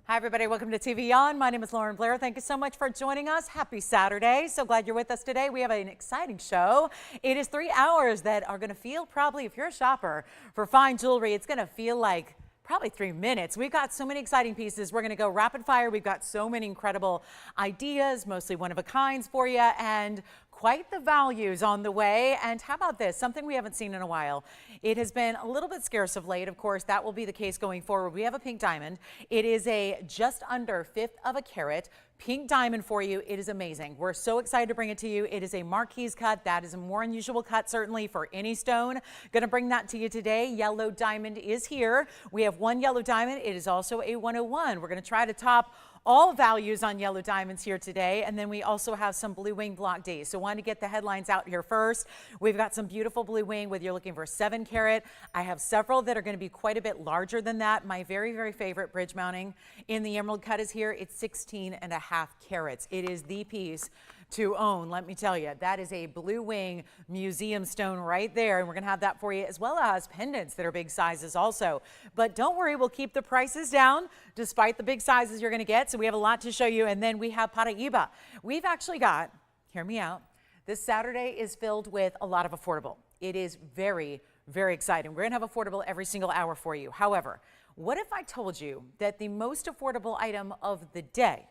Hi, everybody. Welcome to TVON. My name is Blair. Thank you so much for joining us. Happy Saturday. So glad you're with us today. We have an exciting show. It is 3 hours that are going to feel probably, if you're a shopper for fine jewelry, it's going to feel like probably 3 minutes. We've got so many exciting pieces. We're going to go rapid fire. We've got so many incredible ideas, mostly one of a kinds for you, and quite the values on the way. And how about this? Something we haven't seen in a while. It has been a little bit scarce of late. Of course, that will be the case going forward. We have a pink diamond. It is a just under 1/5 of a carat pink diamond for you. It is amazing. We're so excited to bring it to you. It is a marquee cut. That is a more unusual cut, certainly, for any stone. Going to bring that to you today. Yellow diamond is here. We have one yellow diamond. It is also a 101. We're going to try to top all values on yellow diamonds here today. And then we also have some blue wing block D. So wanted to get the headlines out here first. We've got some beautiful blue wing, whether you're looking for 7 carat. I have several that are going to be quite a bit larger than that. My very, very favorite bridge mounting in the emerald cut is here. It's 16.5 carats. It is the piece to own, let me tell you. That is a blue wing museum stone right there, and we're gonna have that for you, as well as pendants that are big sizes also. But don't worry, we'll keep the prices down despite the big sizes you're gonna get. So we have a lot to show you. And then we have Paraiba. We've actually got, hear me out, this Saturday is filled with a lot of affordable. It is very, very exciting. We're gonna have affordable every single hour for you. However, what if I told you that the most affordable item of the day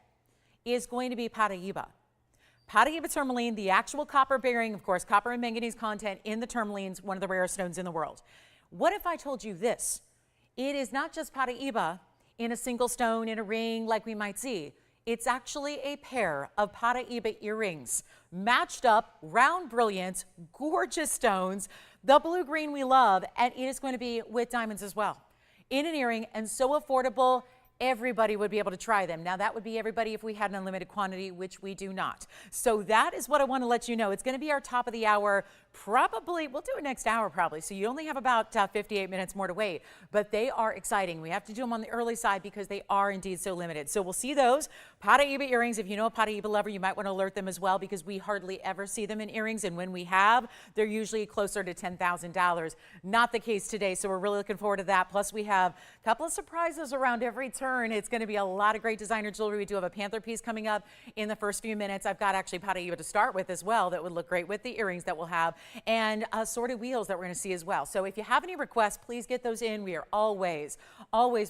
is going to be Paraiba? Paraiba tourmaline, the actual copper bearing, of course, copper and manganese content in the tourmalines, one of the rarest stones in the world. What if I told you this? It is not just Paraiba in a single stone, in a ring like we might see. It's actually a pair of Paraiba earrings, matched up, round brilliance, gorgeous stones, the blue-green we love, and it is going to be with diamonds as well. In an earring, and so affordable, everybody would be able to try them. Now, that would be everybody if we had an unlimited quantity, which we do not. So that is what I want to let you know. It's going to be our top of the hour. Probably, we'll do it next hour probably. So you only have about 58 minutes more to wait. But they are exciting. We have to do them on the early side because they are indeed so limited. So we'll see those. Paraiba earrings, if you know a Paraiba lover, you might want to alert them as well because we hardly ever see them in earrings. And when we have, they're usually closer to $10,000. Not the case today. So we're really looking forward to that. Plus, we have a couple of surprises around every turn. It's going to be a lot of great designer jewelry. We do have a Panther piece coming up in the first few minutes. I've got actually Paraiba to start with as well that would look great with the earrings that we'll have, and assorted wheels that we're going to see as well. So if you have any requests, please get those in. We are always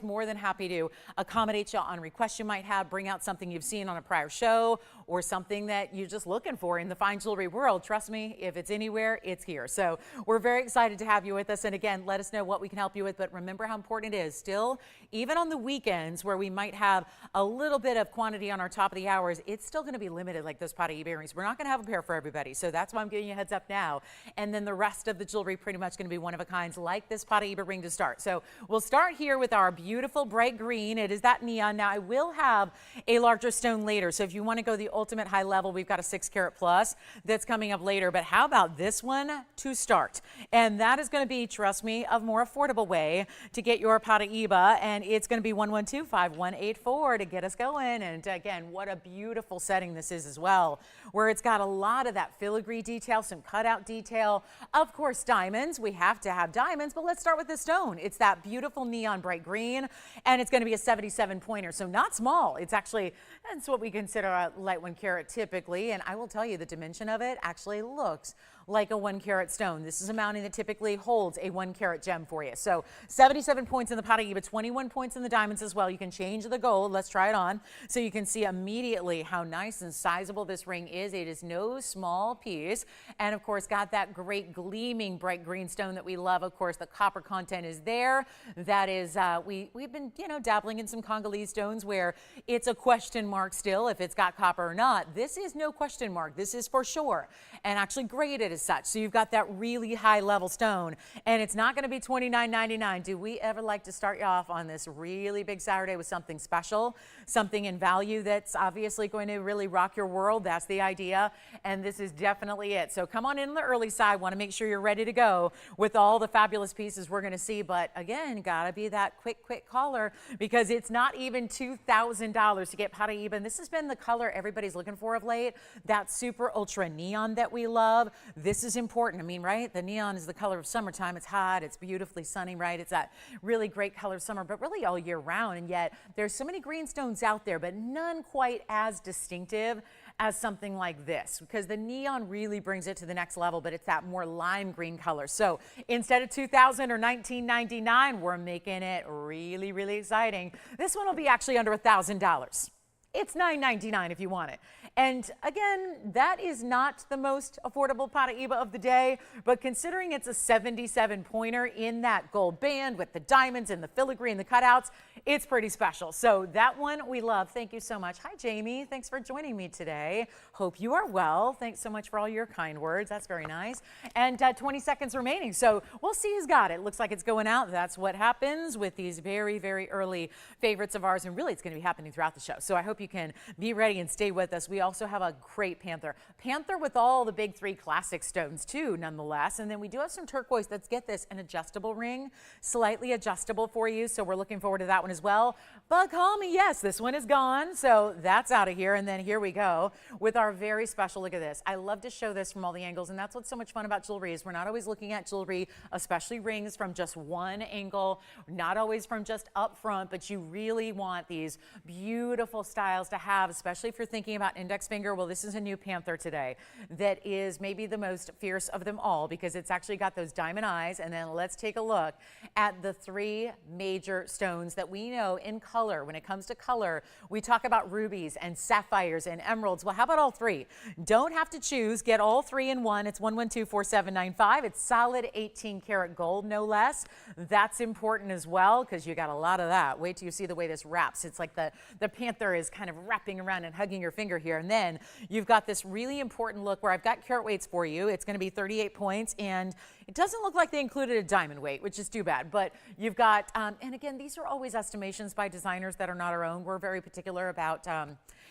more than happy to accommodate you on requests you might have. Bring out something you've seen on a prior show or something that you're just looking for in the fine jewelry world. Trust me, if it's anywhere, it's here. So we're very excited to have you with us. And again, let us know what we can help you with. But remember how important it is still, even on the weekends where we might have a little bit of quantity on our top of the hours, it's still going to be limited like those Paraiba earrings. We're not going to have a pair for everybody. So that's why I'm giving you a heads up now. And then the rest of the jewelry pretty much going to be one of a kinds like this Paraiba ring to start. So we'll start here with our beautiful bright green. It is that neon. Now I will have a larger stone later. So if you want to go the ultimate high level, we've got a 6 carat plus that's coming up later. But how about this one to start? And that is going to be, trust me, a more affordable way to get your Paraiba. And it's going to be 112-5184 to get us going. And again, what a beautiful setting this is as well, where it's got a lot of that filigree detail, some cutout detail. Of course, diamonds. We have to have diamonds, but let's start with the stone. It's that beautiful neon bright green, and it's going to be a 77 pointer, so not small. It's actually, that's what we consider a light 1 carat typically, and I will tell you the dimension of it actually looks like a 1 carat stone. This is a mounting that typically holds a 1 carat gem for you. So 77 points in the Paraiba, 21 points in the diamonds as well. You can change the gold. Let's try it on so you can see immediately how nice and sizable this ring is. It is no small piece. And of course, got that great gleaming bright green stone that we love. Of course, the copper content is there. That is, we've been, dabbling in some Congolese stones where it's a question mark still if it's got copper or not. This is no question mark. This is for sure. And actually graded as such. So you've got that really high level stone, and it's not going to be $29.99. Do we ever like to start you off on this really big Saturday with something special, something in value that's obviously going to really rock your world? That's the idea, and this is definitely it. So come on in the early side. Want to make sure you're ready to go with all the fabulous pieces we're going to see. But again, gotta be that quick caller because it's not even $2,000 to get Paraiba. And this has been the color everybody's looking for of late. That super ultra neon that we love. this is important. I mean, right? The neon is the color of summertime. It's hot, it's beautifully sunny, right? It's that really great color of summer, but really all year round. And yet there's so many green stones out there, but none quite as distinctive as something like this, because the neon really brings it to the next level, but it's that more lime green color. So instead of $2,000 or $19.99, we're making it really, really exciting. This one will be actually under $1,000. It's $9.99 if you want it. And again, that is not the most affordable Paraiba of the day, but considering it's a 77 pointer in that gold band with the diamonds and the filigree and the cutouts, it's pretty special. So that one we love. Thank you so much. Hi, Jamie. Thanks for joining me today. Hope you are well. Thanks so much for all your kind words. That's very nice. And 20 seconds remaining. So we'll see who's got it. Looks like it's going out. That's what happens with these very, very early favorites of ours. And really, it's going to be happening throughout the show. So I hope you can be ready and stay with us. We also have a great Panther. Panther with all the big three classic stones too, nonetheless. And then we do have some turquoise. Let's get this, an adjustable ring, slightly adjustable for you. So we're looking forward to that one as well. But call me, yes, this one is gone. So that's out of here. And then here we go with our very special, look at this. I love to show this from all the angles. And that's what's so much fun about jewelry is we're not always looking at jewelry, especially rings, from just one angle, not always from just up front, but you really want these beautiful styles to have, especially if you're thinking about index finger. Well, this is a new Panther today that is maybe the most fierce of them all because it's actually got those diamond eyes. And then let's take a look at the three major stones that we know in color. When it comes to color, we talk about rubies and sapphires and emeralds. Well, how about all three? Don't have to choose. Get all three in one. It's 112-4795. It's solid 18 karat gold, no less. That's important as well because you got a lot of that. Wait till you see the way this wraps. It's like the Panther is kind of wrapping around and hugging your finger here. And then you've got this really important look where I've got carat weights for you. It's going to be 38 points, and it doesn't look like they included a diamond weight, which is too bad. But you've got, and again, these are always estimations by designers that are not our own. We're very particular about,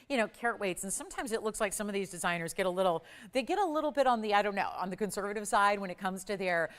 you know, carat weights. And sometimes it looks like some of these designers get a little bit on the, I don't know, on the conservative side when it comes to their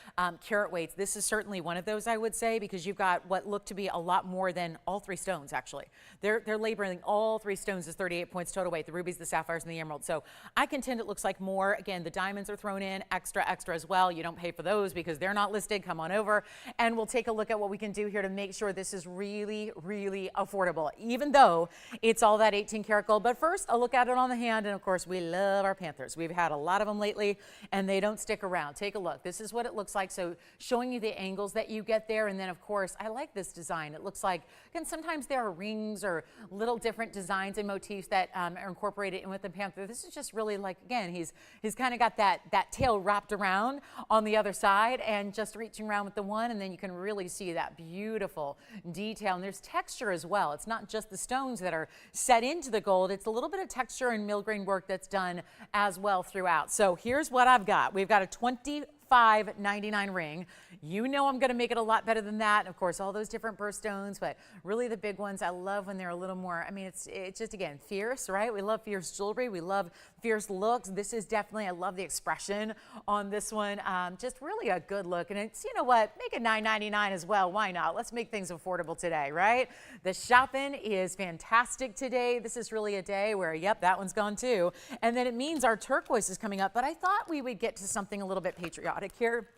carat weights. This is certainly one of those, I would say, because you've got what look to be a lot more than all three stones, actually. They're labeling all three stones as 38 points total weight, the rubies, the sapphires, and the emeralds. So I contend it looks like more. Again, the diamonds are thrown in extra as well. You don't pay for those because they're not listed. Come on over and we'll take a look at what we can do here to make sure this is really, really affordable, even though it's all that 18 karat gold. But first, a look at it on the hand. And of course, we love our Panthers. We've had a lot of them lately and they don't stick around. Take a look. This is what it looks like. So showing you the angles that you get there. And then of course, I like this design. It looks like, again, sometimes there are rings or little different designs and motifs that are incorporated in with the Panther. This is just really like, again, he's kind of got that tail wrapped around on the other side and just reaching around with the one, and then you can really see that beautiful detail. And there's texture as well. It's not just the stones that are set into the gold. It's a little bit of texture and mill grain work that's done as well throughout. So here's what I've got. We've got a $25.99 ring. You know I'm going to make it a lot better than that. And of course, all those different birthstones, but really the big ones, I love when they're a little more, I mean, it's just, again, fierce, right? We love fierce jewelry. We love fierce looks. This is definitely, I love the expression on this one. Just really a good look. And it's, you know what, make it $9.99 as well. Why not? Let's make things affordable today, right? The shopping is fantastic today. This is really a day where, yep, that one's gone too. And then it means our turquoise is coming up, but I thought we would get to something a little bit patriotic here.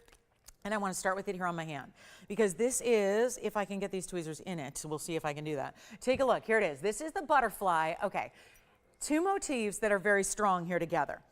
And I want to start with it here on my hand because this is, if I can get these tweezers in it, we'll see if I can do that. Take a look. Here it is. This is the butterfly. Okay. Two motifs that are very strong here together.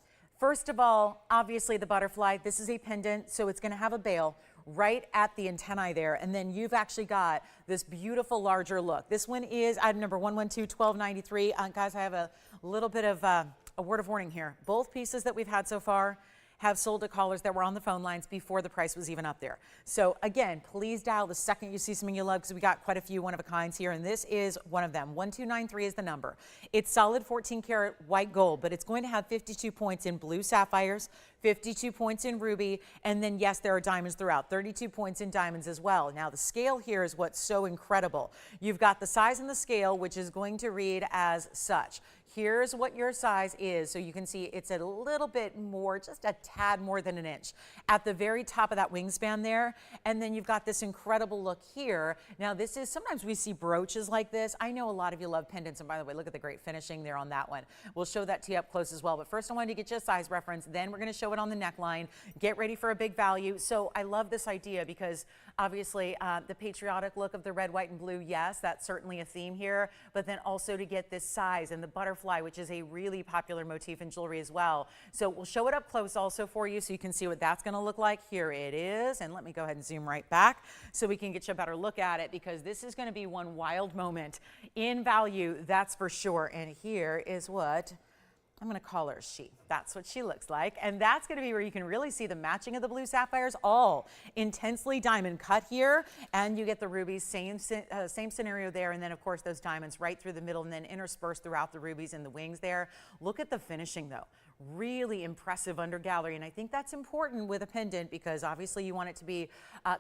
First of all, obviously the butterfly. This is a pendant, so it's going to have a bail right at the antennae there. And then you've actually got this beautiful larger look. This one is item number 112-1293. Guys, I have a little bit of a word of warning here. Both pieces that we've had so far have sold to callers that were on the phone lines before the price was even up there. So again, please dial the second you see something you love because we got quite a few one-of-a-kinds here, and this is one of them. 1293 is the number. It's solid 14 karat white gold, but it's going to have 52 points in blue sapphires, 52 points in ruby, and then yes, there are diamonds throughout, 32 points in diamonds as well. Now the scale here is what's so incredible. You've got the size in the scale, which is going to read as such. here's what your size is. So you can see it's a little bit more, just a tad more than an inch at the very top of that wingspan there. And then you've got this incredible look here. Now this is, sometimes we see brooches like this. I know a lot of you love pendants, and by the way, look at the great finishing there on that one. We'll show that to you up close as well. But first I wanted to get you a size reference, then we're gonna show it on the neckline. Get ready for a big value. So I love this idea because obviously the patriotic look of the red, white, and blue, yes, that's certainly a theme here, but then also to get this size and the butterfly, which is a really popular motif in jewelry as well. So we'll show it up close also for you so you can see what that's gonna look like. Here it is, and let me go ahead and zoom right back so we can get you a better look at it, because this is gonna be one wild moment in value, that's for sure. And here is what I'm going to call her she. That's what she looks like. And that's going to be where you can really see the matching of the blue sapphires, all intensely diamond cut here. And you get the rubies, same scenario there. And then, of course, those diamonds right through the middle and then interspersed throughout the rubies and the wings there. Look at the finishing, though. Really impressive under gallery. And I think that's important with a pendant because obviously you want it to be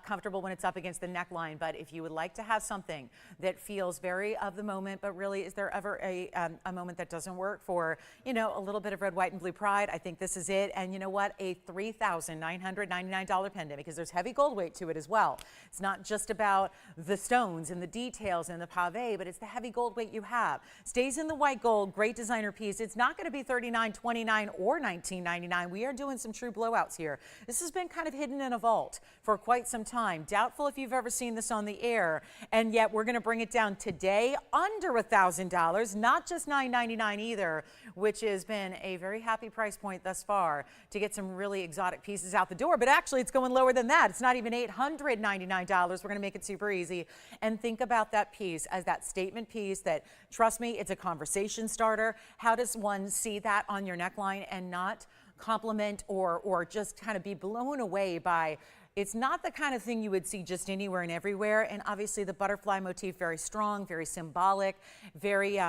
comfortable when it's up against the neckline. But if you would like to have something that feels very of the moment, but really is there ever a moment that doesn't work for, you know, a little bit of red, white, and blue pride? I think this is it. And you know what? A $3,999 pendant, because there's heavy gold weight to it as well. It's not just about the stones and the details and the pave, but it's the heavy gold weight you have. Stays in the white gold, great designer piece. It's not going to be $39, $29, or $19.99. We are doing some true blowouts here. This has been kind of hidden in a vault for quite some time. Doubtful if you've ever seen this on the air, and yet we're going to bring it down today under $1,000, not just $9.99 either, which has been a very happy price point thus far to get some really exotic pieces out the door. But actually, it's going lower than that. It's not even $899. We're going to make it super easy. And think about that piece as that statement piece that, trust me, it's a conversation starter. How does one see that on your neckline and not compliment or just kind of be blown away by? It's not the kind of thing you would see just anywhere and everywhere. And obviously the butterfly motif, very strong, very symbolic, very,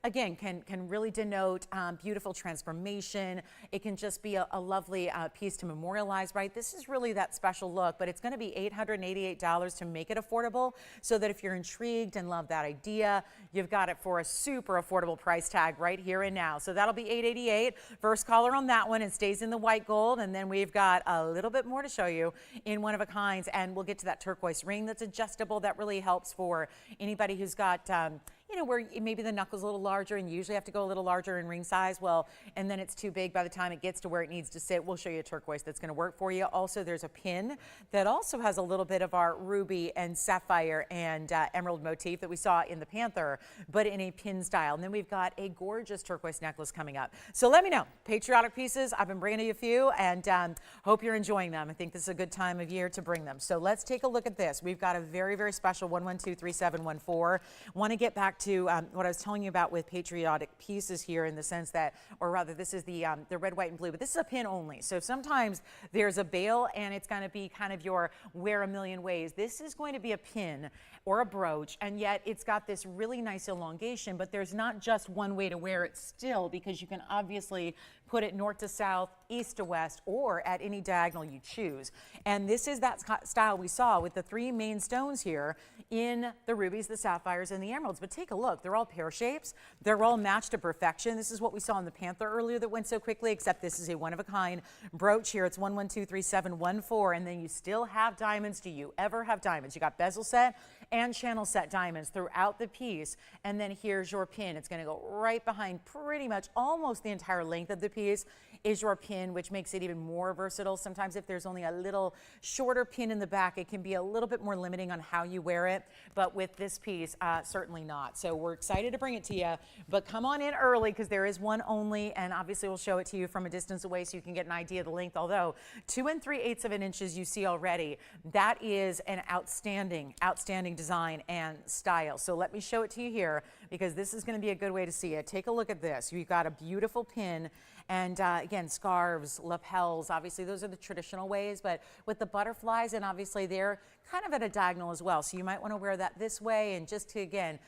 again, can really denote beautiful transformation. It can just be a lovely piece to memorialize, right? This is really that special look, but it's going to be $888 to make it affordable, so that if you're intrigued and love that idea, you've got it for a super affordable price tag right here and now. So that'll be $888. First caller on that one. It stays in the white gold, and then we've got a little bit more to show you in one of a kinds, and we'll get to that turquoise ring that's adjustable. That really helps for anybody who's got you know, where maybe the knuckle's a little larger and you usually have to go a little larger in ring size. Well, and then it's too big by the time it gets to where it needs to sit. We'll show you a turquoise that's going to work for you. Also, there's a pin that also has a little bit of our ruby and sapphire and emerald motif that we saw in the Panther, but in a pin style. And then we've got a gorgeous turquoise necklace coming up. So let me know. Patriotic pieces, I've been bringing you a few, and hope you're enjoying them. I think this is a good time of year to bring them. So let's take a look at this. We've got a very, very special 1123714. Want to get back to what I was telling you about with patriotic pieces here, in the sense that, or rather, this is the red, white, and blue, but this is a pin only. So sometimes there's a bail and it's going to be kind of your wear a million ways. This is going to be a pin or a brooch, and yet it's got this really nice elongation, but there's not just one way to wear it still, because you can obviously put it north to south, east to west, or at any diagonal you choose. And this is that style we saw with the three main stones here in the rubies, the sapphires, and the emeralds. But take a look. They're all pear shapes. They're all matched to perfection. This is what we saw in the Panther earlier that went so quickly, except this is a one-of-a-kind brooch here. It's 1123714, and then you still have diamonds. Do you ever have diamonds? You got bezel set and channel set diamonds throughout the piece. And then here's your pin. It's going to go right behind pretty much almost the entire length of the piece is your pin, which makes it even more versatile. Sometimes if there's only a little shorter pin in the back, it can be a little bit more limiting on how you wear it. But with this piece, certainly not. So we're excited to bring it to you, but come on in early because there is one only, and obviously we'll show it to you from a distance away so you can get an idea of the length. Although 2 3/8 of an inches you see already, that is an outstanding, outstanding design and style. So let me show it to you here, because this is going to be a good way to see it. Take a look at this. You've got a beautiful pin. And again, scarves, lapels, obviously those are the traditional ways, but with the butterflies, and obviously they're kind of at a diagonal as well. So you might want to wear that this way, and just to, again,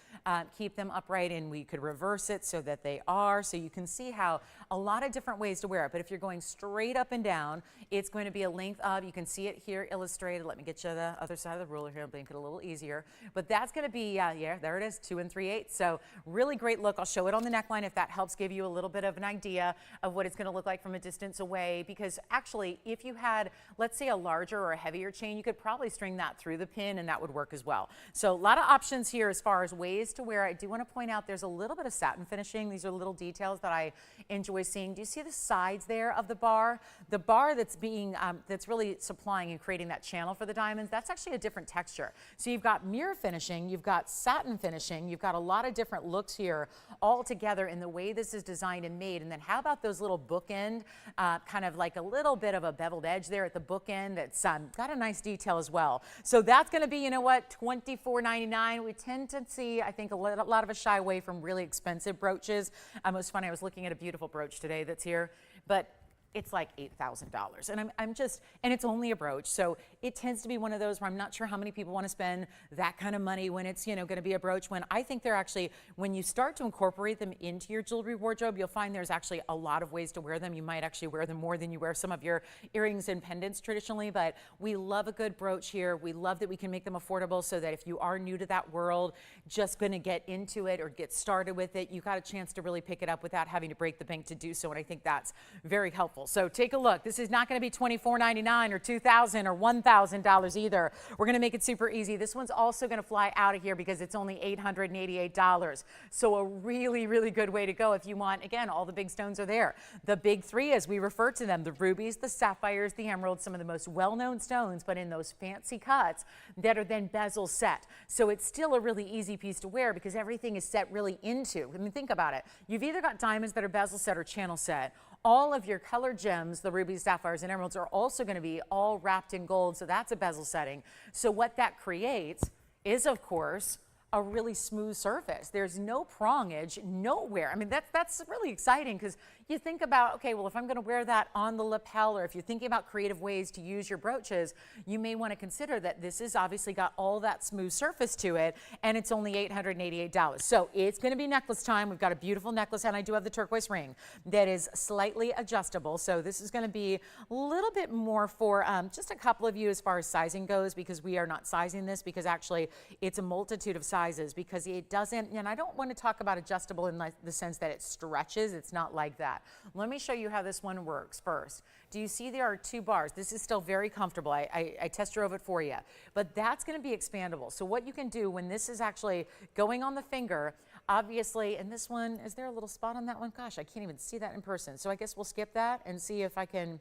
keep them upright, and we could reverse it so that they are. So you can see how a lot of different ways to wear it. But if you're going straight up and down, it's going to be a length of, you can see it here illustrated. Let me get you the other side of the ruler here, I'll make it a little easier. But that's going to be, yeah, there it is, 2 3/8. So So really great look. I'll show it on the neckline if that helps give you a little bit of an idea of what it's going to look like from a distance away, because actually if you had, let's say, a larger or a heavier chain, you could probably string that through the pin and that would work as well. So a lot of options here as far as ways to wear. I do want to point out there's a little bit of satin finishing. These are little details that I enjoy seeing. Do you see the sides there of the bar? The bar that's being, that's really supplying and creating that channel for the diamonds, that's actually a different texture. So you've got mirror finishing, you've got satin finishing, you've got a lot of different looks here all together in the way this is designed and made. And then how about those little bookend, kind of like a little bit of a beveled edge there at the bookend that's got a nice detail as well. So that's going to be, you know what, $24.99. We tend to see, I think, a lot of us shy away from really expensive brooches. It was funny, I was looking at a beautiful brooch today that's here, but it's like $8,000. And I'm just, and it's only a brooch. So it tends to be one of those where I'm not sure how many people want to spend that kind of money when it's, you know, going to be a brooch, when I think they're actually, when you start to incorporate them into your jewelry wardrobe, you'll find there's actually a lot of ways to wear them. You might actually wear them more than you wear some of your earrings and pendants traditionally, but we love a good brooch here. We love that we can make them affordable so that if you are new to that world, just going to get into it or get started with it, you got a chance to really pick it up without having to break the bank to do so. And I think that's very helpful. So take a look. This is not going to be $24.99 or $2,000 or $1,000 either. We're going to make it super easy. This one's also going to fly out of here because it's only $888. So a really, really good way to go if you want, again, all the big stones are there. The big three, as we refer to them, the rubies, the sapphires, the emeralds, some of the most well-known stones, but in those fancy cuts that are then bezel set. So it's still a really easy piece to wear because everything is set really into. I mean, think about it. You've either got diamonds that are bezel set or channel set. All of your colored gems, the rubies, sapphires, and emeralds, are also going to be all wrapped in gold, so that's a bezel setting. So what that creates is, of course, a really smooth surface. There's no prong edge nowhere. I mean, that's really exciting because you think about, okay, well, if I'm going to wear that on the lapel, or if you're thinking about creative ways to use your brooches, you may want to consider that this has obviously got all that smooth surface to it, and it's only $888. So it's going to be necklace time. We've got a beautiful necklace, and I do have the turquoise ring that is slightly adjustable. So this is going to be a little bit more for just a couple of you as far as sizing goes, because we are not sizing this because actually it's a multitude of sizes, because it doesn't, and I don't want to talk about adjustable in the sense that it stretches. It's not like that. Let me show you how this one works first. Do you see there are two bars? This is still very comfortable. I test drove it for you, but that's going to be expandable. So what you can do when this is actually going on the finger, obviously, and this one, is there a little spot on that one? Gosh, I can't even see that in person. So I guess we'll skip that and see if I can,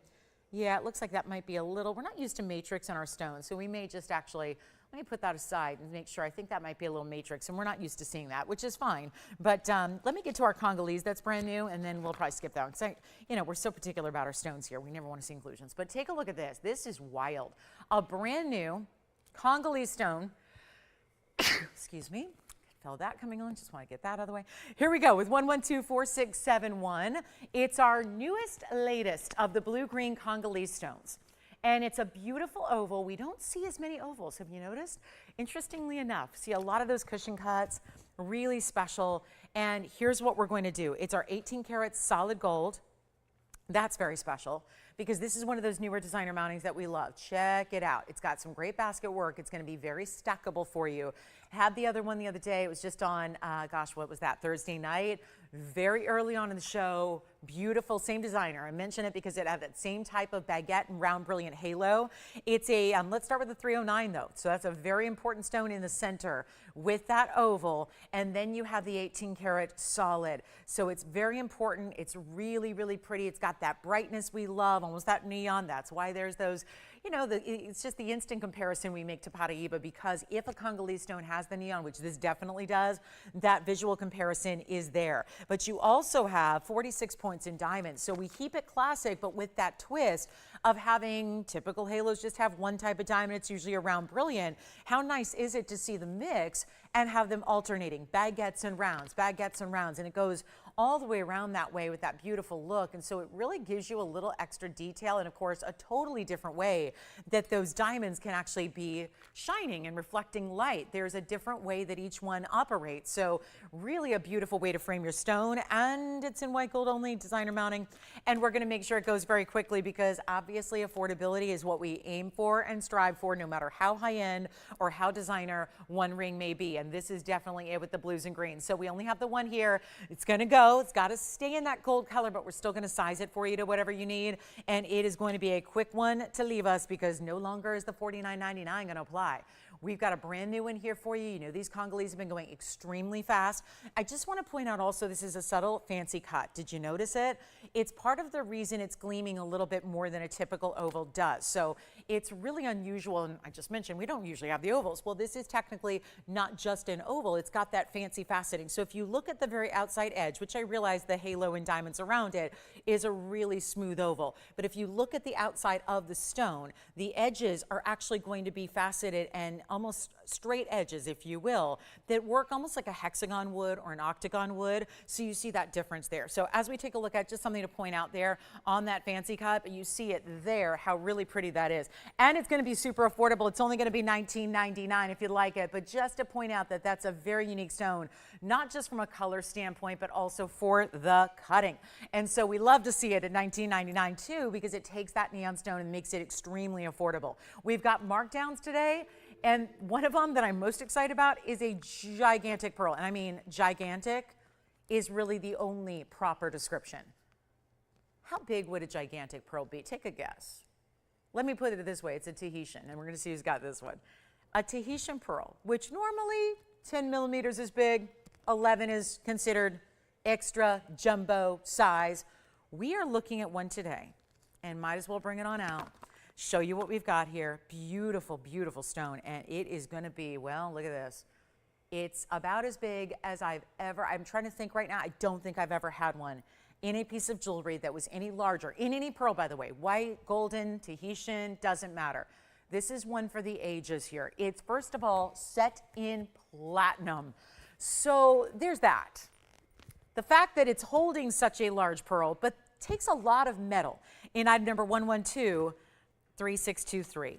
yeah, it looks like that might be a little, we're not used to matrix in our stones, so we may just actually, let me put that aside and make sure. I think that might be a little matrix, and we're not used to seeing that, which is fine. But let me get to our Congolese that's brand new, and then we'll probably skip that one. Because you know, we're so particular about our stones here. We never want to see inclusions. But take a look at this. This is wild. A brand new Congolese stone. Excuse me. Felt that coming on. Just want to get that out of the way. Here we go with 1124671. It's our newest, latest of the blue-green Congolese stones. And it's a beautiful oval. We don't see as many ovals, have you noticed? Interestingly enough, see a lot of those cushion cuts, really special. And here's what we're going to do. It's our 18 karat solid gold. That's very special because this is one of those newer designer mountings that we love. Check it out. It's got some great basket work. It's going to be very stackable for you. Had the other one the other day. It was just on, gosh, what was that, Thursday night? Very early on in the show. Beautiful, same designer. I mention it because it had that same type of baguette and round brilliant halo. It's a, let's start with the 309 though. So that's a very important stone in the center with that oval. And then you have the 18 karat solid. So it's very important. It's really, really pretty. It's got that brightness we love, almost that neon. That's why there's those, you know, it's just the instant comparison we make to Paraiba, because if a Congolese stone has the neon, which this definitely does, that visual comparison is there. But you also have 46 points in diamonds. So we keep it classic, but with that twist of having typical halos just have one type of diamond. It's usually around brilliant. How nice is it to see the mix and have them alternating, baguettes and rounds, and it goes all the way around that way with that beautiful look. And so it really gives you a little extra detail and of course a totally different way that those diamonds can actually be shining and reflecting light. There's a different way that each one operates. So really a beautiful way to frame your stone, and it's in white gold only, designer mounting. And we're going to make sure it goes very quickly because obviously affordability is what we aim for and strive for no matter how high end or how designer one ring may be. And this is definitely it with the blues and greens. So we only have the one here. It's going to go. It's got to stay in that gold color, but we're still going to size it for you to whatever you need. And it is going to be a quick one to leave us because no longer is the $49.99 going to apply. We've got a brand new one here for you. You know, these Congolese have been going extremely fast. I just want to point out also, this is a subtle fancy cut. Did you notice it? It's part of the reason it's gleaming a little bit more than a typical oval does. So it's really unusual. And I just mentioned, we don't usually have the ovals. Well, this is technically not just an oval. It's got that fancy faceting. So if you look at the very outside edge, which I realize the halo and diamonds around it is a really smooth oval. But if you look at the outside of the stone, the edges are actually going to be faceted and almost straight edges, if you will, that work almost like a hexagon would or an octagon would. So you see that difference there. So as we take a look at just something to point out there on that fancy cut, you see it there, how really pretty that is. And it's going to be super affordable. It's only going to be $19.99 if you like it. But just to point out that that's a very unique stone, not just from a color standpoint, but also for the cutting. And so we love to see it at $19.99 too, because it takes that neon stone and makes it extremely affordable. We've got markdowns today. And one of them that I'm most excited about is a gigantic pearl. And I mean, gigantic is really the only proper description. How big would a gigantic pearl be? Take a guess. Let me put it this way. It's a Tahitian, and we're going to see who's got this one. A Tahitian pearl, which normally 10 millimeters is big, 11 is considered extra jumbo size. We are looking at one today, and might as well bring it on out. Show you what we've got here. Beautiful, beautiful stone. And it is going to be, well, look at this. It's about as big as I'm trying to think right now. I don't think I've ever had one in a piece of jewelry that was any larger, in any pearl, by the way. White, golden, Tahitian, doesn't matter. This is one for the ages here. It's, first of all, set in platinum. So there's that. The fact that it's holding such a large pearl, but takes a lot of metal. In item number 112-3623.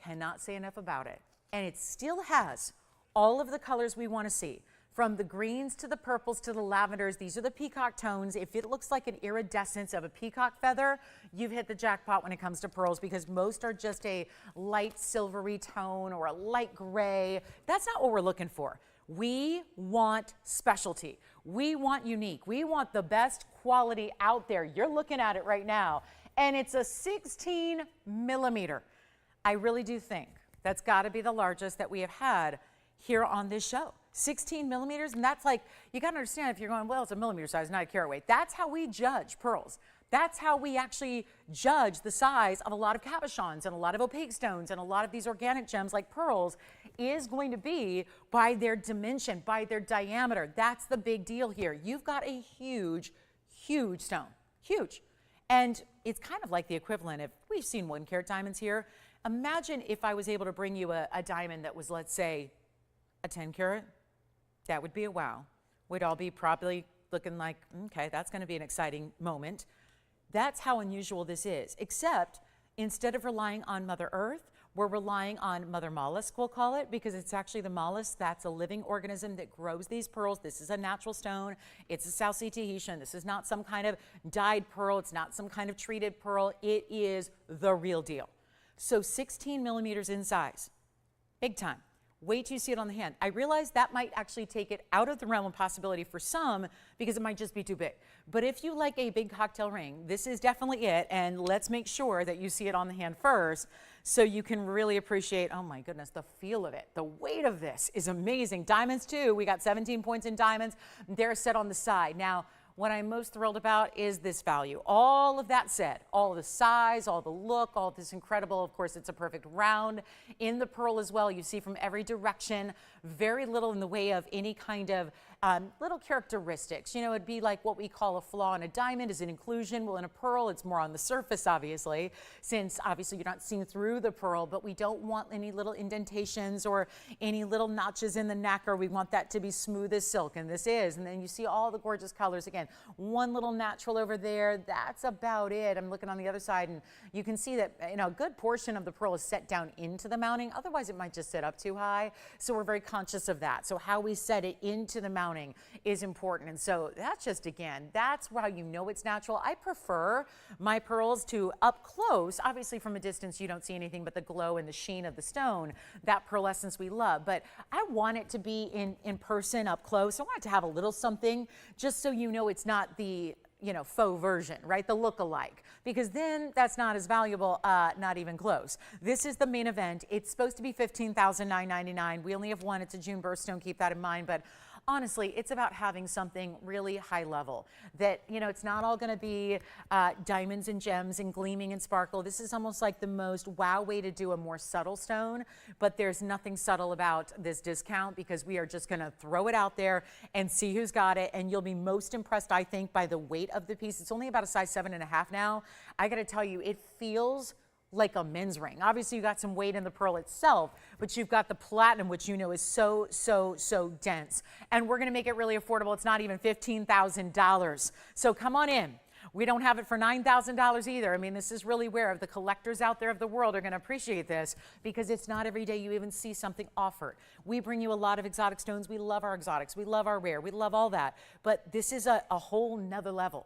Cannot say enough about it. And it still has all of the colors we want to see. From the greens to the purples to the lavenders, these are the peacock tones. If it looks like an iridescence of a peacock feather, you've hit the jackpot when it comes to pearls, because most are just a light silvery tone or a light gray. That's not what we're looking for. We want specialty. We want unique. We want the best quality out there. You're looking at it right now. And it's a 16 millimeter. I really do think that's got to be the largest that we have had here on this show. 16 millimeters, and that's like, you got to understand, if you're going, well, it's a millimeter size, not a carat weight. That's how we judge pearls. That's how we actually judge the size of a lot of cabochons and a lot of opaque stones and a lot of these organic gems like pearls is going to be by their dimension, by their diameter. That's the big deal here. You've got a huge, huge stone, huge. And it's kind of like the equivalent of, we've seen 1 carat diamonds here. Imagine if I was able to bring you a diamond that was, let's say, a 10 carat. That would be a wow. We'd all be probably looking like, okay, that's going to be an exciting moment. That's how unusual this is, except instead of relying on Mother Earth, we're relying on Mother Mollusk, we'll call it, because it's actually the mollusk that's a living organism that grows these pearls. This is a natural stone. It's a South Sea Tahitian. This is not some kind of dyed pearl. It's not some kind of treated pearl. It is the real deal. So 16 millimeters in size, big time. Wait till you see it on the hand. I realize that might actually take it out of the realm of possibility for some because it might just be too big. But if you like a big cocktail ring, this is definitely it. And let's make sure that you see it on the hand first so you can really appreciate, oh my goodness, the feel of it. The weight of this is amazing. Diamonds too. We got 17 points in diamonds. They're set on the side. Now, what I'm most thrilled about is this value. All of that said, all the size, all the look, all this incredible, of course, it's a perfect round in the pearl as well. You see from every direction, very little in the way of any kind of little characteristics. You know, it'd be like what we call a flaw in a diamond is an inclusion. Well, in a pearl, it's more on the surface, obviously, since obviously you're not seeing through the pearl, but we don't want any little indentations or any little notches in the nacre. We want that to be smooth as silk, and this is. And then you see all the gorgeous colors again. and one little natural over there. That's about it. I'm looking on the other side, and you can see that, you know, a good portion of the pearl is set down into the mounting. Otherwise, it might just sit up too high. So we're very conscious of that. So how we set it into the mounting is important. And so that's just, again, that's how you know it's natural. I prefer my pearls to up close. Obviously, from a distance, you don't see anything but the glow and the sheen of the stone, that pearlescence we love. But I want it to be in person, up close. I want it to have a little something, just so you know it's not the, you know, faux version, right? The look-alike, because then that's not as valuable, not even close. This is the main event. It's supposed to be $15,999. We only have one. It's a June birthstone. Keep that in mind. But honestly, it's about having something really high level that, you know, it's not all going to be diamonds and gems and gleaming and sparkle. This is almost like the most wow way to do a more subtle stone, but there's nothing subtle about this discount because we are just going to throw it out there and see who's got it. And you'll be most impressed, I think, by the weight of the piece. It's only about a size 7.5 now. I got to tell you, it feels like a men's ring. Obviously, you got some weight in the pearl itself, but you've got the platinum, which you know is so, so, so dense. And we're going to make it really affordable. It's not even $15,000. So come on in. We don't have it for $9,000 either. I mean, this is really where the collectors out there of the world are going to appreciate this, because it's not every day you even see something offered. We bring you a lot of exotic stones. We love our exotics. We love our rare. We love all that. But this is a whole nother level.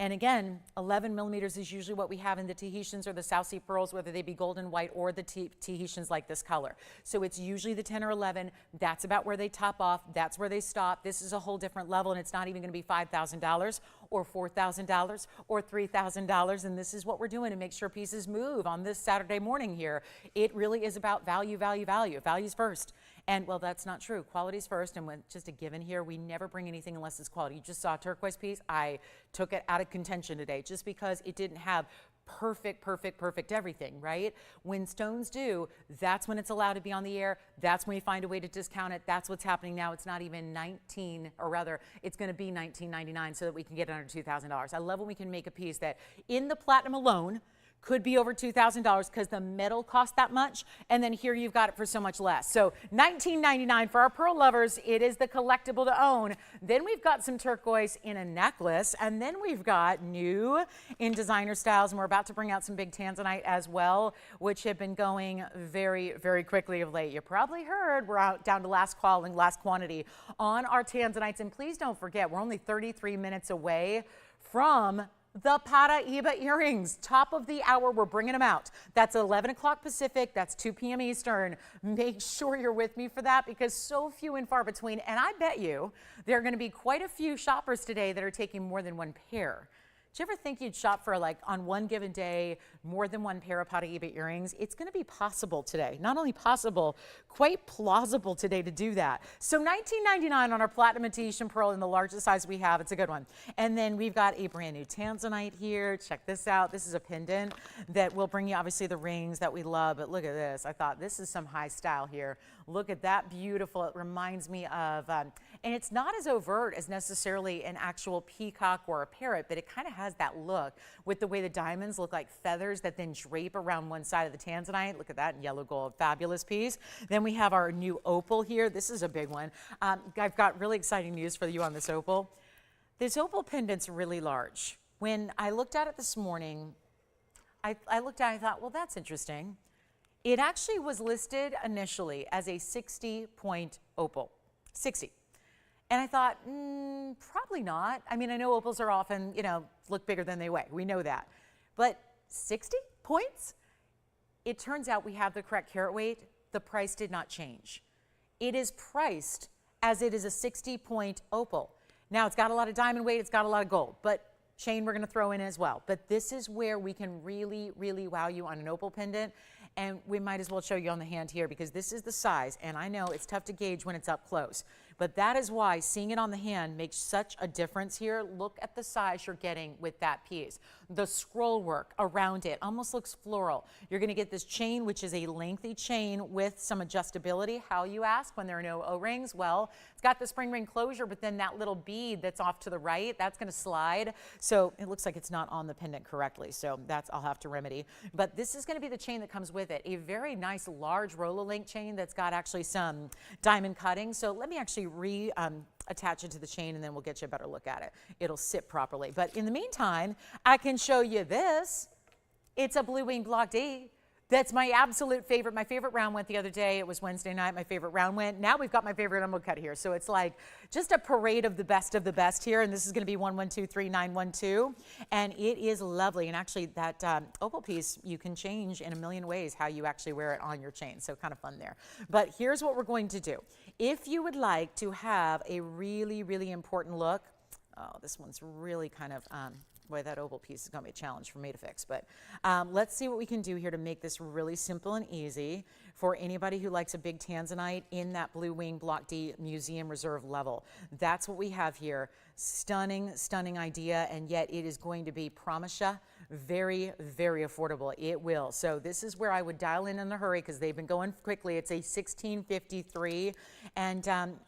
And again, 11 millimeters is usually what we have in the Tahitians or the South Sea pearls, whether they be golden white or the Tahitians like this color. So it's usually the 10 or 11. That's about where they top off. That's where they stop. This is a whole different level, and it's not even going to be $5,000 or $4,000 or $3,000. And this is what we're doing to make sure pieces move on this Saturday morning here. It really is about value, value, value. Value's first. And, well, that's not true. Quality's first, and when, just a given here, we never bring anything unless it's quality. You just saw a turquoise piece. I took it out of contention today just because it didn't have perfect everything, right? When stones do, that's when it's allowed to be on the air. That's when we find a way to discount it. That's what's happening now. It's not even $19, or rather, it's going to be $19.99 so that we can get it under $2,000. I love when we can make a piece that, in the platinum alone, could be over $2,000 because the metal cost that much, and then here you've got it for so much less. So $19.99 for our pearl lovers. It is the collectible to own. Then we've got some turquoise in a necklace, and then we've got new in designer styles, and we're about to bring out some big Tanzanite as well, which have been going very, very quickly of late. You probably heard we're out down to last call and last quantity on our Tanzanites, and please don't forget, we're only 33 minutes away from the Paraiba earrings. Top of the hour, we're bringing them out. That's 11 o'clock Pacific. That's 2 p.m. Eastern. Make sure you're with me for that because so few and far between. And I bet you there are going to be quite a few shoppers today that are taking more than one pair. Did you ever think you'd shop for, like, on one given day, more than one pair of Paraiba earrings? It's going to be possible today. Not only possible, quite plausible today to do that. So $19.99 on our platinum and Tahitian pearl in the largest size we have. It's a good one. And then we've got a brand new Tanzanite here. Check this out. This is a pendant that will bring you, obviously, the rings that we love. But look at this. I thought this is some high style here. Look at that. Beautiful. It reminds me of, and it's not as overt as necessarily an actual peacock or a parrot, but it kind of has that look with the way the diamonds look like feathers that then drape around one side of the Tanzanite. Look at that, yellow gold, fabulous piece. Then we have our new opal here. This is a big one. I've got really exciting news for you on this opal. This opal pendant's really large. When I looked at it this morning, I looked at it, I thought, well, that's interesting. It actually was listed initially as a 60-point opal, 60. And I thought, probably not. I mean, I know opals are often, you know, look bigger than they weigh. We know that. But 60 points? It turns out we have the correct carat weight. The price did not change. It is priced as it is a 60-point opal. Now, it's got a lot of diamond weight. It's got a lot of gold. But chain we're going to throw in as well. But this is where we can really, really wow you on an opal pendant. And we might as well show you on the hand here because this is the size. And I know it's tough to gauge when it's up close. But that is why seeing it on the hand makes such a difference here. Look at the size you're getting with that piece. The scroll work around it almost looks floral. You're going to get this chain, which is a lengthy chain with some adjustability. How, you ask, when there are no O-rings? Well, it's got the spring ring closure, but then that little bead that's off to the right, that's going to slide. So it looks like it's not on the pendant correctly. So that's, I'll have to remedy. But this is going to be the chain that comes with it. A very nice large roller link chain that's got actually some diamond cutting. So let me actually attach it to the chain, and then we'll get you a better look at it. It'll sit properly. But in the meantime, I can show you this. It's a blue wing block D. That's my absolute favorite. My favorite round went the other day. It was Wednesday night. My favorite round went. Now we've got my favorite emerald cut here. So it's like just a parade of the best here. And this is going to be 1123,912. And it is lovely. And actually that opal piece, you can change in a million ways how you actually wear it on your chain. So kind of fun there. But here's what we're going to do. If you would like to have a really, really important look, oh, this one's really kind of, boy, that opal piece is going to be a challenge for me to fix. But let's see what we can do here to make this really simple and easy for anybody who likes a big Tanzanite in that blue wing block D museum reserve level. That's what we have here. Stunning, stunning idea, and yet it is going to be, promise ya, very, very affordable. It will. So this is where I would dial in a hurry because they've been going quickly. It's a 1653, and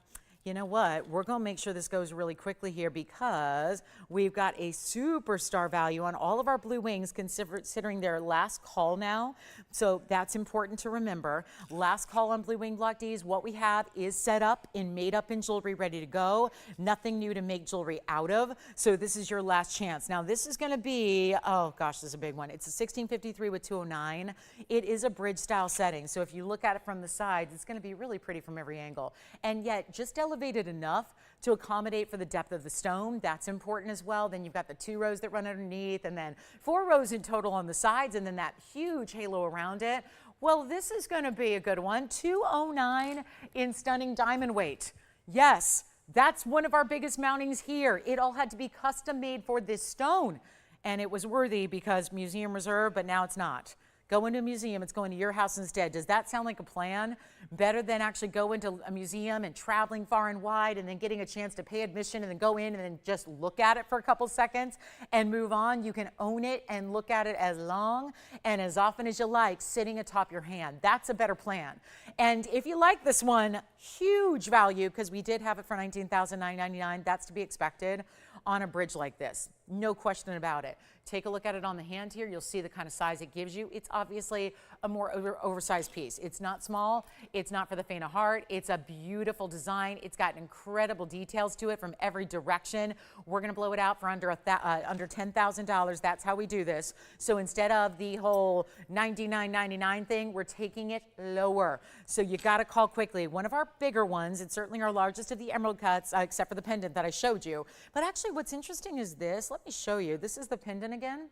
you know what? We're going to make sure this goes really quickly here because we've got a superstar value on all of our blue wings considering their last call now. So that's important to remember. Last call on blue wing block Ds. What we have is set up and made up in jewelry, ready to go. Nothing new to make jewelry out of. So this is your last chance. Now this is going to be, oh gosh, this is a big one. It's a 1653 with 209. It is a bridge style setting. So if you look at it from the sides, it's going to be really pretty from every angle. And yet just elevated enough to accommodate for the depth of the stone. That's important as well. Then you've got the 2 rows that run underneath, and then 4 rows in total on the sides, and then that huge halo around it. Well, this is going to be a good one. 209 in stunning diamond weight. Yes, that's one of our biggest mountings here. It all had to be custom made for this stone, and it was worthy because museum reserve, but now it's not. Go into a museum, it's going to your house instead. Does that sound like a plan? Better than actually go into a museum and traveling far and wide and then getting a chance to pay admission and then go in and then just look at it for a couple seconds and move on. You can own it and look at it as long and as often as you like, sitting atop your hand. That's a better plan. And if you like this one, huge value because we did have it for $19,999. That's to be expected on a bridge like this. No question about it. Take a look at it on the hand here. You'll see the kind of size it gives you. It's obviously a more oversized piece. It's not small. It's not for the faint of heart. It's a beautiful design. It's got incredible details to it from every direction. We're going to blow it out for under $10,000. That's how we do this. So instead of the whole $99.99 thing, we're taking it lower. So you got to call quickly. One of our bigger ones, it's certainly our largest of the emerald cuts, except for the pendant that I showed you. But actually what's interesting is this. Let me show you. This is the pendant again.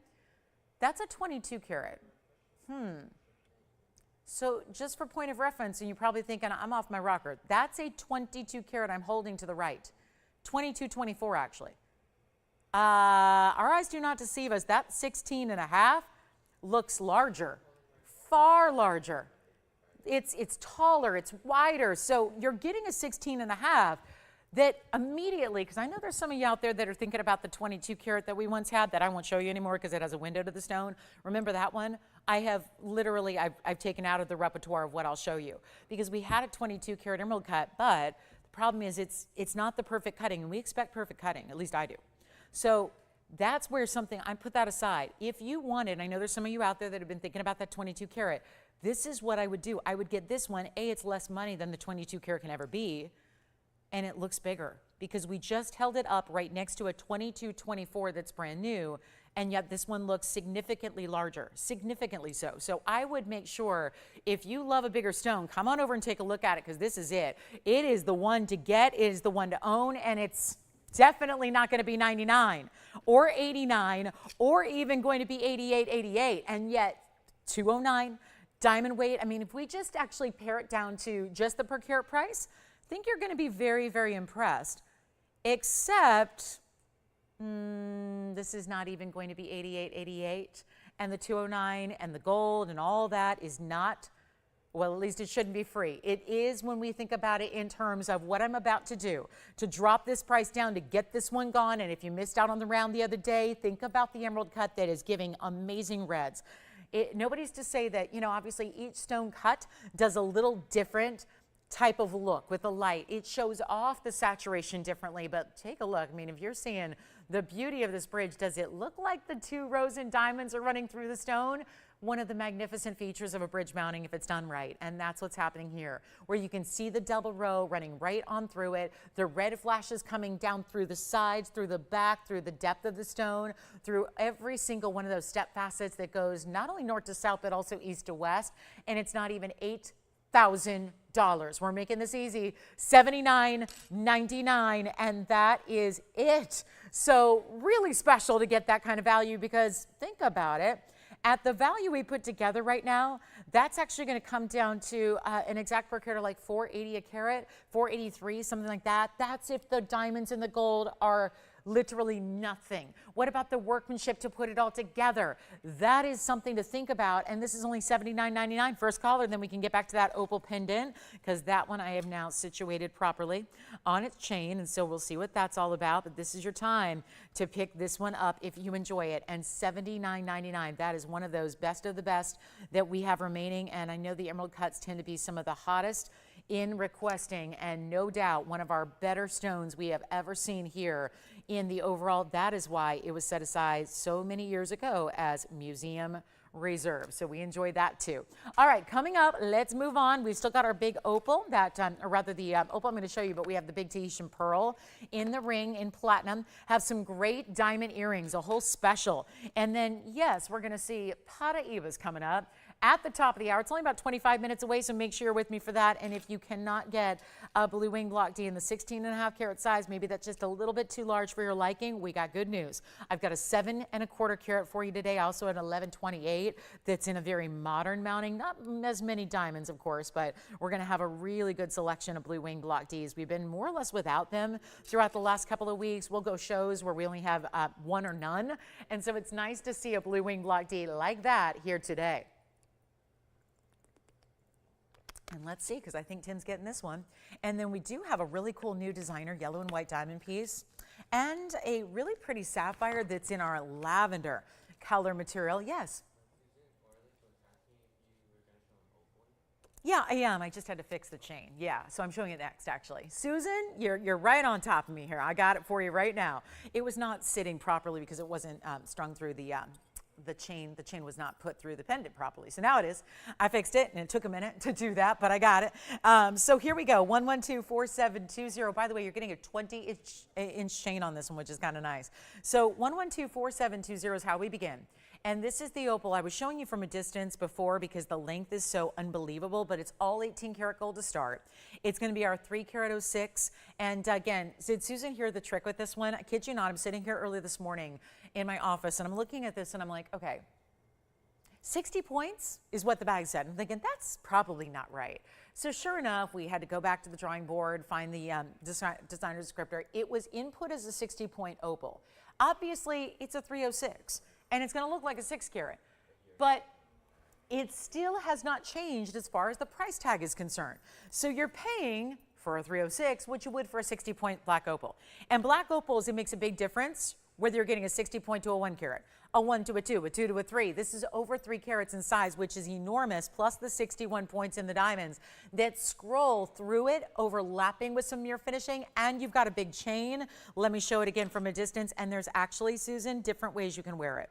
That's a 22 karat. So just for point of reference, and you're probably thinking, I'm off my rocker. That's a 22 karat I'm holding to the right. 22, 24 actually. Our eyes do not deceive us. That 16 and a half looks larger, far larger. It's taller, it's wider. So you're getting a 16 and a half that immediately, because I know there's some of you out there that are thinking about the 22 karat that we once had that I won't show you anymore because it has a window to the stone. Remember that one? I have literally, I've taken out of the repertoire of what I'll show you because we had a 22 karat emerald cut, but the problem is it's not the perfect cutting, and we expect perfect cutting, at least I do. So that's where something, I put that aside. If you wanted, I know there's some of you out there that have been thinking about that 22 karat, this is what I would do. I would get this one. It's less money than the 22 karat can ever be, and it looks bigger because we just held it up right next to a 22-24 that's brand new, and yet this one looks significantly larger, significantly so. So I would make sure if you love a bigger stone, come on over and take a look at it because this is it. It is the one to get, it is the one to own, and it's definitely not going to be 99 or 89 or even going to be 88, 88, and yet 209 diamond weight. I mean, if we just actually pare it down to just the per carat price, I think you're going to be very, very impressed, except this is not even going to be 88, 88, and the 209 and the gold and all that is not, well, at least it shouldn't be free. It is when we think about it in terms of what I'm about to do, to drop this price down, to get this one gone, and if you missed out on the round the other day, think about the emerald cut that is giving amazing reds. Nobody's to say that, you know, obviously each stone cut does a little different type of look with the light. It shows off the saturation differently, but take a look. I mean, if you're seeing the beauty of this bridge, does it look like the 2 rows in diamonds are running through the stone? one of the magnificent features of a bridge mounting if it's done right. And that's what's happening here, where you can see the double row running right on through it. The red flashes coming down through the sides, through the back, through the depth of the stone, through every single one of those step facets that goes not only north to south, but also east to west. And it's not even $8,000. We're making this easy, $79.99, and that is it. So really special to get that kind of value, because think about it. At the value we put together right now, that's actually going to come down to an exact per carat of like $480 a carat, $483, something like that. That's if the diamonds and the gold are literally nothing. What about the workmanship to put it all together? That is something to think about. And this is only $79.99. First caller, then we can get back to that opal pendant, because that one I have now situated properly on its chain. And so we'll see what that's all about. But this is your time to pick this one up if you enjoy it. And $79.99, that is one of those best of the best that we have remaining. And I know the emerald cuts tend to be some of the hottest in requesting, and no doubt one of our better stones we have ever seen here in the overall. That is why it was set aside so many years ago as museum reserve. So we enjoy that too. All right, coming up, let's move on. We've still got our big opal, that, or rather the opal I'm going to show you, but we have the big Tahitian pearl in the ring in platinum. Have some great diamond earrings, a whole special. And then, yes, we're going to see Paraiba's coming up at the top of the hour. It's only about 25 minutes away, so make sure you're with me for that. And if you cannot get a blue wing block D in the 16.5 carat size, maybe that's just a little bit too large for your liking, we got good news. I've got a 7.25 carat for you today, also an 11/28 that's in a very modern mounting. Not as many diamonds, of course, but we're going to have a really good selection of blue wing block Ds. We've been more or less without them throughout the last couple of weeks. We'll go shows where we only have one or none. And so it's nice to see a blue wing block D like that here today. And let's see, because I think Tim's getting this one. And then we do have a really cool new designer yellow and white diamond piece, and a really pretty sapphire that's in our lavender color material. Yes. Yeah, I am. I just had to fix the chain. Yeah, so I'm showing it next, actually. Susan, you're right on top of me here. I got it for you right now. It was not sitting properly because it wasn't strung through the chain. The chain was not put through the pendant properly. So now it is. I fixed it, and it took a minute to do that, but I got it. So here we go. 1124720. By the way, you're getting a 20-inch chain on this one, which is kind of nice. So 1124720 is how we begin. And this is the opal. I was showing you from a distance before because the length is so unbelievable, but it's all 18 karat gold to start. It's going to be our 3 carat 06. And again, did Susan hear the trick with this one? I kid you not, I'm sitting here early this morning in my office and I'm looking at this and I'm like, okay, 60 points is what the bag said. I'm thinking that's probably not right. So sure enough, we had to go back to the drawing board, find the designer descriptor. It was input as a 60-point opal. Obviously, it's a 306. And it's going to look like a 6 carat, but it still has not changed as far as the price tag is concerned. So you're paying for a 306 what you would for a 60-point black opal. And black opals, it makes a big difference whether you're getting a 60 point to a 1 carat, a 1 to a 2, a 2 to a 3. This is over 3 carats in size, which is enormous, plus the 61 points in the diamonds that scroll through it, overlapping with some mirror finishing, and you've got a big chain. Let me show it again from a distance, and there's actually, Susan, different ways you can wear it.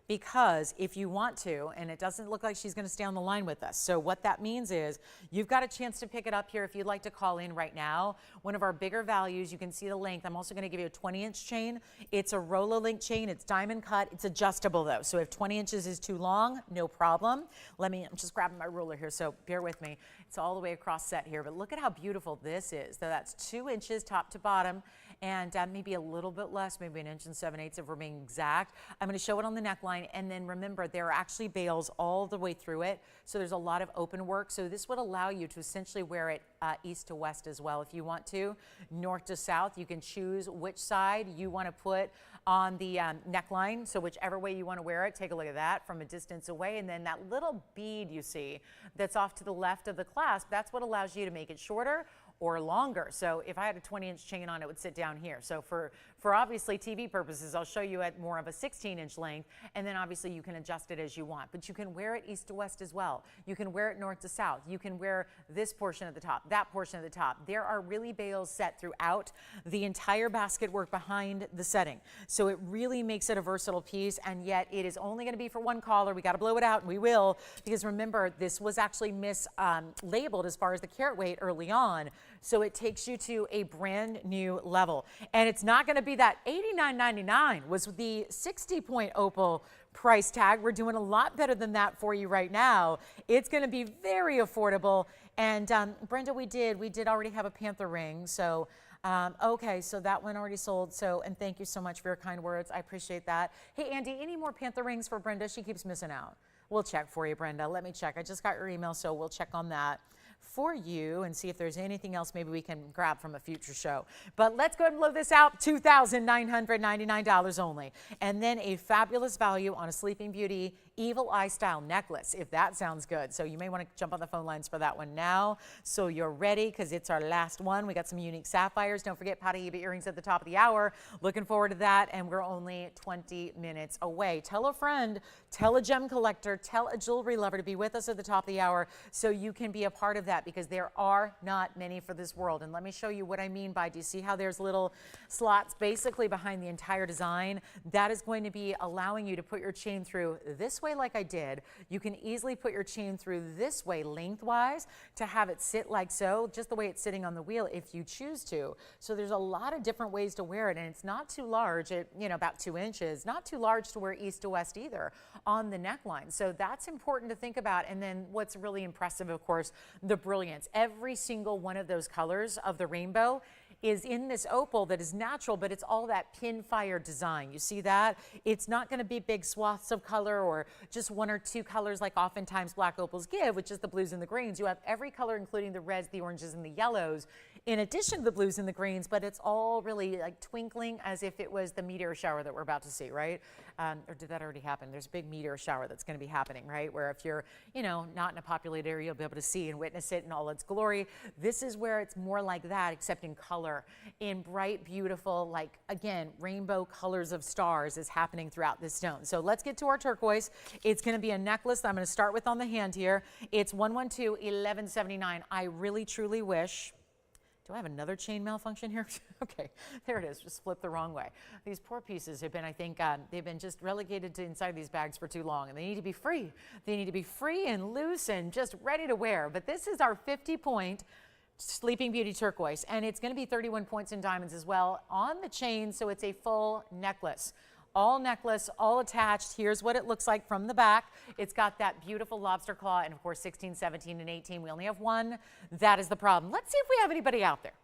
Because if you want to, and it doesn't look like she's going to stay on the line with us. So what that means is you've got a chance to pick it up here if you'd like to call in right now. One of our bigger values, you can see the length. I'm also going to give you a 20-inch chain. It's a Rolo link chain. It's diamond cut. It's adjustable though. So if 20 inches is too long, no problem. I'm just grabbing my ruler here, so bear with me. It's all the way across set here, but look at how beautiful this is. So that's 2 inches top to bottom, and maybe a little bit less, maybe 1 7/8 inches if we're being exact. I'm going to show it on the neckline. And then remember, there are actually bales all the way through it. So there's a lot of open work. So this would allow you to essentially wear it east to west as well. If you want to, north to south, you can choose which side you want to put on the neckline. So whichever way you want to wear it, take a look at that from a distance away. And then that little bead you see that's off to the left of the clasp, that's what allows you to make it shorter or longer. So if I had a 20-inch chain on, it would sit down here. So for For obviously TV purposes, I'll show you at more of a 16-inch length, and then obviously you can adjust it as you want. But you can wear it east to west as well. You can wear it north to south. You can wear this portion at the top, that portion at the top. There are really bails set throughout the entire basket work behind the setting. So it really makes it a versatile piece, and yet it is only going to be for one caller. We got to blow it out, and we will, because remember, this was actually mislabeled as far as the carat weight early on. So it takes you to a brand new level. And it's not going to be that $89.99 was the 60-point opal price tag. We're doing a lot better than that for you right now. It's going to be very affordable. And Brenda, we did already have a Panther ring. So okay, so that one already sold. So, and thank you so much for your kind words. I appreciate that. Hey, Andy, any more Panther rings for Brenda? She keeps missing out. We'll check for you, Brenda. Let me check. I just got your email, so we'll check on that for you and see if there's anything else maybe we can grab from a future show. But let's go ahead and blow this out. $2,999 only. And then a fabulous value on a Sleeping Beauty Evil Eye style necklace, if that sounds good. So you may want to jump on the phone lines for that one now. So you're ready, because it's our last one. We got some unique sapphires. Don't forget Paraiba earrings at the top of the hour. Looking forward to that. And we're only 20 minutes away. Tell a friend, tell a gem collector, tell a jewelry lover to be with us at the top of the hour so you can be a part of that, because there are not many for this world. And let me show you what I mean by, do you see how there's little slots basically behind the entire design? That is going to be allowing you to put your chain through this way like I did. You can easily put your chain through this way lengthwise to have it sit like so, just the way it's sitting on the wheel if you choose to. So there's a lot of different ways to wear it, and it's not too large, about 2 inches, not too large to wear east to west either on the neckline. So that's important to think about. And then what's really impressive, of course, the brilliance. Every single one of those colors of the rainbow is in this opal that is natural, but it's all that pinfire design. You see that? It's not going to be big swaths of color or just 1 or 2 colors like oftentimes black opals give, which is the blues and the greens. You have every color, including the reds, the oranges, and the yellows, in addition to the blues and the greens, but it's all really like twinkling as if it was the meteor shower that we're about to see, right? Or did that already happen? There's a big meteor shower that's going to be happening, right? Where if you're, not in a populated area, you'll be able to see and witness it in all its glory. This is where it's more like that, except in color, in bright, beautiful, like, again, rainbow colors of stars is happening throughout this stone. So let's get to our turquoise. It's going to be a necklace that I'm going to start with on the hand here. It's $112,1179. I really, truly wish. Do I have another chain malfunction here? Okay, there it is. Just flipped the wrong way. These poor pieces have been, I think, they've been just relegated to inside these bags for too long, and they need to be free. They need to be free and loose and just ready to wear. But this is our 50-point Sleeping Beauty turquoise, and it's going to be 31 points in diamonds as well on the chain, so it's a full necklace. All necklace, all attached. Here's what it looks like from the back. It's got that beautiful lobster claw, and of course 16, 17, and 18. We only have one. That is the problem. Let's see if we have anybody out there.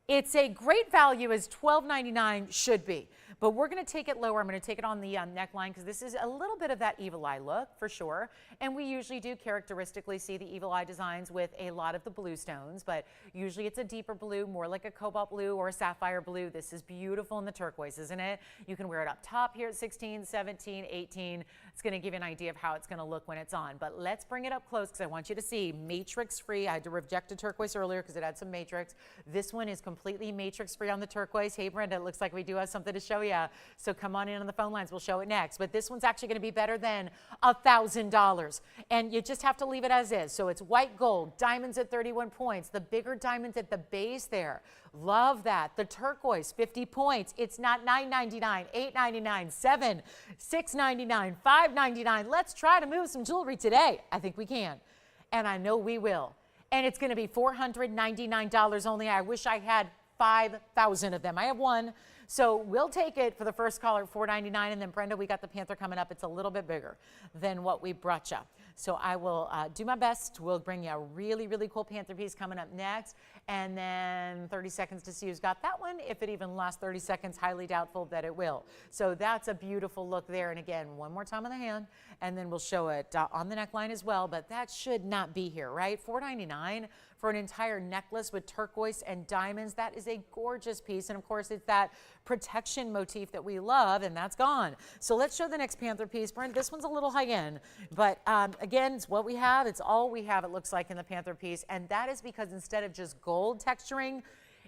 It's a great value, as $12.99 should be, but we're going to take it lower. I'm going to take it on the neckline, because this is a little bit of that evil eye look for sure. And we usually do characteristically see the evil eye designs with a lot of the blue stones, but usually it's a deeper blue, more like a cobalt blue or a sapphire blue. This is beautiful in the turquoise, isn't it? You can wear it up top here at 16, 17, 18. It's going to give you an idea of how it's going to look when it's on. But let's bring it up close, because I want you to see matrix free. I had to reject a turquoise earlier because it had some matrix. This one is completely matrix free on the turquoise. Hey, Brenda, it looks like we do have something to show you. So come on in on the phone lines. We'll show it next. But this one's actually going to be better than $1,000. And you just have to leave it as is. So it's white gold, diamonds at 31 points, the bigger diamonds at the base there. Love that. The turquoise, 50 points. It's not $9.99, $8.99, $7, $6.99, $5.99. Let's try to move some jewelry today. I think we can. And I know we will. And it's going to be $499 only. I wish I had 5,000 of them. I have one. So we'll take it for the first caller at $499. And then, Brenda, we got the Panther coming up. It's a little bit bigger than what we brought you. So I will do my best. We'll bring you a really, really cool Panther piece coming up next. And then 30 seconds to see who's got that one. If it even lasts 30 seconds, highly doubtful that it will. So that's a beautiful look there. And again, one more time on the hand, and then we'll show it on the neckline as well. But that should not be here, right? $499 for an entire necklace with turquoise and diamonds. That is a gorgeous piece. And of course, it's that protection motif that we love, and that's gone. So let's show the next Panther piece. Brent, this one's a little high end, but again, it's what we have. It's all we have, it looks like, in the Panther piece. And that is because instead of just gold texturing,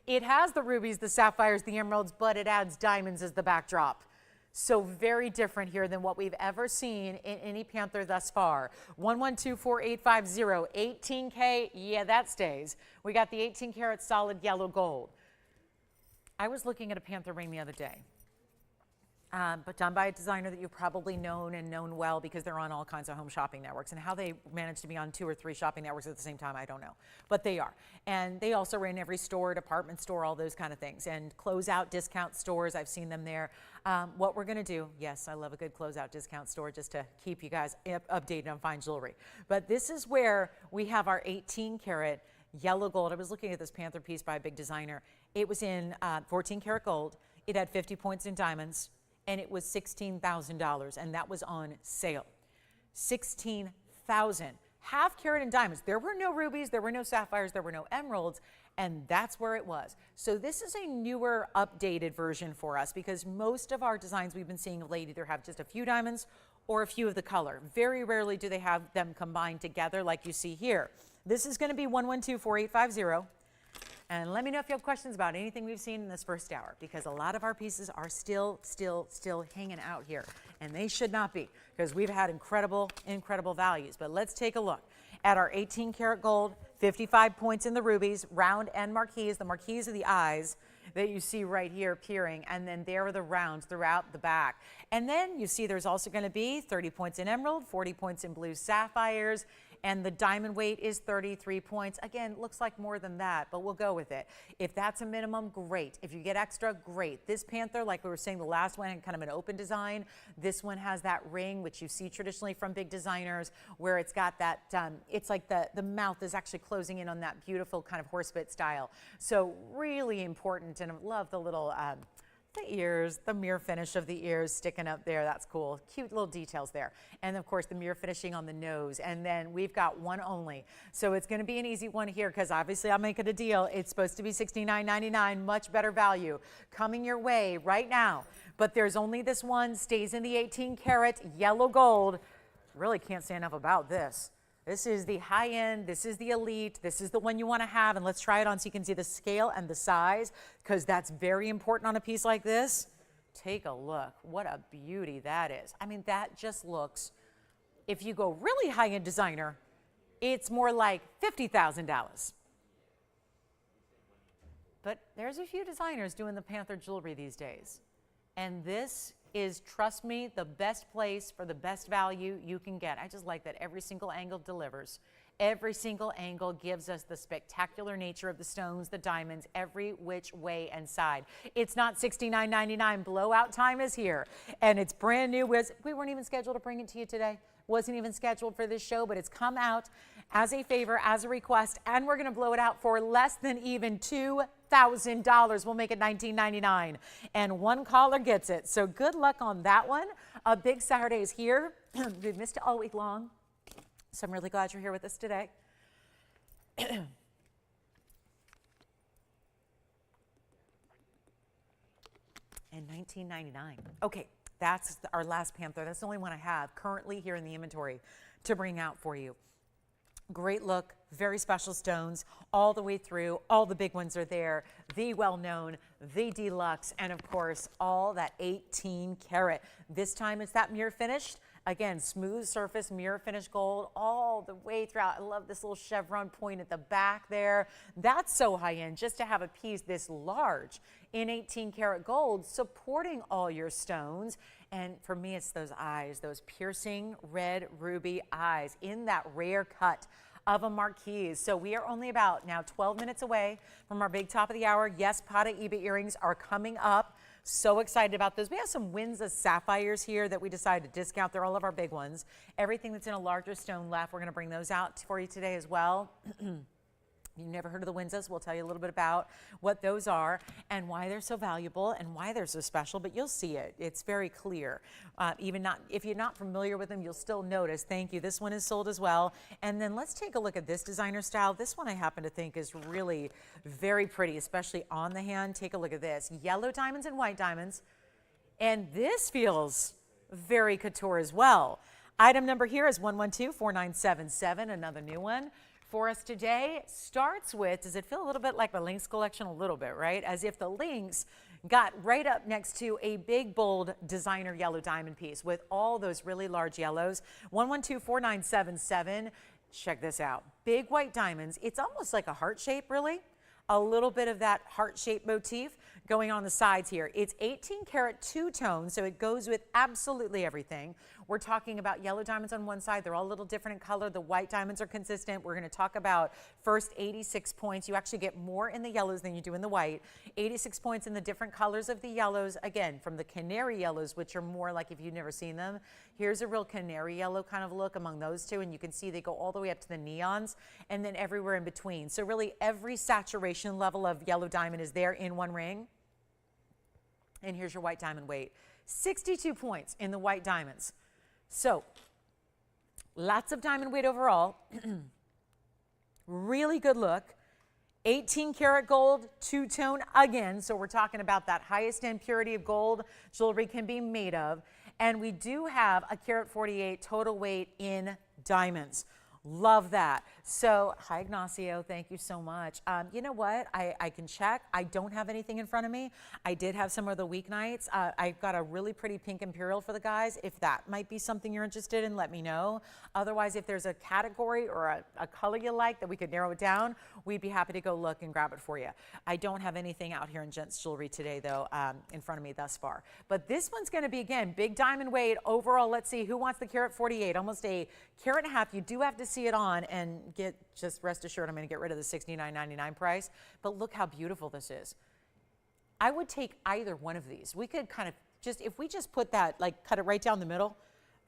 It has the rubies, the sapphires, the emeralds, but it adds diamonds as the backdrop. So very different here than what we've ever seen in any Panther thus far. 1124850, 18K, yeah, that stays. We got the 18 karat solid yellow gold. I was looking at a Panther ring the other day, but done by a designer that you've probably known and known well because they're on all kinds of home shopping networks. And how they manage to be on 2 or 3 shopping networks at the same time, I don't know. But they are. And they also ran every store, department store, all those kind of things. And closeout discount stores, I've seen them there. What we're going to do, yes, I love a good closeout discount store just to keep you guys updated on fine jewelry. But this is where we have our 18 karat yellow gold. I was looking at this Panther piece by a big designer. It was in 14 karat gold. It had 50 points in diamonds. And it was $16,000, and that was on sale. $16,000. Half carat in diamonds. There were no rubies, there were no sapphires, there were no emeralds, and that's where it was. So this is a newer, updated version for us because most of our designs we've been seeing of late either have just a few diamonds or a few of the color. Very rarely do they have them combined together like you see here. This is going to be 1124850. And let me know if you have questions about anything we've seen in this first hour, because a lot of our pieces are still hanging out here. And they should not be, because we've had incredible values. But let's take a look at our 18 karat gold, 55 points in the rubies, round and marquees. The marquees are the eyes that you see right here appearing, and then there are the rounds throughout the back. And then you see there's also going to be 30 points in emerald, 40 points in blue sapphires, and the diamond weight is 33 points. Again, looks like more than that, but we'll go with it. If that's a minimum, great. If you get extra, great. This Panther, like we were saying, the last one had kind of an open design. This one has that ring, which you see traditionally from big designers, where it's got that, it's like the mouth is actually closing in on that beautiful kind of horsebit style. So really important, and I love the little, the ears, the mirror finish of the ears sticking up there. That's cool. Cute little details there. And of course the mirror finishing on the nose. And then we've got one only. So it's going to be an easy one here because obviously I'll make it a deal. It's supposed to be $69.99, much better value coming your way right now. But there's only this one, stays in the 18 karat yellow gold. Really can't say enough about this. This is the high end, this is the elite, this is the one you want to have, and let's try it on so you can see the scale and the size, because that's very important on a piece like this. Take a look. What a beauty that is. I mean, that just looks, if you go really high end designer, it's more like $50,000. But there's a few designers doing the Panther jewelry these days, and this is, trust me, the best place for the best value you can get. I just like that every single angle delivers. Every single angle gives us the spectacular nature of the stones, the diamonds, every which way and side. It's not $69.99. Blowout time is here, and it's brand new. We weren't even scheduled to bring it to you today. Wasn't even scheduled for this show, but it's come out as a favor, as a request, and we're going to blow it out for less than even $2,000. We'll make it $19.99, and one caller gets it. So good luck on that one. A big Saturday is here. We've missed it all week long, so I'm really glad you're here with us today. And $19.99. Okay. That's our last Panther. That's the only one I have currently here in the inventory to bring out for you. Great look, very special stones all the way through. All the big ones are there. The well-known, the deluxe, and of course, all that 18 karat. This time it's that mirror finished. Again, smooth surface, mirror finish gold all the way throughout. I love this little chevron point at the back there. That's so high-end just to have a piece this large in 18 karat gold supporting all your stones. And for me, it's those eyes, those piercing red ruby eyes in that rare cut of a marquee. So we are only about now 12 minutes away from our big top of the hour. Yes, Paraiba earrings are coming up. So excited about those. We have some Winda sapphires here that we decided to discount. They're all of our big ones. Everything that's in a larger stone left, we're going to bring those out for you today as well. You've never heard of the Windas, we'll tell you a little bit about what those are and why they're so valuable and why they're so special, but you'll see it. It's very clear. If you're not familiar with them, you'll still notice. Thank you. This one is sold as well. And then let's take a look at this designer style. This one I happen to think is really very pretty, especially on the hand. Take a look at this. Yellow diamonds and white diamonds. And this feels very couture as well. Item number here is 1124977, another new one. for us today starts with, does it feel a little bit like the Lynx collection? A little bit, right? As if the Lynx got right up next to a big, bold designer yellow diamond piece with all those really large yellows. 1124977. Check this out. Big white diamonds. It's almost like a heart shape, really. A little bit of that heart-shaped motif going on the sides here. It's 18 karat two-tone, so it goes with absolutely everything. We're talking about yellow diamonds on one side. They're all a little different in color. The white diamonds are consistent. We're going to talk about first 86 points. You actually get more in the yellows than you do in the white. 86 points in the different colors of the yellows. Again, from the canary yellows, which are more like if you've never seen them. Here's a real canary yellow kind of look among those two, and you can see they go all the way up to the neons and then everywhere in between. So really every saturation level of yellow diamond is there in one ring. And here's your white diamond weight. 62 points in the white diamonds. So lots of diamond weight overall. Really good look. 18 karat gold, two-tone again. So we're talking about that highest end purity of gold jewelry can be made of. And we do have a karat 48 total weight in diamonds. Love that. So, hi Ignacio, thank you so much. You know what? I can check. I don't have anything in front of me. I did have some of the weeknights. I've got a really pretty pink imperial for the guys. If that might be something you're interested in, let me know. Otherwise, if there's a category or a color you like that we could narrow it down, we'd be happy to go look and grab it for you. I don't have anything out here in gents jewelry today, though, in front of me thus far. But this one's going to be, again, big diamond weight overall. Let's see who wants the karat 48, almost a carat and a half. You do have to see it on and just rest assured I'm going to get rid of the $69.99 price. But look how beautiful this is. I would take either one of these. We could kind of just, if we just put that, like cut it right down the middle,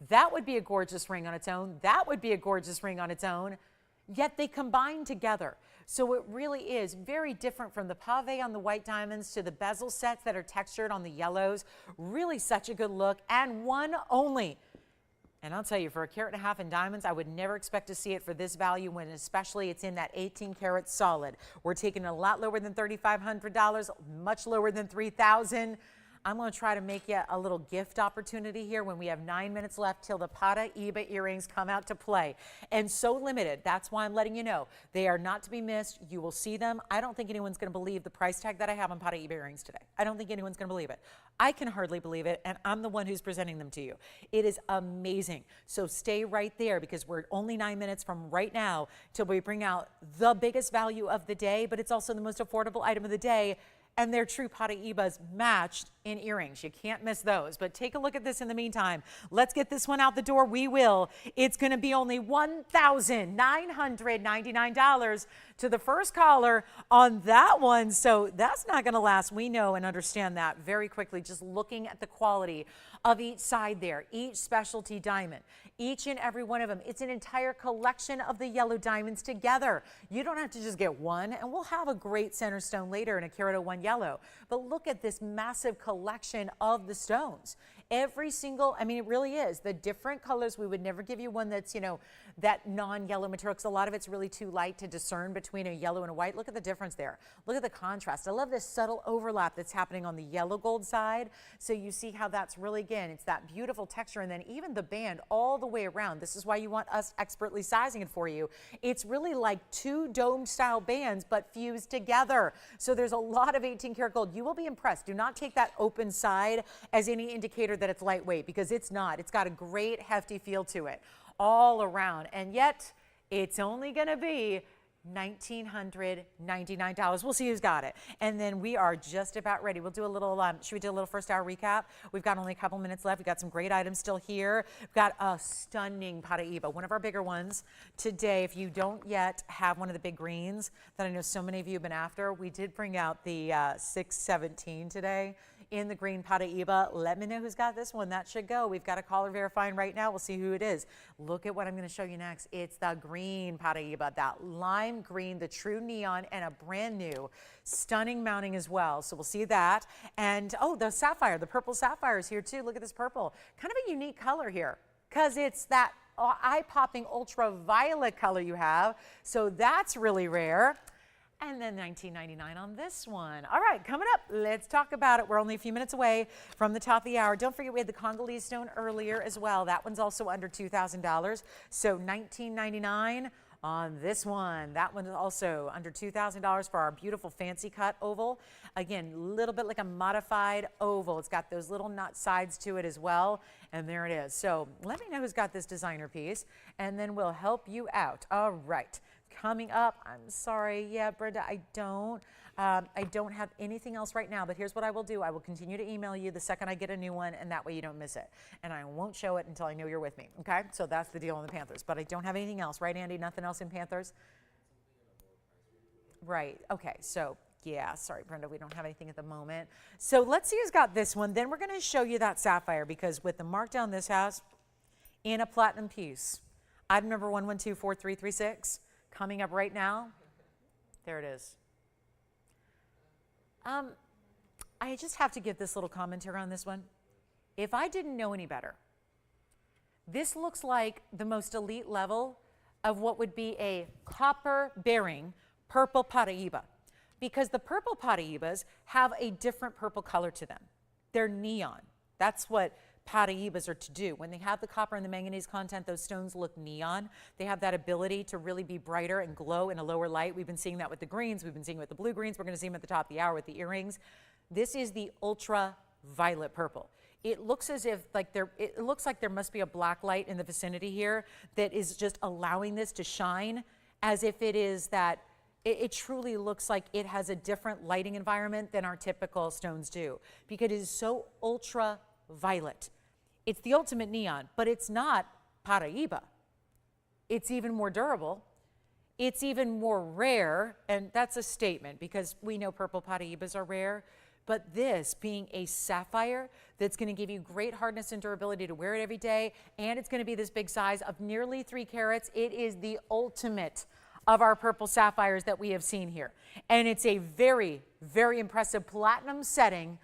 that would be a gorgeous ring on its own. That would be a gorgeous ring on its own. Yet they combine together. So it really is very different from the pave on the white diamonds to the bezel sets that are textured on the yellows. Really such a good look, and one only. And I'll tell you, for a carat and a half in diamonds, I would never expect to see it for this value when especially it's in that 18 karat solid. We're taking it a lot lower than $3,500, much lower than $3,000. I'm going to try to make you a little gift opportunity here when we have 9 minutes left till the Paraiba earrings come out to play. And so limited. That's why I'm letting you know. They are not to be missed. You will see them. I don't think anyone's going to believe the price tag that I have on Paraiba earrings today. I don't think anyone's going to believe it. I can hardly believe it, and I'm the one who's presenting them to you. It is amazing. So stay right there because we're only 9 minutes from right now till we bring out the biggest value of the day, but it's also the most affordable item of the day. And they're true Paraibas matched in earrings. You can't miss those. But take a look at this in the meantime. Let's get this one out the door. We will. It's going to be only $1,999 to the first caller on that one. So that's not going to last. We know and understand that very quickly, just looking at the quality of each side there, each specialty diamond, each and every one of them. It's an entire collection of the yellow diamonds together. You don't have to just get one, and we'll have a great center stone later in a karat 01 yellow. But look at this massive collection of the stones. Every single, I mean, it really is. The different colors, we would never give you one that's, you know, that non-yellow material, because a lot of it's really too light to discern between a yellow and a white. Look at the difference there. Look at the contrast. I love this subtle overlap that's happening on the yellow gold side. So you see how that's really, again, it's that beautiful texture, and then even the band all the way around. This is why you want us expertly sizing it for you. It's really like two dome style bands, but fused together. So there's a lot of 18 karat gold. You will be impressed. Do not take that open side as any indicator that it's lightweight, because it's not. It's got a great hefty feel to it all around, and yet it's only going to be $1,999. We'll see who's got it. And then we are just about ready. We'll do a little, should we do a little first hour recap? We've got only a couple minutes left. We've got some great items still here. We've got a stunning Paraiba, one of our bigger ones today. If you don't yet have one of the big greens that I know so many of you have been after, we did bring out the 617 today in the green Paraiba. Let me know who's got this one. That should go. We've got a caller verifying right now. We'll see who it is. Look at what I'm going to show you next. It's the green Paraiba, that lime green, the true neon, and a brand new stunning mounting as well. So we'll see that. And oh, the sapphire, the purple sapphire is here too. Look at this purple. Kind of a unique color here because it's that eye-popping ultraviolet color you have. So that's really rare. And then $19.99 on this one. All right, coming up, let's talk about it. We're only a few minutes away from the top of the hour. Don't forget we had the Congolese stone earlier as well. That one's also under $2,000. So $19.99 on this one. That one is also under $2,000 for our beautiful fancy cut oval. Again, a little bit like a modified oval. It's got those little nut sides to it as well. And there it is. So let me know who's got this designer piece, and then we'll help you out. All right. Coming up, I'm sorry. Yeah, Brenda, I don't have anything else right now, but here's what I will do. I will continue to email you the second I get a new one, and that way you don't miss it. And I won't show it until I know you're with me, okay? So that's the deal on the Panthers, but I don't have anything else, right, Andy? Nothing else in Panthers? Right, okay, so yeah, sorry, Brenda, we don't have anything at the moment. So let's see who's got this one. Then we're going to show you that sapphire, because with the markdown this has in a platinum piece, item number 1124336, coming up right now. There it is. I just have to give this little commentary on this one. If I didn't know any better, this looks like the most elite level of what would be a copper-bearing purple Paraiba, because the purple Paraibas have a different purple color to them. They're neon. That's what Paraibas are to do. When they have the copper and the manganese content, those stones look neon. They have that ability to really be brighter and glow in a lower light. We've been seeing that with the greens. We've been seeing it with the blue greens. We're going to see them at the top of the hour with the earrings. This is the ultraviolet purple. It looks as if it looks like there must be a black light in the vicinity here that is just allowing this to shine, as if it is that it truly looks like it has a different lighting environment than our typical stones do, because it is so ultraviolet. It's the ultimate neon, but it's not Paraiba. It's even more durable. It's even more rare, and that's a statement because we know purple Paraibas are rare, but this being a sapphire that's going to give you great hardness and durability to wear it every day, and it's going to be this big size of nearly 3 carats. It is the ultimate of our purple sapphires that we have seen here. And it's a very, very impressive platinum setting.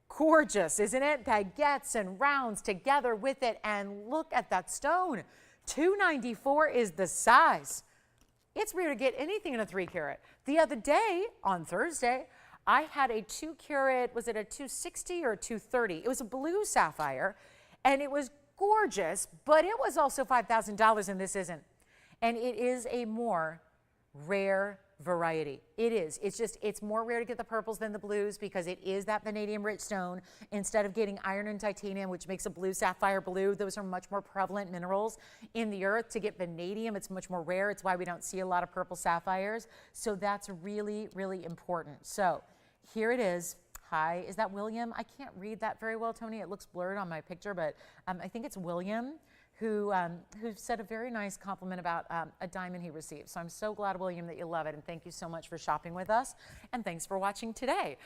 Gorgeous, isn't it? Baguettes and rounds together with it. And look at that stone. $294 is the size. It's rare to get anything in a 3 carat. The other day, on Thursday, I had a 2 carat, was it a 260 or a 230? It was a blue sapphire, and it was gorgeous, but it was also $5,000, and this isn't. And it is a more rare variety. It is. It's more rare to get the purples than the blues, because it is that vanadium rich stone. Instead of getting iron and titanium, which makes a blue sapphire blue, those are much more prevalent minerals in the earth. To get vanadium, it's much more rare. It's why we don't see a lot of purple sapphires. So that's really, really important. So here it is. Hi, is that William? I can't read that very well, Tony. It looks blurred on my picture, but I think it's William who said a very nice compliment about a diamond he received. So I'm so glad, William, that you love it, and thank you so much for shopping with us, and thanks for watching today.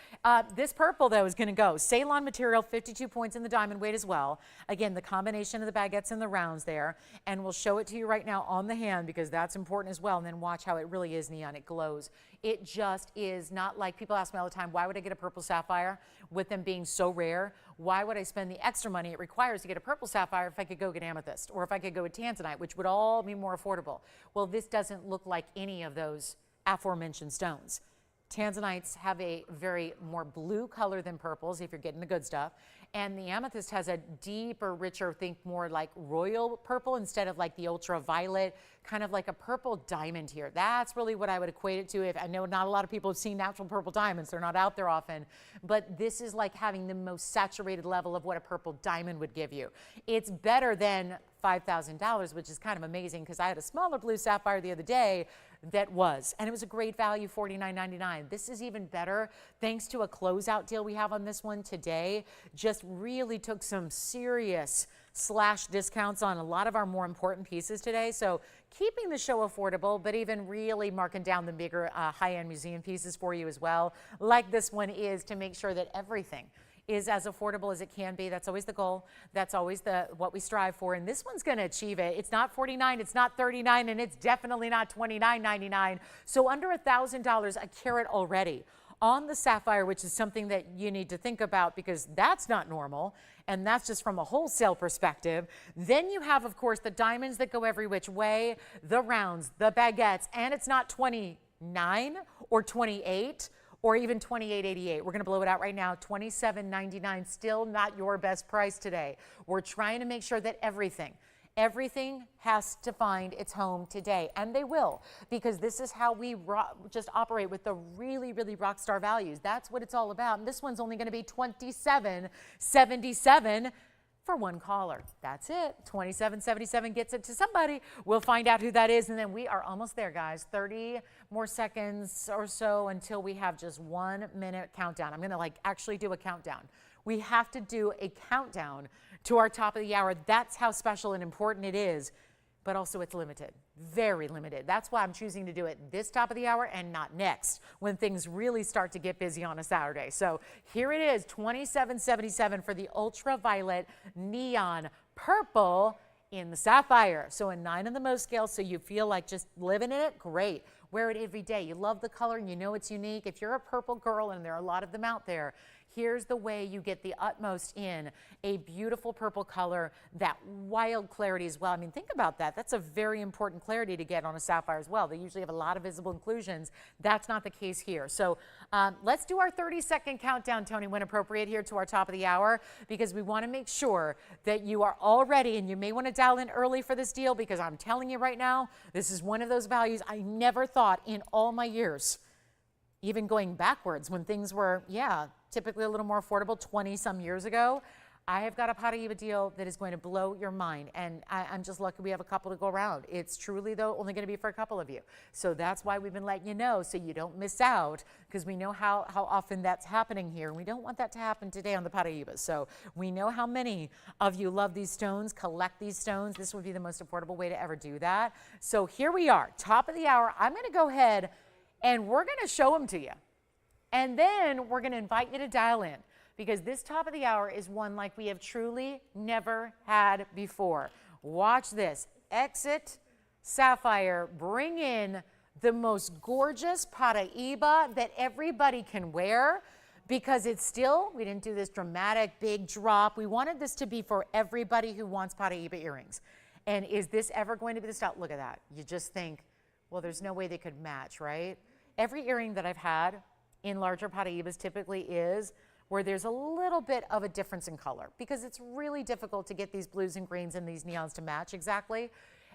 This purple, though, is going to go Ceylon material, 52 points in the diamond weight as well. Again, the combination of the baguettes and the rounds there, and we'll show it to you right now on the hand, because that's important as well, and then watch how it really is neon. It glows. It just is not like, people ask me all the time, why would I get a purple sapphire with them being so rare? Why would I spend the extra money it requires to get a purple sapphire if I could go get amethyst, or if I could go with Tanzanite, which would all be more affordable? Well, this doesn't look like any of those aforementioned stones. Tanzanites have a very more blue color than purples, if you're getting the good stuff. And the amethyst has a deeper, richer, think more like royal purple instead of like the ultraviolet, kind of like a purple diamond here. That's really what I would equate it to. I know not a lot of people have seen natural purple diamonds. They're not out there often. But this is like having the most saturated level of what a purple diamond would give you. It's better than $5,000, which is kind of amazing, because I had a smaller blue sapphire the other day that was, and it was a great value, $49.99. This is even better thanks to a closeout deal we have on this one today. Just really took some serious slash discounts on a lot of our more important pieces today. So keeping the show affordable, but even really marking down the bigger high-end museum pieces for you as well, like this one is, to make sure that everything is as affordable as it can be. That's always the goal. That's always what we strive for. And this one's going to achieve it. It's not $49, it's not $39, and it's definitely not $29.99. So under $1,000 a carat already on the sapphire, which is something that you need to think about, because that's not normal, and that's just from a wholesale perspective. Then you have, of course, the diamonds that go every which way, the rounds, the baguettes, and it's not $29 or $28 or even $28.88. We're going to blow it out right now, $27.99. Still not your best price today. We're trying to make sure that everything Everything has to find its home today, and they will, because this is how we just operate with the really, really rock star values. That's what it's all about. And this one's only going to be $27.77 for one caller. That's it. $27.77 gets it to somebody. We'll find out who that is, and then we are almost there, guys. 30 more seconds or so until we have just 1 minute countdown. I'm going to actually do a countdown. We have to do a countdown to our top of the hour. That's how special and important it is, but also it's limited, very limited. That's why I'm choosing to do it this top of the hour and not next, when things really start to get busy on a Saturday. So here it is, $27.77 for the ultraviolet neon purple in the sapphire. So a 9 on the Mohs scale, so you feel like just living in it, great. Wear it every day. You love the color and you know it's unique. If you're a purple girl, and there are a lot of them out there, here's the way you get the utmost in a beautiful purple color, that wild clarity as well. I mean, think about that. That's a very important clarity to get on a sapphire as well. They usually have a lot of visible inclusions. That's not the case here. So let's do our 30-second countdown, Tony, when appropriate, here to our top of the hour, because we want to make sure that you are all ready, and you may want to dial in early for this deal, because I'm telling you right now, this is one of those values I never thought in all my years, even going backwards when things were, typically a little more affordable 20 some years ago. I have got a Paraiba deal that is going to blow your mind, and I'm just lucky we have a couple to go around. It's truly, though, only going to be for a couple of you. So that's why we've been letting you know, so you don't miss out, because we know how often that's happening here, and we don't want that to happen today on the Paraiba. So we know how many of you love these stones, collect these stones. This would be the most affordable way to ever do that. So here we are, top of the hour. I'm going to go ahead and we're going to show them to you. And then we're going to invite you to dial in, because this top of the hour is one like we have truly never had before. Watch this. Exit sapphire. Bring in the most gorgeous Paraiba that everybody can wear, because it's still, we didn't do this dramatic big drop. We wanted this to be for everybody who wants Paraiba earrings. And is this ever going to be the style? Look at that. You just think, well, there's no way they could match, right? Every earring that I've had in larger Paraibas typically is where there's a little bit of a difference in color, because it's really difficult to get these blues and greens and these neons to match exactly.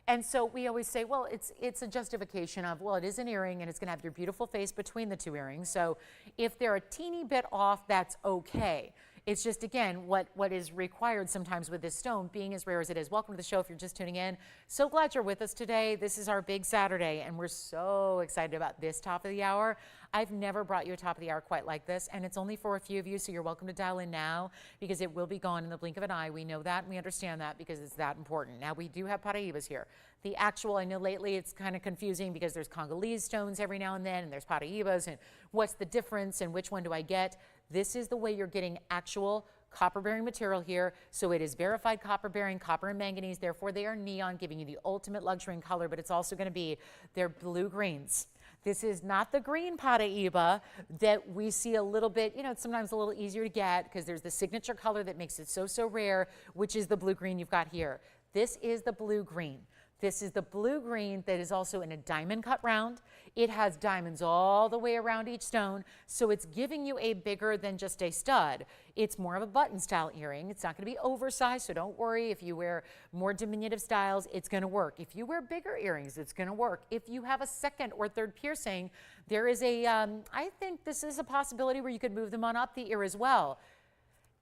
And so we always say, well, it's a justification of, well, it is an earring and it's going to have your beautiful face between the two earrings. So if they're a teeny bit off, that's okay. It's just, again, what is required sometimes with this stone, being as rare as it is. Welcome to the show if you're just tuning in. So glad you're with us today. This is our big Saturday, and we're so excited about this top of the hour. I've never brought you a top of the hour quite like this, and it's only for a few of you, so you're welcome to dial in now, because it will be gone in the blink of an eye. We know that, and we understand that, because it's that important. Now, we do have Paraibas here. The actual, I know lately it's kind of confusing, because there's Congolese stones every now and then, and there's Paraibas, and what's the difference, and which one do I get? This is the way you're getting actual copper-bearing material here. So it is verified copper-bearing, copper and manganese. Therefore, they are neon, giving you the ultimate luxury in color, but it's also going to be their blue-greens. This is not the green Paraiba that we see a little bit, it's sometimes a little easier to get, because there's the signature color that makes it so, so rare, which is the blue-green you've got here. This is the blue-green. This is the blue-green that is also in a diamond cut round. It has diamonds all the way around each stone, so it's giving you a bigger than just a stud. It's more of a button style earring. It's not going to be oversized, so don't worry. If you wear more diminutive styles, it's going to work. If you wear bigger earrings, it's going to work. If you have a second or third piercing, there is I think this is a possibility where you could move them on up the ear as well.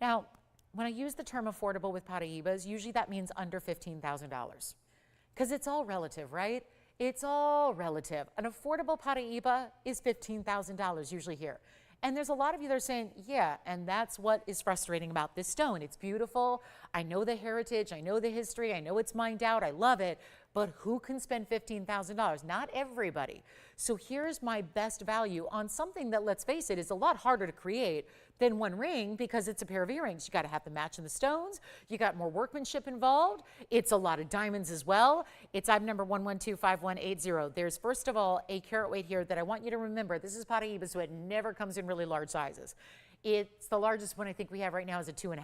Now, when I use the term affordable with Paraibas, usually that means under $15,000. Because it's all relative, right? It's all relative. An affordable Paraiba is $15,000 usually here. And there's a lot of you that are saying, yeah, and that's what is frustrating about this stone. It's beautiful. I know the heritage. I know the history. I know it's mined out. I love it. But who can spend $15,000? Not everybody. So here's my best value on something that, let's face it, is a lot harder to create than one ring, because it's a pair of earrings. You got to have the match in the stones. You got more workmanship involved. It's a lot of diamonds as well. It's item number 1125180. There's, first of all, a carat weight here that I want you to remember. This is Paraiba, so it never comes in really large sizes. It's the largest one I think we have right now is a 2.5.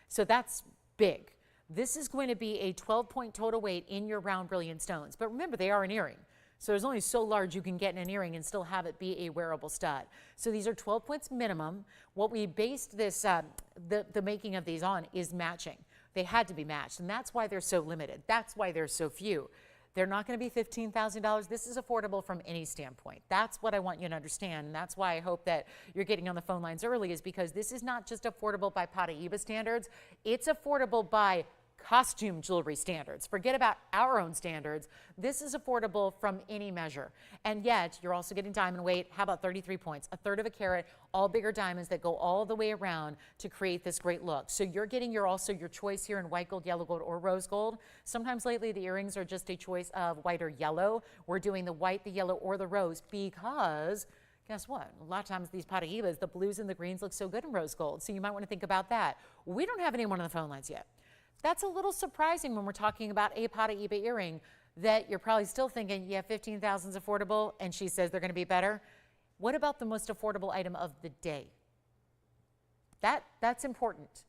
So that's big. This is going to be a 12-point total weight in your round brilliant stones. But remember, they are an earring. So there's only so large you can get in an earring and still have it be a wearable stud. So these are 12 points minimum. What we based this, the making of these on is matching. They had to be matched, and that's why they're so limited. That's why there's so few. They're not going to be $15,000. This is affordable from any standpoint. That's what I want you to understand, and that's why I hope that you're getting on the phone lines early, is because this is not just affordable by Paraiba standards. It's affordable by costume jewelry standards. Forget about our own standards. This is affordable from any measure. And yet, you're also getting diamond weight. How about 33 points? A third of a carat, all bigger diamonds that go all the way around to create this great look. So you're getting also your choice here in white gold, yellow gold, or rose gold. Sometimes lately the earrings are just a choice of white or yellow. We're doing the white, the yellow, or the rose because guess what? A lot of times these Paraibas, the blues and the greens look so good in rose gold. So you might want to think about that. We don't have anyone on the phone lines yet. That's a little surprising when we're talking about a Paraiba earring, that you're probably still thinking, yeah, 15,000 is affordable, and she says they're going to be better. What about the most affordable item of the day? That's important.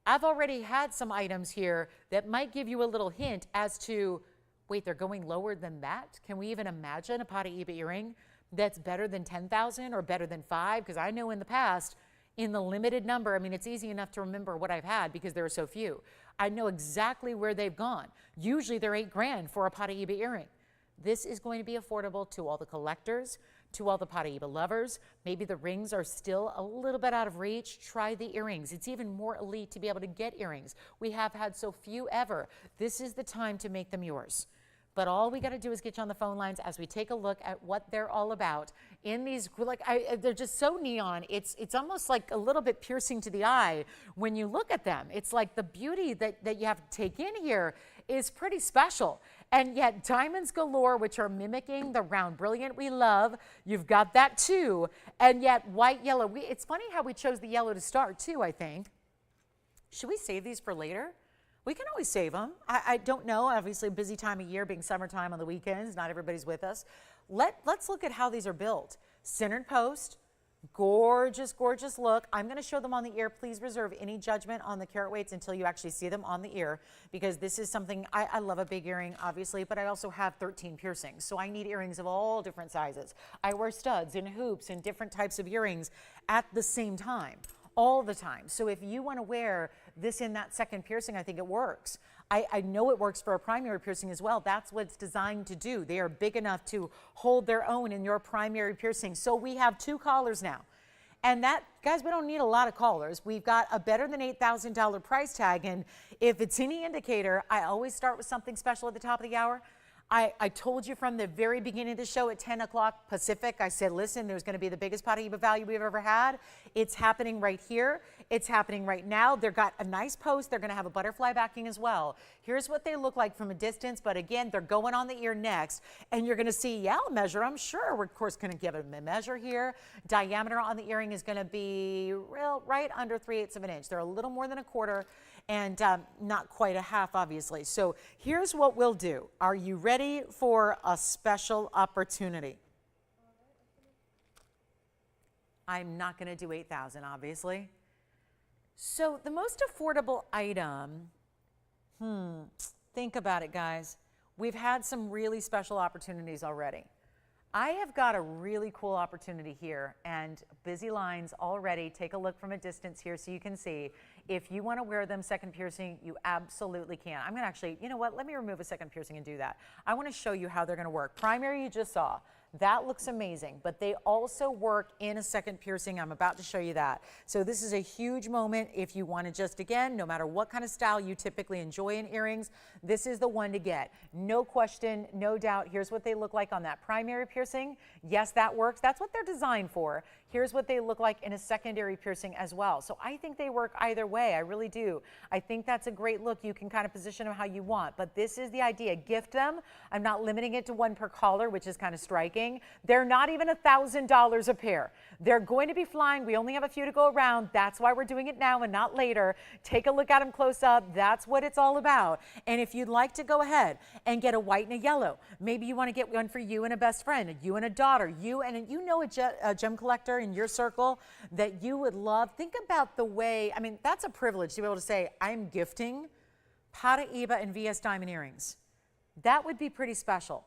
I've already had some items here that might give you a little hint as to, wait, they're going lower than that? Can we even imagine a Paraiba earring that's better than 10,000 or better than 5? Because I know in the past, in the limited number, I mean, it's easy enough to remember what I've had because there are so few. I know exactly where they've gone. Usually they're $8,000 for a Paraiba earring. This is going to be affordable to all the collectors, to all the Paraiba lovers. Maybe the rings are still a little bit out of reach. Try the earrings. It's even more elite to be able to get earrings. We have had so few ever. This is the time to make them yours. But all we got to do is get you on the phone lines as we take a look at what they're all about. In these, they're just so neon. It's almost like a little bit piercing to the eye when you look at them. It's like the beauty that you have to take in here is pretty special. And yet diamonds galore, which are mimicking the round brilliant we love. You've got that too. And yet white, yellow. It's funny how we chose the yellow to start too, I think. Should we save these for later? We can always save them. I don't know, obviously a busy time of year being summertime on the weekends, not everybody's with us. Let's look at how these are built. Centered post, gorgeous, gorgeous look. I'm gonna show them on the ear. Please reserve any judgment on the carat weights until you actually see them on the ear, because this is something, I love a big earring, obviously, but I also have 13 piercings, so I need earrings of all different sizes. I wear studs and hoops and different types of earrings at the same time. All the time. So if you want to wear this in that second piercing, I think it works. I know it works for a primary piercing as well. That's what it's designed to do. They are big enough to hold their own in your primary piercing. So we have 2 collars now. And that, guys, we don't need a lot of collars. We've got a better than $8,000 price tag. And if it's any indicator, I always start with something special at the top of the hour. I told you from the very beginning of the show at 10 o'clock Pacific, I said, listen, there's going to be the biggest Paraiba value we've ever had. It's happening right here. It's happening right now. They've got a nice post. They're going to have a butterfly backing as well. Here's what they look like from a distance, but again, they're going on the ear next, and you're going to see, yeah, I'll measure. I'm sure we're, of course, going to give them a measure here. Diameter on the earring is going to be right under 3/8 of an inch. They're a little more than a quarter, and not quite a half, obviously. So here's what we'll do. Are you ready for a special opportunity? I'm not going to do 8,000, obviously. So the most affordable item, think about it, guys. We've had some really special opportunities already. I have got a really cool opportunity here, and busy lines already. Take a look from a distance here so you can see. If you want to wear them second piercing, you absolutely can. I'm going to actually, you know what, let me remove a second piercing and do that. I want to show you how they're going to work. Primary you just saw. That looks amazing, but they also work in a second piercing. I'm about to show you that. So this is a huge moment if you want to just, again, no matter what kind of style you typically enjoy in earrings, this is the one to get. No question, no doubt. Here's what they look like on that primary piercing. Yes, that works. That's what they're designed for. Here's what they look like in a secondary piercing as well. So I think they work either way. I really do. I think that's a great look. You can kind of position them how you want, but this is the idea. Gift them. I'm not limiting it to 1 per collar, which is kind of striking. They're not even $1,000 a pair. They're going to be flying. We only have a few to go around. That's why we're doing it now and not later. Take a look at them close up. That's what it's all about. And if you'd like to go ahead and get a white and a yellow, maybe you want to get one for you and a best friend, you and a daughter, you know a gem collector in your circle that you would love. Think about the way, I mean, that's a privilege to be able to say, I'm gifting Paraiba and VS diamond earrings. That would be pretty special.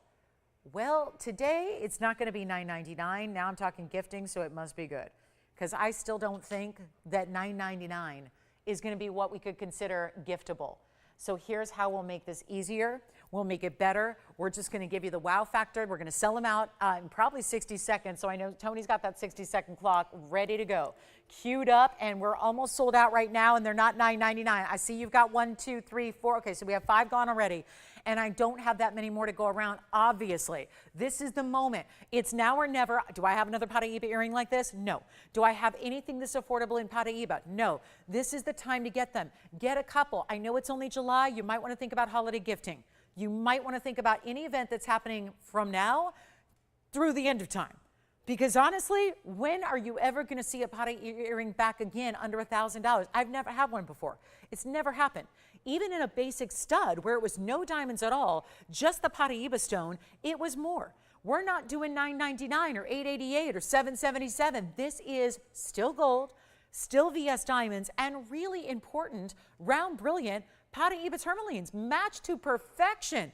Well, today it's not going to be $9.99. Now I'm talking gifting, so it must be good. Because I still don't think that $9.99 is going to be what we could consider giftable. So here's how we'll make this easier. We'll make it better. We're just going to give you the wow factor. We're going to sell them out in probably 60 seconds. So I know Tony's got that 60-second clock ready to go, queued up, and we're almost sold out right now, and they're not $9.99. I see you've got 1, 2, 3, 4. Okay, so we have 5 gone already, and I don't have that many more to go around, obviously. This is the moment. It's now or never. Do I have another Paraiba earring like this? No. Do I have anything this affordable in Paraiba? No. This is the time to get them. Get a couple. I know it's only July. You might want to think about holiday gifting. You might want to think about any event that's happening from now through the end of time. Because honestly, when are you ever going to see a Paraiba earring back again under $1,000? I've never had one before. It's never happened. Even in a basic stud where it was no diamonds at all, just the Paraiba stone, it was more. We're not doing $9.99 or $8.88 or $7.77. This is still gold, still VS diamonds, and really important, round, brilliant Paraiba tourmalines, matched to perfection.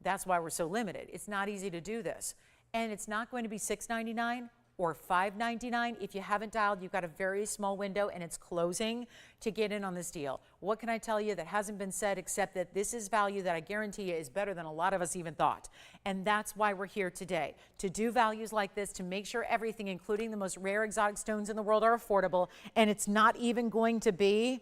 That's why we're so limited. It's not easy to do this. And it's not going to be $6.99 or $5.99. If you haven't dialed, you've got a very small window and it's closing to get in on this deal. What can I tell you that hasn't been said except that this is value that I guarantee you is better than a lot of us even thought. And that's why we're here today, to do values like this, to make sure everything, including the most rare exotic stones in the world, are affordable. And it's not even going to be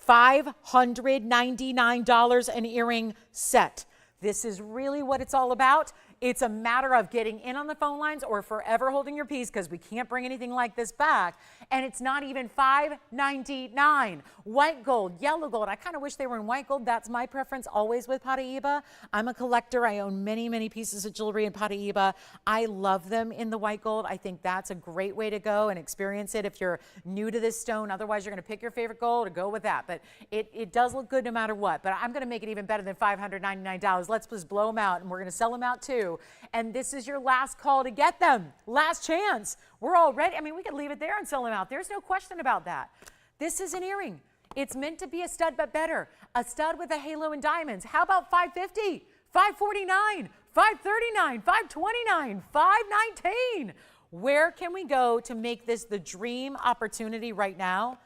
$599 an earring set. This is really what it's all about. It's a matter of getting in on the phone lines or forever holding your peace because we can't bring anything like this back. And it's not even $599. White gold, yellow gold. I kind of wish they were in white gold. That's my preference always with Paraiba. I'm a collector. I own many, many pieces of jewelry in Paraiba. I love them in the white gold. I think that's a great way to go and experience it if you're new to this stone. Otherwise, you're going to pick your favorite gold or go with that. But it does look good no matter what. But I'm going to make it even better than $599. Let's just blow them out, and we're going to sell them out too. And this is your last call to get them. Last chance. We're all ready. I mean, we could leave it there and sell them out. There's no question about that. This is an earring. It's meant to be a stud, but better. A stud with a halo and diamonds. How about $550, $549, $539, $529, $519? Where can we go to make this the dream opportunity right now?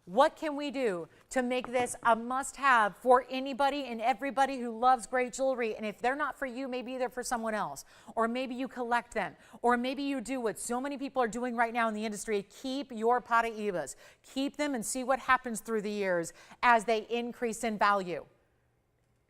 What can we do to make this a must-have for anybody and everybody who loves great jewelry? And if they're not for you, maybe they're for someone else. Or maybe you collect them. Or maybe you do what so many people are doing right now in the industry. Keep your Paraibas. Keep them and see what happens through the years as they increase in value.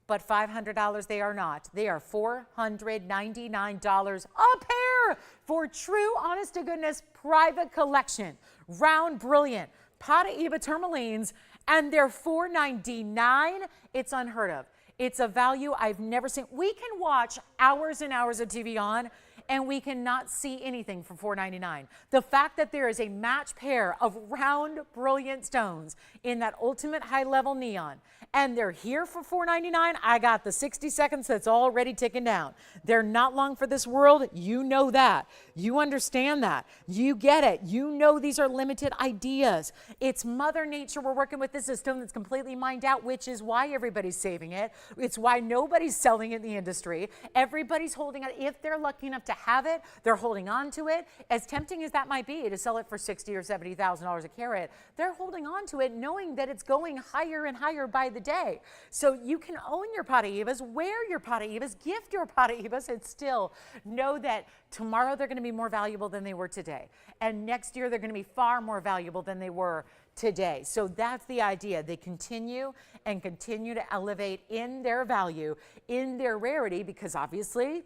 But $500 they are not. They are $499 a pair for true, honest-to-goodness private collection. Round, brilliant Paraiba tourmalines, and they're $499. It's unheard of. It's a value I've never seen. We can watch hours and hours of TVON and we cannot see anything for $499. The fact that there is a match pair of round, brilliant stones in that ultimate high-level neon, and they're here for $499, I got the 60 seconds that's already ticking down. They're not long for this world. You know that. You understand that. You get it. You know these are limited ideas. It's Mother Nature we're working with. This is a stone that's completely mined out, which is why everybody's saving it. It's why nobody's selling it in the industry. Everybody's holding it. If they're lucky enough to have it, they're holding on to it. As tempting as that might be to sell it for $60,000 or $70,000 a carat, they're holding on to it knowing that it's going higher and higher by the day. So you can own your Paraibas, wear your Paraibas, gift your Paraibas, and still know that tomorrow they're going to be more valuable than they were today. And next year they're going to be far more valuable than they were today. So that's the idea. They continue and continue to elevate in their value, in their rarity, because obviously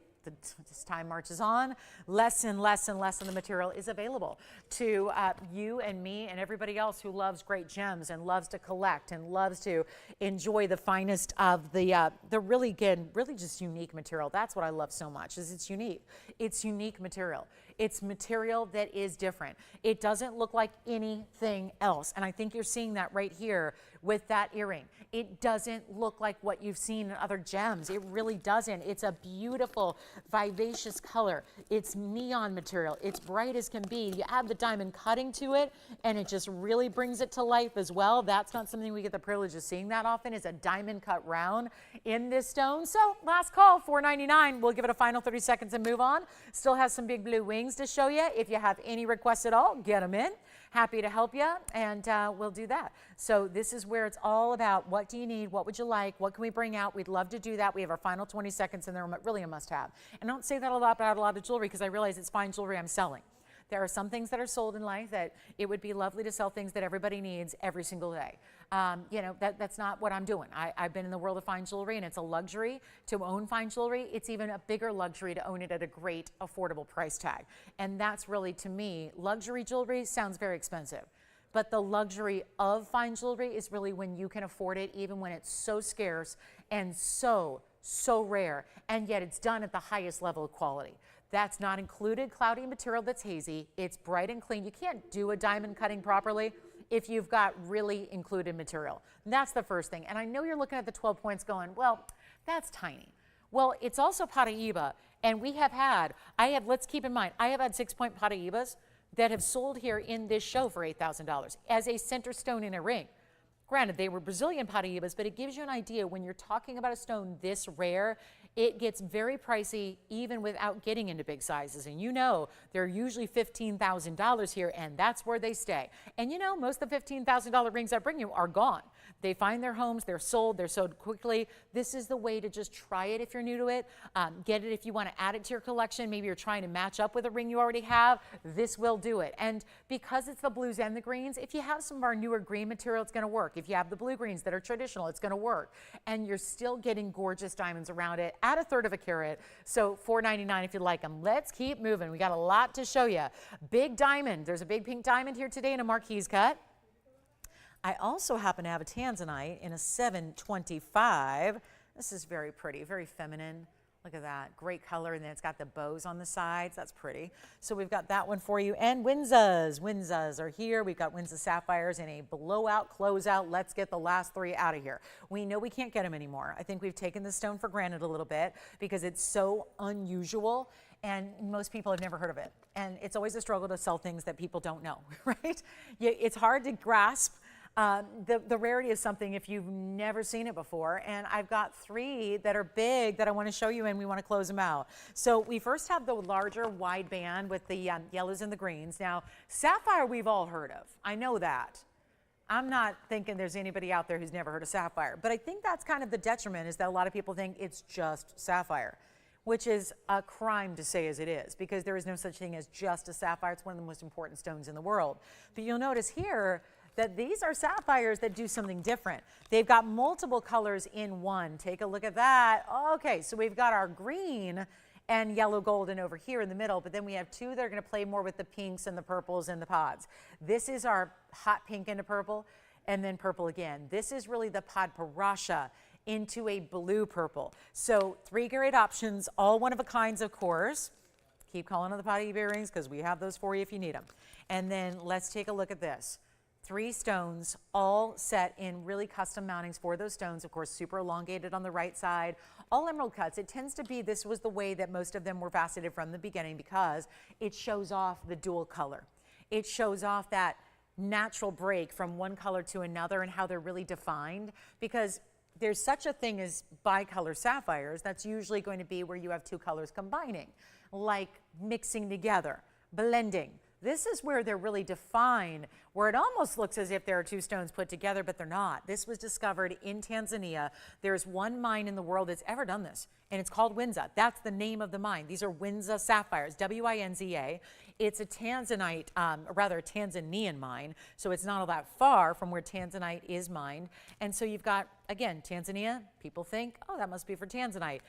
as time marches on, less and less and less of the material is available to you and me and everybody else who loves great gems and loves to collect and loves to enjoy the finest of the really good, really just unique material. That's what I love so much, is it's unique. It's unique material. It's material that is different. It doesn't look like anything else. And I think you're seeing that right here with that earring. It doesn't look like what you've seen in other gems. It really doesn't. It's a beautiful, vivacious color. It's neon material. It's bright as can be. You add the diamond cutting to it, and it just really brings it to life as well. That's not something we get the privilege of seeing that often, is a diamond cut round in this stone. So last call, $499. We'll give it a final 30 seconds and move on. Still has some big blue wings. things to show you. If you have any requests at all, get them in. Happy to help you, and we'll do that. So this is where it's all about what do you need, what would you like, what can we bring out? We'd love to do that. We have our final 20 seconds, and they're really a must-have. And I don't say that a lot about a lot of jewelry because I realize it's fine jewelry I'm selling. There are some things that are sold in life that it would be lovely to sell things that everybody needs every single day. You know, that's not what I'm doing. I've been in the world of fine jewelry, and it's a luxury to own fine jewelry. It's even a bigger luxury to own it at a great, affordable price tag. And that's really, to me, luxury jewelry sounds very expensive. But the luxury of fine jewelry is really when you can afford it, even when it's so scarce and so rare, and yet it's done at the highest level of quality. That's not included cloudy material that's hazy. It's bright and clean. You can't do a diamond cutting properly if you've got really included material. And that's the first thing. And I know you're looking at the 12 points going, well, that's tiny. Well, it's also Paraiba, and we have had, let's keep in mind, I have had 6-point Paraibas that have sold here in this show for $8,000 as a center stone in a ring. Granted, they were Brazilian Paraibas, but it gives you an idea when you're talking about a stone this rare, it gets very pricey even without getting into big sizes. And you know, they're usually $15,000 here, and that's where they stay. And you know, most of the $15,000 rings I bring you are gone. They find their homes, they're sold quickly. This is the way to just try it if you're new to it. Get it if you want to add it to your collection. Maybe you're trying to match up with a ring you already have. This will do it. And because it's the blues and the greens, if you have some of our newer green material, it's going to work. If you have the blue greens that are traditional, it's going to work. And you're still getting gorgeous diamonds around it at 1/3 of a carat. So $4.99 if you like them. Let's keep moving. We got a lot to show you. Big diamond. There's a big pink diamond here today in a marquee cut. I also happen to have a Tanzanite in a 725. This is very pretty, very feminine. Look at that, great color, and then it's got the bows on the sides. That's pretty. So we've got that one for you. And Windas. Windas are here. We've got Winda sapphires in a blowout, closeout. Let's get the last 3 out of here. We know we can't get them anymore. I think we've taken the stone for granted a little bit because it's so unusual, and most people have never heard of it. And it's always a struggle to sell things that people don't know, right? It's hard to grasp the rarity of something if you've never seen it before. And I've got 3 that are big that I want to show you, and we want to close them out. So we first have the larger wide band with the yellows and the greens. Now, sapphire we've all heard of. I know that. I'm not thinking there's anybody out there who's never heard of sapphire, but I think that's kind of the detriment, is that a lot of people think it's just sapphire, which is a crime to say as it is, because there is no such thing as just a sapphire. It's one of the most important stones in the world. But you'll notice here that these are sapphires that do something different. They've got multiple colors in one. Take a look at that. Okay, so we've got our green and yellow golden over here in the middle, but then we have 2 that are going to play more with the pinks and the purples and the pods. This is our hot pink into purple, and then purple again. This is really the pod parasha into a blue purple. So 3 great options, all one of a kinds, of course. Keep calling on the Paraiba earrings because we have those for you if you need them. And then let's take a look at this. 3 stones, all set in really custom mountings for those stones. Of course, super elongated on the right side, all emerald cuts. It tends to be, this was the way that most of them were faceted from the beginning, because it shows off the dual color. It shows off that natural break from one color to another and how they're really defined, because there's such a thing as bicolor sapphires. That's usually going to be where you have 2 colors combining, like mixing together, blending. This is where they're really defined, where it almost looks as if there are 2 stones put together, but they're not. This was discovered in Tanzania. There's one mine in the world that's ever done this, and it's called Winda. That's the name of the mine. These are Winda sapphires, W-I-N-Z-A. It's a Tanzanite, rather a Tanzanian mine, so it's not all that far from where Tanzanite is mined. And so you've got, again, Tanzania. People think, oh, that must be for Tanzanite.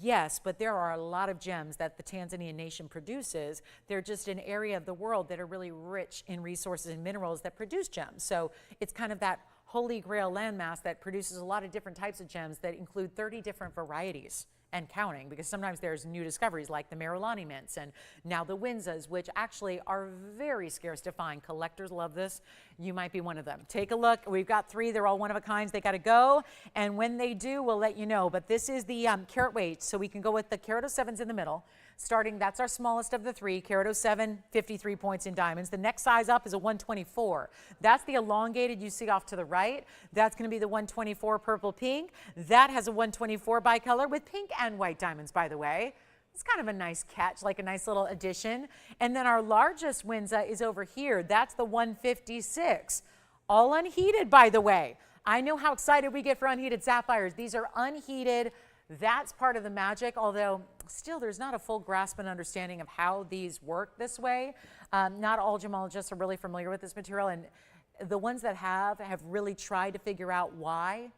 Yes, but there are a lot of gems that the Tanzanian nation produces. They're just an area of the world that are really rich in resources and minerals that produce gems. So it's kind of that holy grail landmass that produces a lot of different types of gems that include 30 different varieties and counting, because sometimes there's new discoveries like the Marilani mints and now the Windas, which actually are very scarce to find. Collectors love this. You might be one of them. Take a look. We've got 3. They're all one of a kinds. They got to go, and when they do, we'll let you know. But this is the carat weight, so we can go with the carat 07s in the middle. Starting, that's our smallest of the 3. Carat 07, 53 points in diamonds. The next size up is a 124. That's the elongated you see off to the right. That's going to be the 124 purple pink. That has a 124 bicolor with pink and white diamonds, by the way. It's kind of a nice catch, like a nice little addition. And then our largest Winda is over here. That's the 156. All unheated, by the way. I know how excited we get for unheated sapphires. These are unheated. That's part of the magic, although still there's not a full grasp and understanding of how these work this way. Not all gemologists are really familiar with this material, and the ones that have really tried to figure out why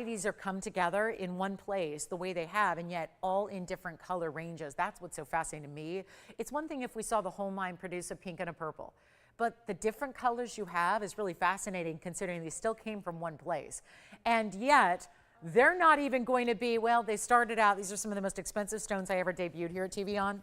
these are come together in one place the way they have, and yet all in different color ranges. That's what's so fascinating to me. It's one thing if we saw the whole mine produce a pink and a purple, but the different colors you have is really fascinating considering they still came from one place. And yet, they're not even going to be, well, they started out, these are some of the most expensive stones I ever debuted here at TVON,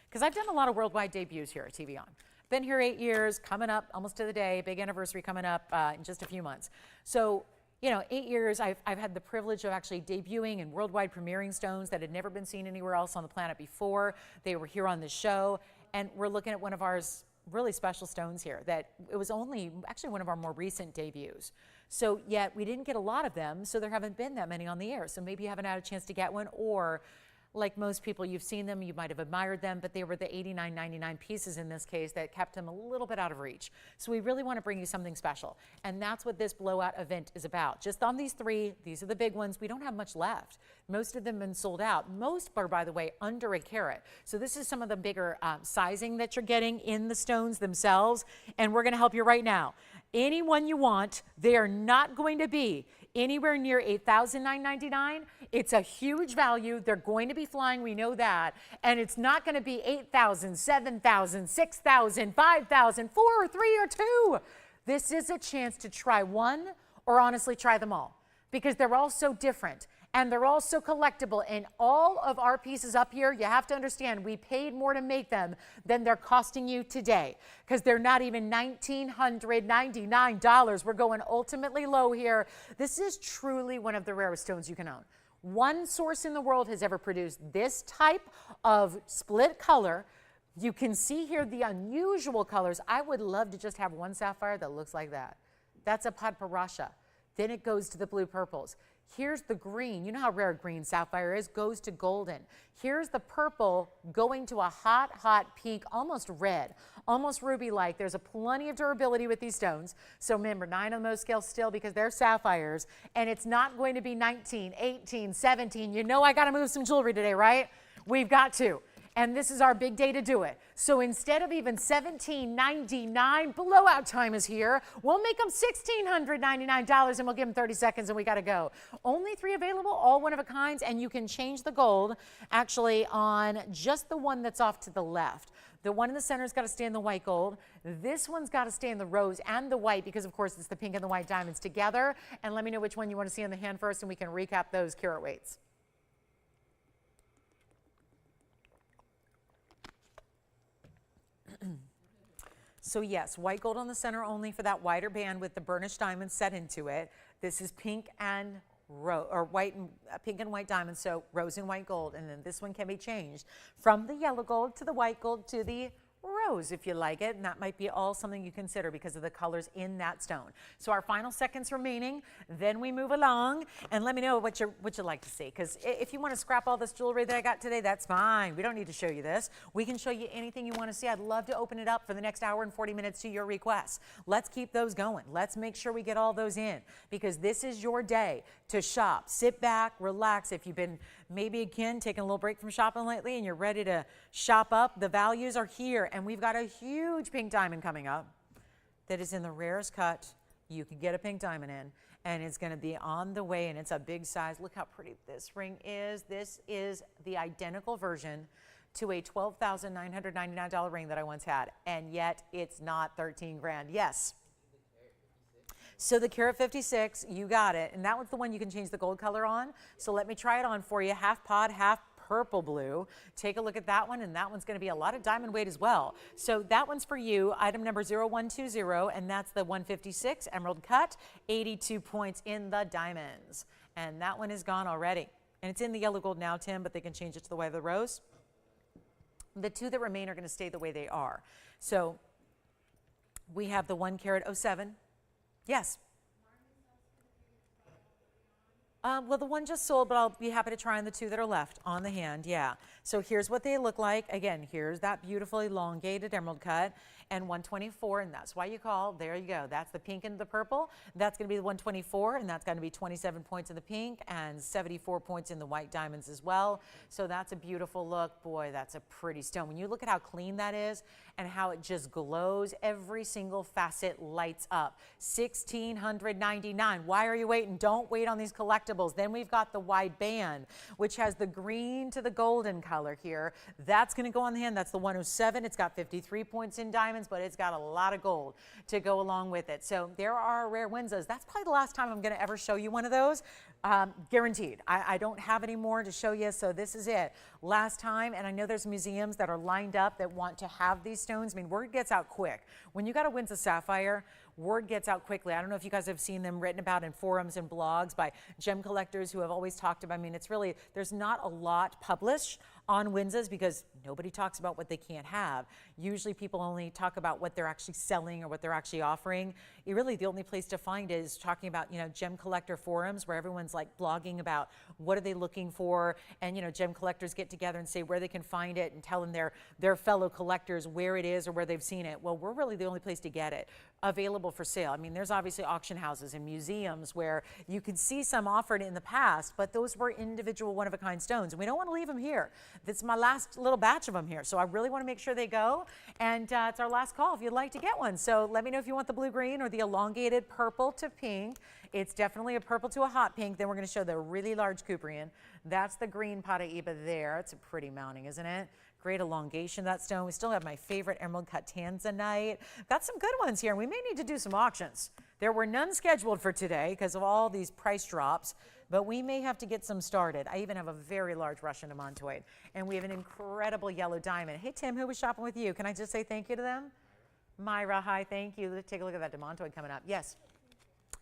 because I've done a lot of worldwide debuts here at TVON. Been here 8 years, coming up almost to the day, big anniversary coming up in just a few months. So, you know, 8 years, I've had the privilege of actually debuting and worldwide premiering stones that had never been seen anywhere else on the planet before. They were here on this show, and we're looking at one of ours really special stones here that it was only actually one of our more recent debuts. So yet we didn't get a lot of them, so there haven't been that many on the air. So maybe you haven't had a chance to get one, or like most people, you've seen them, you might have admired them, but they were the $89.99 pieces in this case that kept them a little bit out of reach. So we really want to bring you something special. And that's what this blowout event is about. Just on these three, these are the big ones. We don't have much left. Most of them have been sold out. Most are, by the way, under a carat. So this is some of the bigger sizing that you're getting in the stones themselves. And we're going to help you right now. Any one you want, they are not going to be anywhere near $8,999. It's a huge value. They're going to be flying. We know that. And it's not going to be $8,000, $7,000, $6,000, $5,000, 4 or 3 or 2. This is a chance to try one or honestly try them all because they're all so different. And they're all so collectible. And all of our pieces up here, you have to understand, we paid more to make them than they're costing you today because they're not even $1,999. We're going ultimately low here. This is truly one of the rarest stones you can own. One source in the world has ever produced this type of split color. You can see here the unusual colors. I would love to just have one sapphire that looks like that. That's a Patriotic. Then it goes to the blue purples. Here's the green. You know how rare green sapphire is, goes to golden. Here's the purple going to a hot, hot pink, almost red, almost ruby-like. There's a plenty of durability with these stones. So remember, 9 on the Mohs scale still because they're sapphires, and it's not going to be 19, 18, 17. You know I got to move some jewelry today, right? We've got to. And this is our big day to do it. So instead of even $1,799, blowout time is here. We'll make them $1,699 and we'll give them 30 seconds and we got to go. Only 3 available, all one of a kinds, and you can change the gold actually on just the one that's off to the left. The one in the center's got to stay in the white gold. This one's got to stay in the rose and the white because, of course, it's the pink and the white diamonds together. And let me know which one you want to see on the hand first and we can recap those carat weights. So yes, white gold on the center only for that wider band with the burnished diamonds set into it. This is pink and pink and white diamonds, so rose and white gold. And then this one can be changed from the yellow gold to the white gold to the rose if you like it, and that might be all something you consider because of the colors in that stone. So our final seconds remaining, then we move along, and let me know what you'd like to see, because if you want to scrap all this jewelry that I got today, that's fine. We don't need to show you this. We can show you anything you want to see. I'd love to open it up for the next hour and 40 minutes to your requests. Let's keep those going. Let's make sure we get all those in, because this is your day to shop. Sit back, relax. If you've been maybe again taking a little break from shopping lately and you're ready to shop up, the values are here. And we've got a huge pink diamond coming up that is in the rarest cut you could get a pink diamond in, and it's going to be on the way, and it's a big size. Look how pretty this ring is. This is the identical version to a $12,999 ring that I once had, and yet it's not 13 grand. Yes. So the carat 56, you got it, and that one's the one you can change the gold color on. So let me try it on for you, half pod, half purple blue. Take a look at that one, and that one's going to be a lot of diamond weight as well. So that one's for you, item number 0120, and that's the 156 emerald cut, 82 points in the diamonds. And that one is gone already. And it's in the yellow gold now, Tim, but they can change it to the white of the rose. The 2 that remain are going to stay the way they are. So we have the 1 carat 07. Yes. Well, the one just sold, but I'll be happy to try on the 2 that are left on the hand. Yeah. So here's what they look like. Again, here's that beautiful elongated emerald cut, and 124, and that's why you call. There you go. That's the pink and the purple. That's going to be the 124, and that's going to be 27 points in the pink and 74 points in the white diamonds as well. So that's a beautiful look. Boy, that's a pretty stone. When you look at how clean that is and how it just glows, every single facet lights up. $1,699. Why are you waiting? Don't wait on these collectibles. Then we've got the wide band, which has the green to the golden color here. That's going to go on the hand. That's the 107. It's got 53 points in diamonds, but it's got a lot of gold to go along with it. So there are rare Windas. That's probably the last time I'm going to ever show you one of those. Guaranteed. I don't have any more to show you, so this is it. Last time, and I know there's museums that are lined up that want to have these stones. I mean, word gets out quick. When you got a Winda sapphire, word gets out quickly. I don't know if you guys have seen them written about in forums and blogs by gem collectors who have always talked about. I mean, it's really, there's not a lot published on Windas because nobody talks about what they can't have. Usually people only talk about what they're actually selling or what they're actually offering. Really, the only place to find is talking about, gem collector forums where everyone's like blogging about what are they looking for, and gem collectors get together and say where they can find it and telling their fellow collectors where it is or where they've seen it. Well, we're really the only place to get it available for sale. I mean, there's obviously auction houses and museums where you could see some offered in the past, but those were individual one-of-a-kind stones, and we don't want to leave them here. This is my last little batch of them here, so I really want to make sure they go, and it's our last call if you'd like to get one. So let me know if you want the blue-green or the elongated purple to pink. It's definitely a purple to a hot pink. Then we're going to show the really large Cuprian. That's the green Paraiba there. It's a pretty mounting, isn't it? Great elongation of that stone. We still have my favorite emerald cut Tanzanite. Got some good ones here, and we may need to do some auctions. There were none scheduled for today because of all these price drops, but we may have to get some started. I even have a very large Russian demontoid, and we have an incredible yellow diamond. Hey, Tim, who was shopping with you? Can I just say thank you to them? Myra, hi, thank you. Let's take a look at that demontoid coming up. Yes.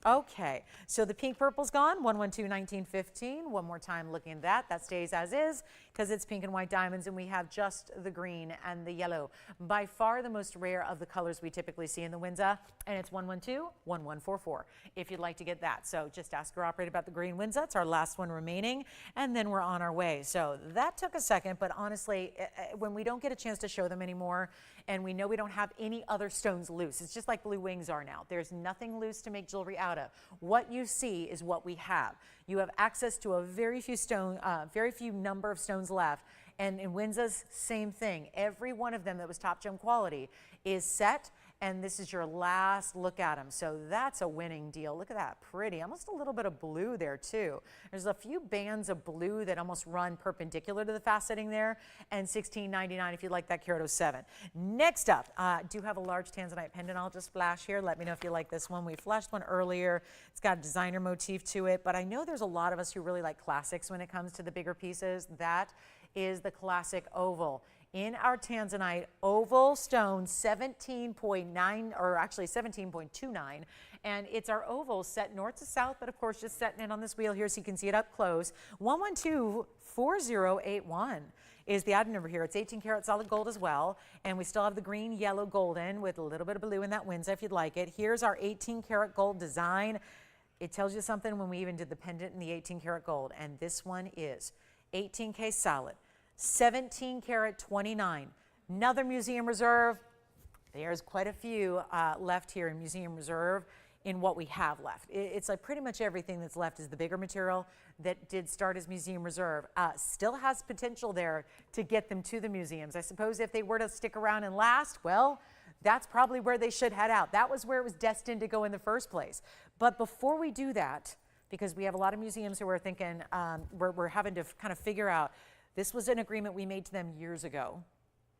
Okay, so the pink purple's gone, 112-1915. One more time looking at that. That stays as is because it's pink and white diamonds, and we have just the green and the yellow. By far the most rare of the colors we typically see in the Winda, and it's 112-1144 if you'd like to get that. So just ask your operator about the green Winda. It's our last one remaining, and then we're on our way. So that took a second, but honestly, when we don't get a chance to show them anymore, and we know we don't have any other stones loose, it's just like blue wings are now. There's nothing loose to make jewelry out of. What you see is what we have. You have access to a very few number of stones left, and in Winda's, same thing. Every one of them that was top gem quality is set, and this is your last look at them. So that's a winning deal. Look at that, pretty, almost a little bit of blue there too. There's a few bands of blue that almost run perpendicular to the faceting there, and $16.99 if you like that carat 07. Next up, do have a large Tanzanite pendant I'll just flash here. Let me know if you like this one. We flashed one earlier. It's got a designer motif to it, but I know there's a lot of us who really like classics when it comes to the bigger pieces. That is the classic oval. In our Tanzanite oval stone, 17.9, or actually 17.29, and it's our oval set north to south, but of course just setting it on this wheel here so you can see it up close. 112-4081 is the item number here. It's 18 karat solid gold as well, and we still have the green, yellow, golden with a little bit of blue in that Winda if you'd like it. Here's our 18 karat gold design. It tells you something when we even did the pendant in the 18 karat gold, and this one is 18K solid. 17 karat 29. Another museum reserve. There's quite a few left here in museum reserve in what we have left. It's like pretty much everything that's left is the bigger material that did start as museum reserve. Still has potential there to get them to the museums. I suppose if they were to stick around and last, well, that's probably where they should head out. That was where it was destined to go in the first place. But before we do that, because we have a lot of museums who are thinking, we're having to kind of figure out, this was an agreement we made to them years ago.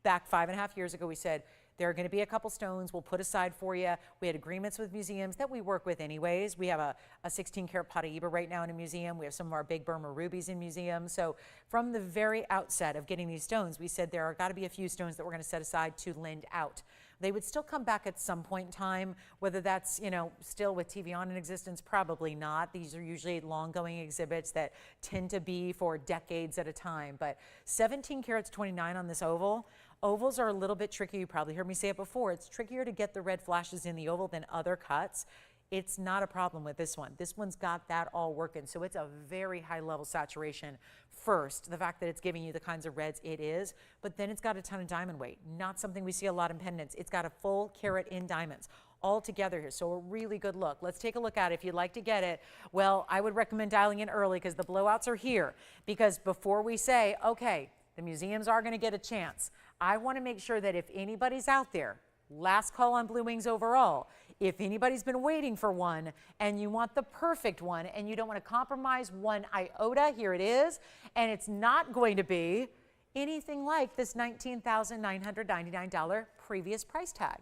Back 5.5 years ago, we said, there are going to be a couple stones we'll put aside for you. We had agreements with museums that we work with anyways. We have a 16 karat Paraiba right now in a museum. We have some of our big Burma rubies in museums. So from the very outset of getting these stones, we said there are got to be a few stones that we're going to set aside to lend out. They would still come back at some point in time, whether that's, still with TVON in existence, probably not. These are usually long-going exhibits that tend to be for decades at a time. But 17 karats 29 on this oval. Ovals are a little bit tricky. You probably heard me say it before. It's trickier to get the red flashes in the oval than other cuts. It's not a problem with this one. This one's got that all working. So it's a very high level saturation first. The fact that it's giving you the kinds of reds it is, but then it's got a ton of diamond weight. Not something we see a lot in pendants. It's got a full carat in diamonds all together here. So a really good look. Let's take a look at it. If you'd like to get it, well, I would recommend dialing in early because the blowouts are here. Because before we say, okay, the museums are going to get a chance, I want to make sure that if anybody's out there, last call on Blue Wings overall, if anybody's been waiting for one and you want the perfect one and you don't want to compromise one iota, here it is. And it's not going to be anything like this $19,999 previous price tag.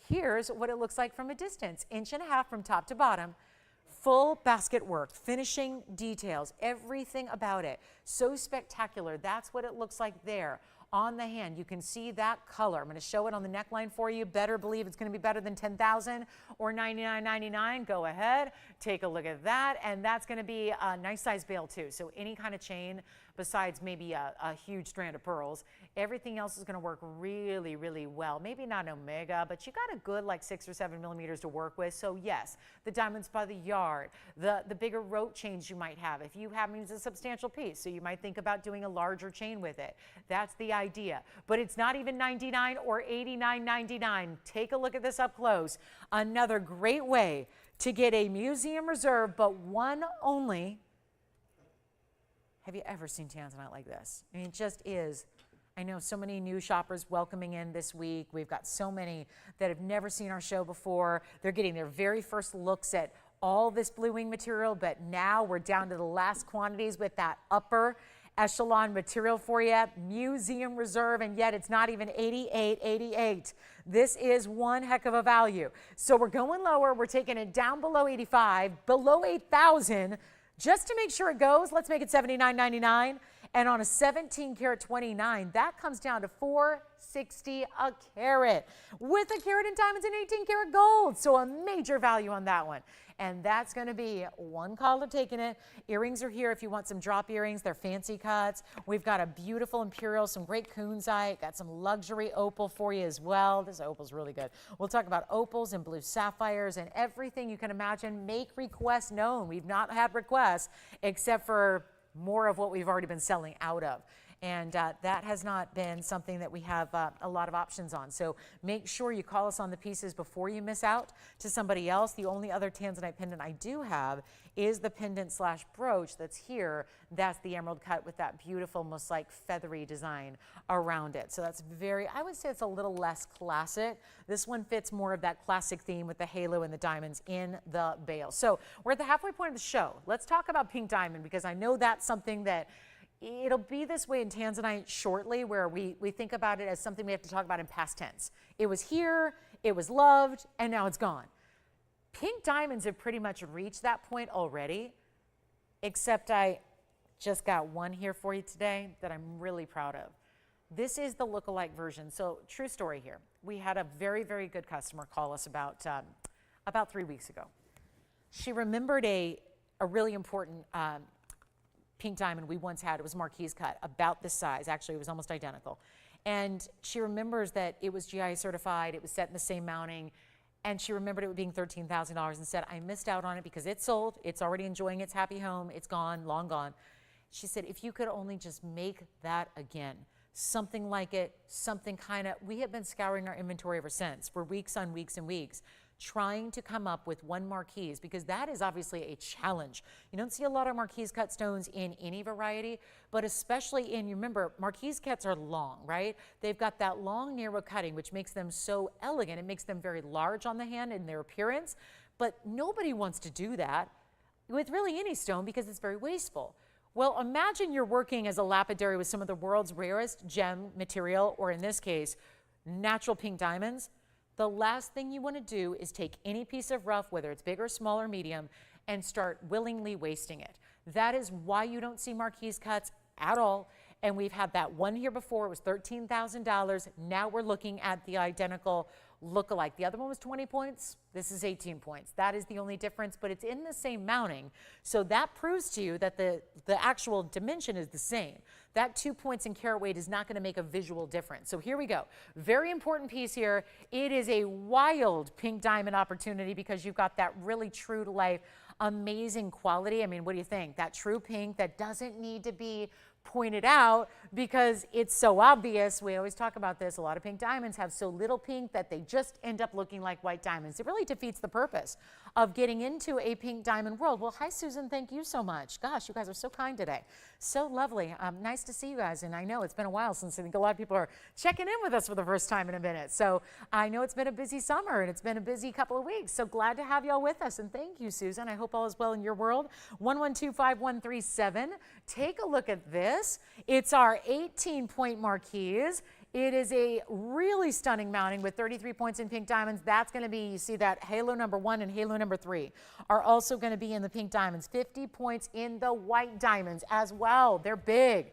Here's what it looks like from a distance, 1.5 inches from top to bottom. Full basket work, finishing details, everything about it. So spectacular. That's what it looks like there. On the hand, you can see that color. I'm going to show it on the neckline for you. Better believe it's going to be better than $10,000 or $99.99. Go ahead, take a look at that. And that's going to be a nice size bail too. So any kind of chain besides maybe a huge strand of pearls, everything else is going to work really, really well. Maybe not Omega, but you got a good like 6 or 7 millimeters to work with. So yes, the diamonds by the yard, the bigger rope chains you might have. If you have, means a substantial piece. So you might think about doing a larger chain with it. That's the idea. But it's not even $99 or $89.99. Take a look at this up close. Another great way to get a museum reserve, but one only. Have you ever seen Tanzanite like this? I mean, it just is. I know so many new shoppers welcoming in this week. We've got so many that have never seen our show before. They're getting their very first looks at all this Blue Wing material, but now we're down to the last quantities with that upper echelon material for you, museum reserve, and yet it's not even $88.88. This is one heck of a value. So we're going lower. We're taking it down below 85, below 8,000. Just to make sure it goes, let's make it $79.99. And on a 17 karat 29, that comes down to $460 a carat with a carat in diamonds and 18 karat gold. So a major value on that one. And that's going to be one caller taking it. Earrings are here if you want some drop earrings. They're fancy cuts. We've got a beautiful imperial, some great kunzite, got some luxury opal for you as well. This opal's really good. We'll talk about opals and blue sapphires and everything you can imagine. Make requests known. We've not had requests except for more of what we've already been selling out of. And that has not been something that we have a lot of options on. So make sure you call us on the pieces before you miss out to somebody else. The only other Tanzanite pendant I do have is the pendant slash brooch that's here. That's the emerald cut with that beautiful, almost like feathery design around it. So that's very, I would say it's a little less classic. This one fits more of that classic theme with the halo and the diamonds in the bail. So we're at the halfway point of the show. Let's talk about pink diamond because I know that's something that it'll be this way in Tanzanite shortly where we think about it as something we have to talk about in past tense. It was here, it was loved, and now it's gone. Pink diamonds have pretty much reached that point already, except I just got one here for you today that I'm really proud of. This is the lookalike version. So true story here. We had a very, very good customer call us about 3 weeks ago. She remembered a really important pink diamond we once had. It was marquee cut, about this size. Actually, it was almost identical. And she remembers that it was GI certified. It was set in the same mounting. And she remembered it being $13,000 and said, I missed out on it because it's sold. It's already enjoying its happy home. It's gone, long gone. She said, if you could only just make that again, something like it, something kind of, we have been scouring our inventory ever since for weeks on weeks and weeks, trying to come up with one marquee, because that is obviously a challenge. You don't see a lot of marquee cut stones in any variety, but especially in, you remember, marquee cuts are long, right? They've got that long, narrow cutting, which makes them so elegant. It makes them very large on the hand in their appearance, but nobody wants to do that with really any stone because it's very wasteful. Well, imagine you're working as a lapidary with some of the world's rarest gem material, or in this case, natural pink diamonds. The last thing you want to do is take any piece of rough, whether it's big or small or medium, and start willingly wasting it. That is why you don't see marquee cuts at all. And we've had that one here before. It was $13,000. Now we're looking at the identical look alike. The other one was 20 points. This is 18 points. That is the only difference, but it's in the same mounting. So that proves to you that the actual dimension is the same. That 2 points in carat weight is not going to make a visual difference. So here we go. Very important piece here. It is a wild pink diamond opportunity because you've got that really true to life, amazing quality. I mean, what do you think? That true pink that doesn't need to be pointed out because it's so obvious. We always talk about this. A lot of pink diamonds have so little pink that they just end up looking like white diamonds. It really defeats the purpose of getting into a pink diamond world. Well, hi, Susan. Thank you so much. Gosh, you guys are so kind today. So lovely. Nice to see you guys. And I know it's been a while since I think a lot of people are checking in with us for the first time in a minute. So I know it's been a busy summer and it's been a busy couple of weeks. So glad to have y'all with us. And thank you, Susan. I hope all is well in your world. 1125137. Take a look at this. It's our 18-point marquees. It is a really stunning mounting with 33 points in pink diamonds. That's going to be, you see that halo number 1 and halo number 3 are also going to be in the pink diamonds. 50 points in the white diamonds as well. They're big.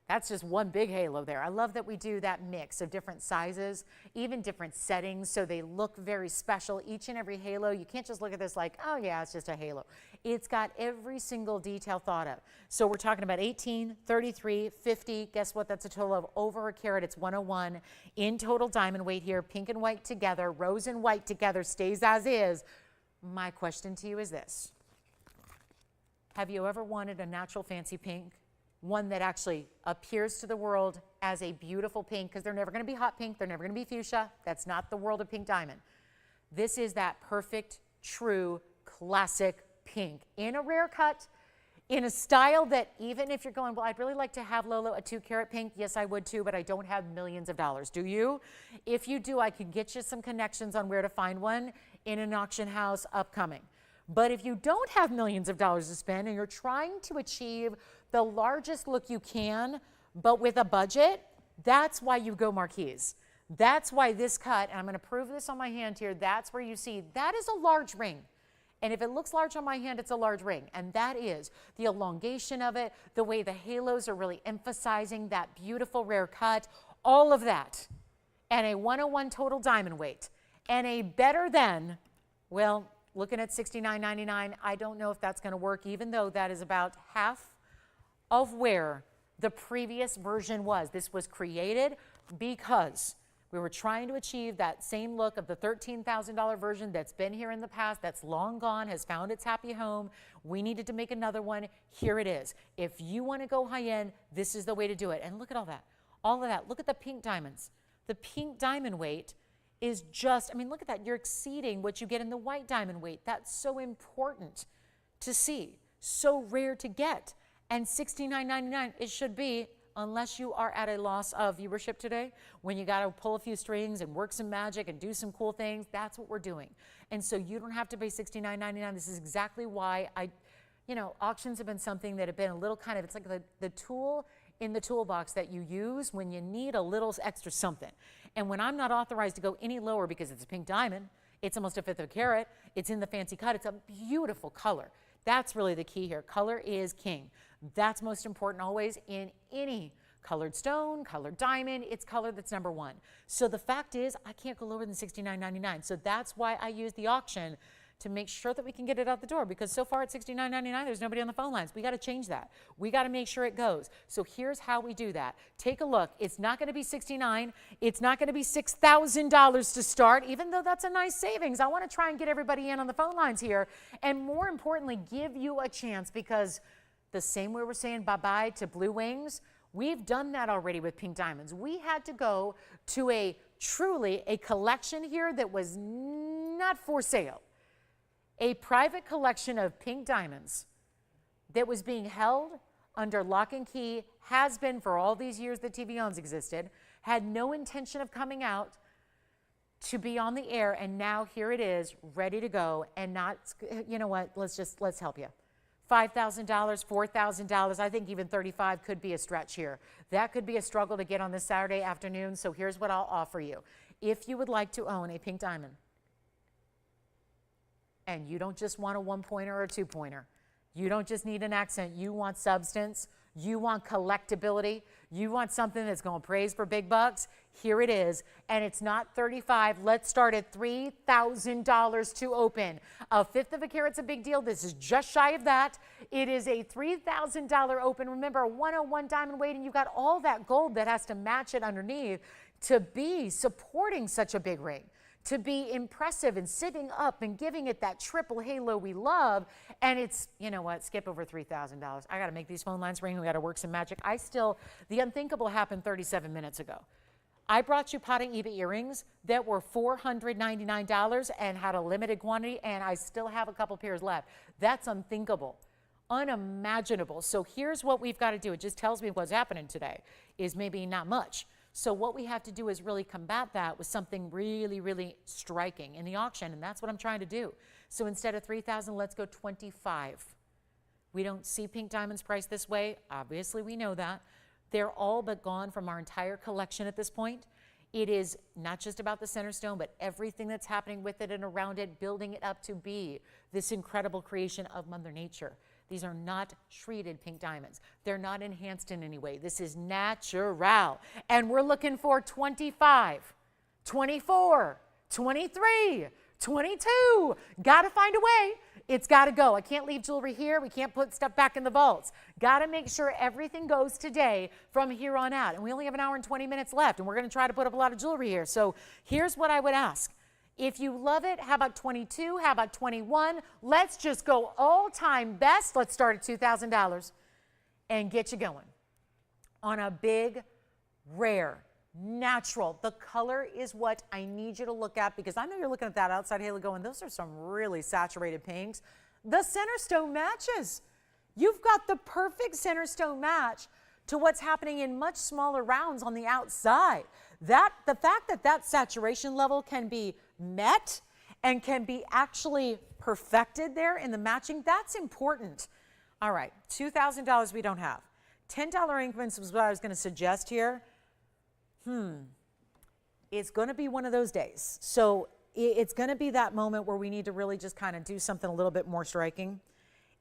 That's just one big halo there. I love that we do that mix of different sizes, even different settings, so they look very special. Each and every halo, you can't just look at this like, oh yeah, it's just a halo. It's got every single detail thought of. So we're talking about 18, 33, 50. Guess what? That's a total of over a carat. It's 101 in total diamond weight here. Pink and white together, rose and white together, stays as is. My question to you is this. Have you ever wanted a natural fancy pink? One that actually appears to the world as a beautiful pink, because they're never going to be hot pink, they're never going to be fuchsia. That's not the world of pink diamond. This is that perfect, true, classic pink in a rare cut, in a style that even if you're going, well, I'd really like to have, Lolo, a 2-carat pink. Yes, I would too, but I don't have millions of dollars. Do you? If you do, I can get you some connections on where to find one in an auction house upcoming. But if you don't have millions of dollars to spend and you're trying to achieve the largest look you can, but with a budget, that's why you go marquees. That's why this cut, and I'm going to prove this on my hand here, that's where you see that is a large ring. And if it looks large on my hand, it's a large ring. And that is the elongation of it, the way the halos are really emphasizing that beautiful rare cut, all of that. And a 101 total diamond weight. And a better than, well, looking at $69.99, I don't know if that's going to work, even though that is about half of where the previous version was. This was created because we were trying to achieve that same look of the $13,000 version that's been here in the past, that's long gone, has found its happy home. We needed to make another one. Here it is. If you want to go high end, this is the way to do it. And look at all that. All of that. Look at the pink diamonds. The pink diamond weight is just, I mean, look at that. You're exceeding what you get in the white diamond weight. That's so important to see. So rare to get. And $69.99 it should be, unless you are at a loss of viewership today, when you got to pull a few strings and work some magic and do some cool things. That's what we're doing. And so you don't have to pay $69.99. This is exactly why auctions have been something that have been a little kind of, it's like the tool in the toolbox that you use when you need a little extra something. And when I'm not authorized to go any lower because it's a pink diamond, it's almost a 1/5 of a carat, it's in the fancy cut, it's a beautiful color. That's really the key here. Color is king. That's most important always in any colored stone, colored diamond. It's color that's number one. So the fact is, I can't go lower than $69.99. So that's why I use the auction to make sure that we can get it out the door, because so far at $69.99, there's nobody on the phone lines. We got to change that. We got to make sure it goes. So here's how we do that. Take a look. It's not going to be $69. It's not going to be $6,000 to start, even though that's a nice savings. I want to try and get everybody in on the phone lines here, and more importantly, give you a chance, because the same way we're saying bye-bye to blue wings, we've done that already with pink diamonds. We had to go to truly a collection here that was not for sale. A private collection of pink diamonds that was being held under lock and key, has been for all these years that TVONs existed, had no intention of coming out to be on the air, and now here it is, ready to go, and not, you know what, let's help you. $5,000, $4,000, I think even $35,000 could be a stretch here. That could be a struggle to get on this Saturday afternoon, so here's what I'll offer you. If you would like to own a pink diamond, and you don't just want a 1-pointer or a 2-pointer, you don't just need an accent, you want substance, You want collectability. You want something that's going to praise for big bucks. Here it is. And it's not $35. Let's start at $3,000 to open. A fifth of a carat's a big deal. This is just shy of that. It is a $3,000 open. Remember, a 101 diamond weight, and you've got all that gold that has to match it underneath to be supporting such a big ring, to be impressive and sitting up and giving it that triple halo we love. And it's, you know what, skip over $3,000. I got to make these phone lines ring. We got to work some magic. The unthinkable happened 37 minutes ago. I brought you Paraiba earrings that were $499 and had a limited quantity, and I still have a couple pairs left. That's unthinkable, unimaginable. So here's what we've got to do. It just tells me what's happening today is maybe not much. So what we have to do is really combat that with something really, really striking in the auction, and that's what I'm trying to do. So instead of $3,000, let's go $25,000. We don't see pink diamonds priced this way. Obviously, we know that. They're all but gone from our entire collection at this point. It is not just about the center stone, but everything that's happening with it and around it, building it up to be this incredible creation of Mother Nature. These are not treated pink diamonds. They're not enhanced in any way. This is natural. And we're looking for 25, 24, 23, 22. Got to find a way. It's got to go. I can't leave jewelry here. We can't put stuff back in the vaults. Got to make sure everything goes today from here on out. And we only have an hour and 20 minutes left, and we're going to try to put up a lot of jewelry here. So here's what I would ask. If you love it, how about 22? How about 21? Let's just go all-time best. Let's start at $2,000 and get you going on a big, rare, natural. The color is what I need you to look at, because I know you're looking at that outside halo going, those are some really saturated pinks. The center stone matches. You've got the perfect center stone match to what's happening in much smaller rounds on the outside. The fact that that saturation level can be met and can be actually perfected there in the matching, that's important. All right, $2,000 we don't have. $10 increments was what I was going to suggest here. It's going to be one of those days. So it's going to be that moment where we need to really just kind of do something a little bit more striking.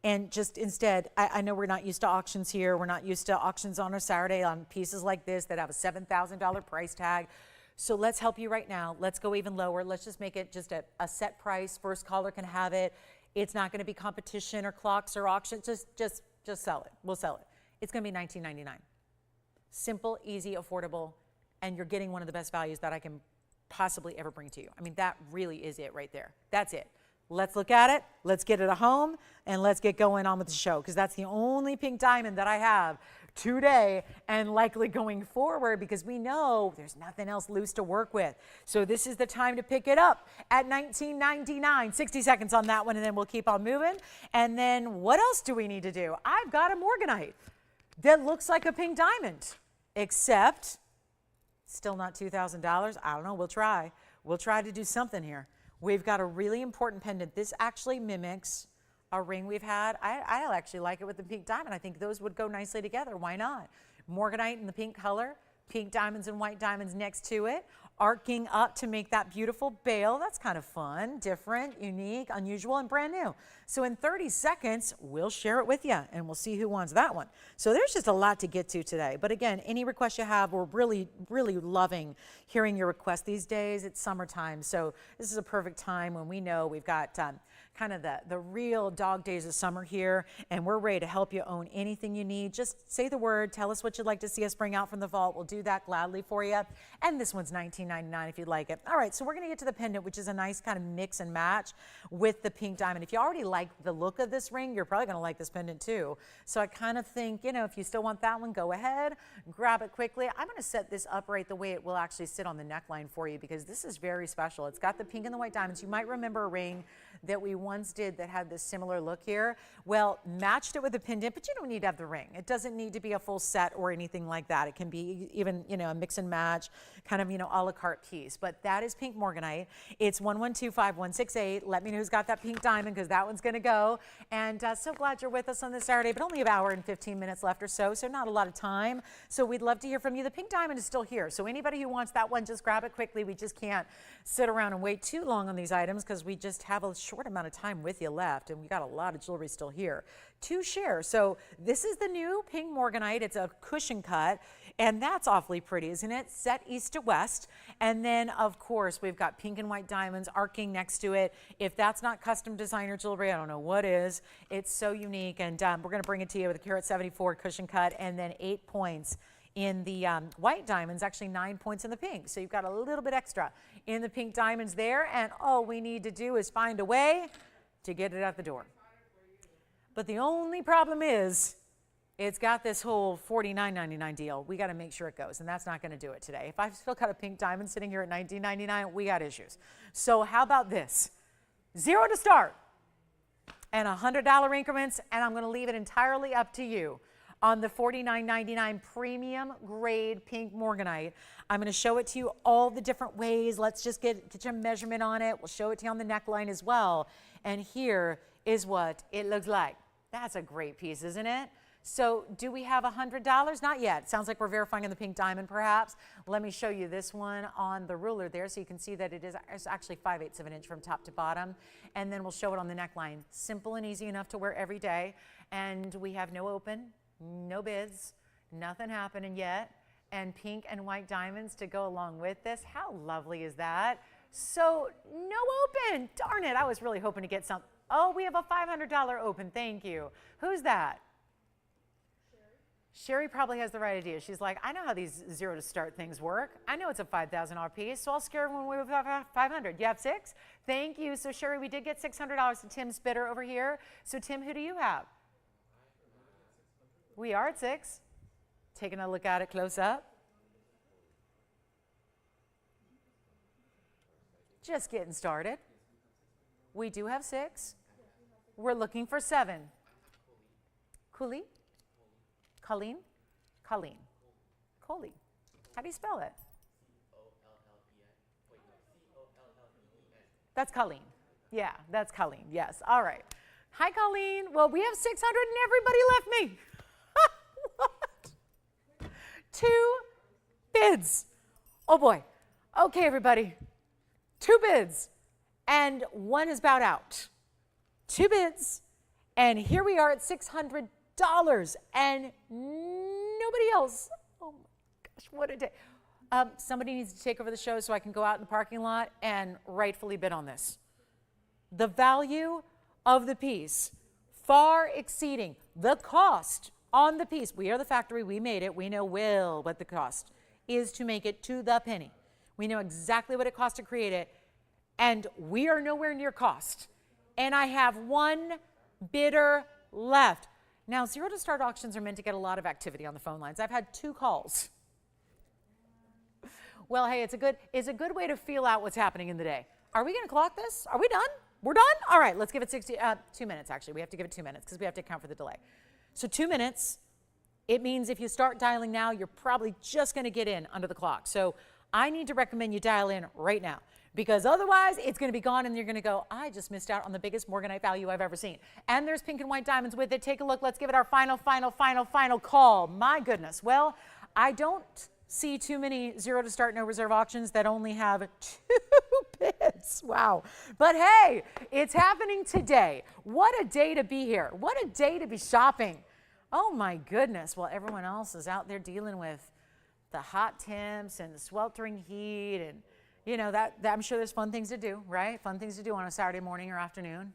And just instead, I know we're not used to auctions here. We're not used to auctions on a Saturday on pieces like this that have a $7,000 price tag. So let's help you right now. Let's go even lower. Let's just make it just a set price. First caller can have it. It's not going to be competition or clocks or auctions. Just sell it. We'll sell it. It's going to be $19.99. Simple, easy, affordable, and you're getting one of the best values that I can possibly ever bring to you. I mean, that really is it right there. That's it. Let's look at it. Let's get it a home, and let's get going on with the show, because that's the only pink diamond that I have today and likely going forward, because we know there's nothing else loose to work with. So this is the time to pick it up at $19.99. 60 seconds on that one, and then we'll keep on moving. And then what else do we need to do? I've got a Morganite that looks like a pink diamond, except still not $2,000. I don't know. We'll try. We'll try to do something here. We've got a really important pendant. This actually mimics a ring we've had. I actually like it with the pink diamond. I think those would go nicely together. Why not? Morganite in the pink color, pink diamonds and white diamonds next to it, arcing up to make that beautiful bail. That's kind of fun, different, unique, unusual, and brand new. So in 30 seconds, we'll share it with you, and we'll see who wants that one. So there's just a lot to get to today. But again, any requests you have, we're really, really loving hearing your requests these days. It's summertime, so this is a perfect time when we know we've got kind of the real dog days of summer here, and we're ready to help you own anything you need. Just say the word, tell us what you'd like to see us bring out from the vault. We'll do that gladly for you. And this one's $19.99 if you'd like it. All right, so we're gonna get to the pendant, which is a nice kind of mix and match with the pink diamond. If you already like the look of this ring, you're probably gonna like this pendant too. So I kind of think, you know, if you still want that one, go ahead, grab it quickly. I'm gonna set this up right the way it will actually sit on the neckline for you, because this is very special. It's got the pink and the white diamonds. You might remember a ring that we once did that had this similar look here. Well, matched it with a pendant, but you don't need to have the ring. It doesn't need to be a full set or anything like that. It can be even, you know, a mix and match, kind of, you know, a la carte piece, but that is pink Morganite. It's 1125168. Let me know who's got that pink diamond, because that one's going to go. And so glad you're with us on this Saturday, but only an hour and 15 minutes left or so, so not a lot of time. So we'd love to hear from you. The pink diamond is still here, so anybody who wants that one, just grab it quickly. We just can't sit around and wait too long on these items because we just have a short amount of time with you left, and we got a lot of jewelry still here to share. So this is the new pink Morganite. It's a cushion cut, and that's awfully pretty, isn't it? Set east to west. And then of course we've got pink and white diamonds arcing next to it. If that's not custom designer jewelry, I don't know what is. It's so unique, and we're going to bring it to you with a carat 74 cushion cut, and then 8 points in the white diamonds, actually 9 points in the pink. So you've got a little bit extra in the pink diamonds there, and all we need to do is find a way to get it out the door. But the only problem is it's got this whole $49.99 deal. We got to make sure it goes, and that's not going to do it today. If I've still got a pink diamond sitting here at $19.99, we got issues. So how about this? 0 to start and $100 increments, and I'm going to leave it entirely up to you on the $49.99 premium grade pink Morganite. I'm going to show it to you all the different ways. Let's just get your measurement on it. We'll show it to you on the neckline as well. And here is what it looks like. That's a great piece, isn't it? So do we have $100? Not yet. Sounds like we're verifying in the pink diamond perhaps. Let me show you this one on the ruler there so you can see that it's actually 5/8 of an inch from top to bottom. And then we'll show it on the neckline. Simple and easy enough to wear every day. And we have no open, no bids, nothing happening yet. And pink and white diamonds to go along with this. How lovely is that? So no open. Darn it. I was really hoping to get some. Oh, we have a $500 open. Thank you. Who's that? Sherry probably has the right idea. She's like, I know how these 0 to start things work. I know it's a $5,000 piece, so I'll scare everyone with 500. You have 6? Thank you. So Sherry, we did get $600 to Tim's bidder over here. So Tim, who do you have? We are at 6. Taking a look at it close up. Just getting started. We do have 6. We're looking for 7. Cooley? Colleen? Colleen. Colleen. How do you spell it? That's Colleen. Yeah, that's Colleen. Yes. All right. Hi, Colleen. Well, we have 600 and everybody left me. What? 2 bids. Oh, boy. Okay, everybody. 2 bids. And 1 is bowed out. 2 bids. And here we are at $600. And nobody else. Oh my gosh, what a day. Somebody needs to take over the show so I can go out in the parking lot and rightfully bid on this. The value of the piece far exceeding the cost on the piece. We are the factory. We made it. We know well what the cost is to make it to the penny. We know exactly what it cost to create it. And we are nowhere near cost. And I have 1 bidder left. Now, 0 to start auctions are meant to get a lot of activity on the phone lines. I've had 2 calls. Well, hey, it's a good way to feel out what's happening in the day. Are we going to clock this? Are we done? We're done? All right, let's give it 2 minutes, actually. We have to give it 2 minutes because we have to account for the delay. So 2 minutes, it means if you start dialing now, you're probably just going to get in under the clock. So I need to recommend you dial in right now, because otherwise it's going to be gone and you're going to go, I just missed out on the biggest Morganite value I've ever seen. And there's pink and white diamonds with it. Take a look. Let's give it our final call. My goodness. Well, I don't see too many 0 to start, no reserve auctions that only have 2 bids. Wow. But hey, it's happening today. What a day to be here. What a day to be shopping. Oh my goodness. Well, everyone else is out there dealing with the hot temps and the sweltering heat, and you know that I'm sure there's fun things to do, right? Fun things to do on a Saturday morning or afternoon.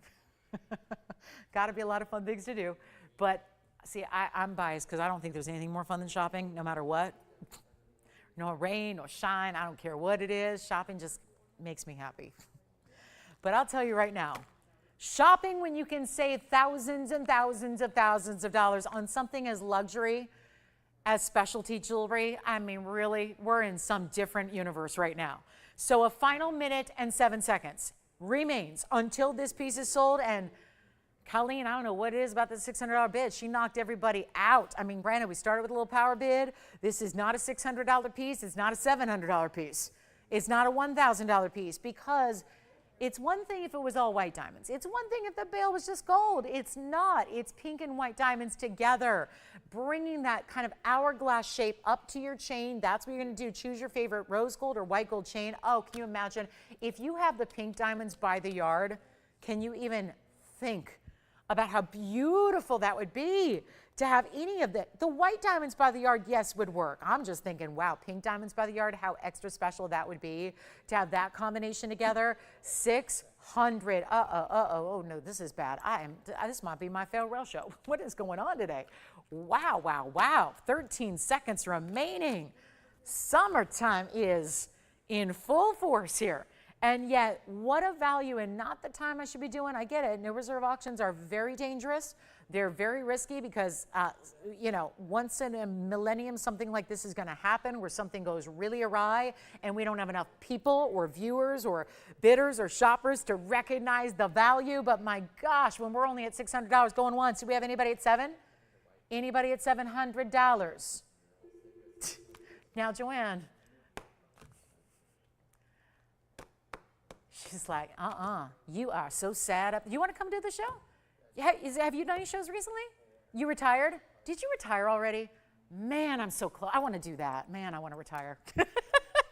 Got to be a lot of fun things to do. But see, I'm biased because I don't think there's anything more fun than shopping, no matter what. No rain or shine, I don't care what it is. Shopping just makes me happy. But I'll tell you right now, shopping when you can save thousands and thousands of dollars on something as luxury as specialty jewelry, I mean, really, we're in some different universe right now. So a final minute and 7 seconds remains until this piece is sold. And Colleen, I don't know what it is about the $600 bid. She knocked everybody out. I mean, granted, we started with a little power bid. This is not a $600 piece. It's not a $700 piece. It's not a $1,000 piece because it's one thing if it was all white diamonds. It's one thing if the bail was just gold. It's not. It's pink and white diamonds together, bringing that kind of hourglass shape up to your chain. That's what you're going to do. Choose your favorite rose gold or white gold chain. Oh, can you imagine? If you have the pink diamonds by the yard, can you even think about how beautiful that would be to have any of the white diamonds by the yard? Yes, would work. I'm just thinking, wow, pink diamonds by the yard, how extra special that would be to have that combination together. 600. Oh no, this is bad. This might be my farewell show. What is going on today? Wow. 13 seconds remaining. Summertime is in full force here. And yet, what a value, and not the time I should be doing. I get it. No reserve auctions are very dangerous. They're very risky because, once in a millennium, something like this is going to happen where something goes really awry and we don't have enough people or viewers or bidders or shoppers to recognize the value. But my gosh, when we're only at $600 going once, do we have anybody at $700? Anybody at $700? Now, Joanne. She's like, you are so sad. You want to come do the show? Have you done any shows recently? You retired? Did you retire already? Man, I'm so close. I want to do that. Man, I want to retire.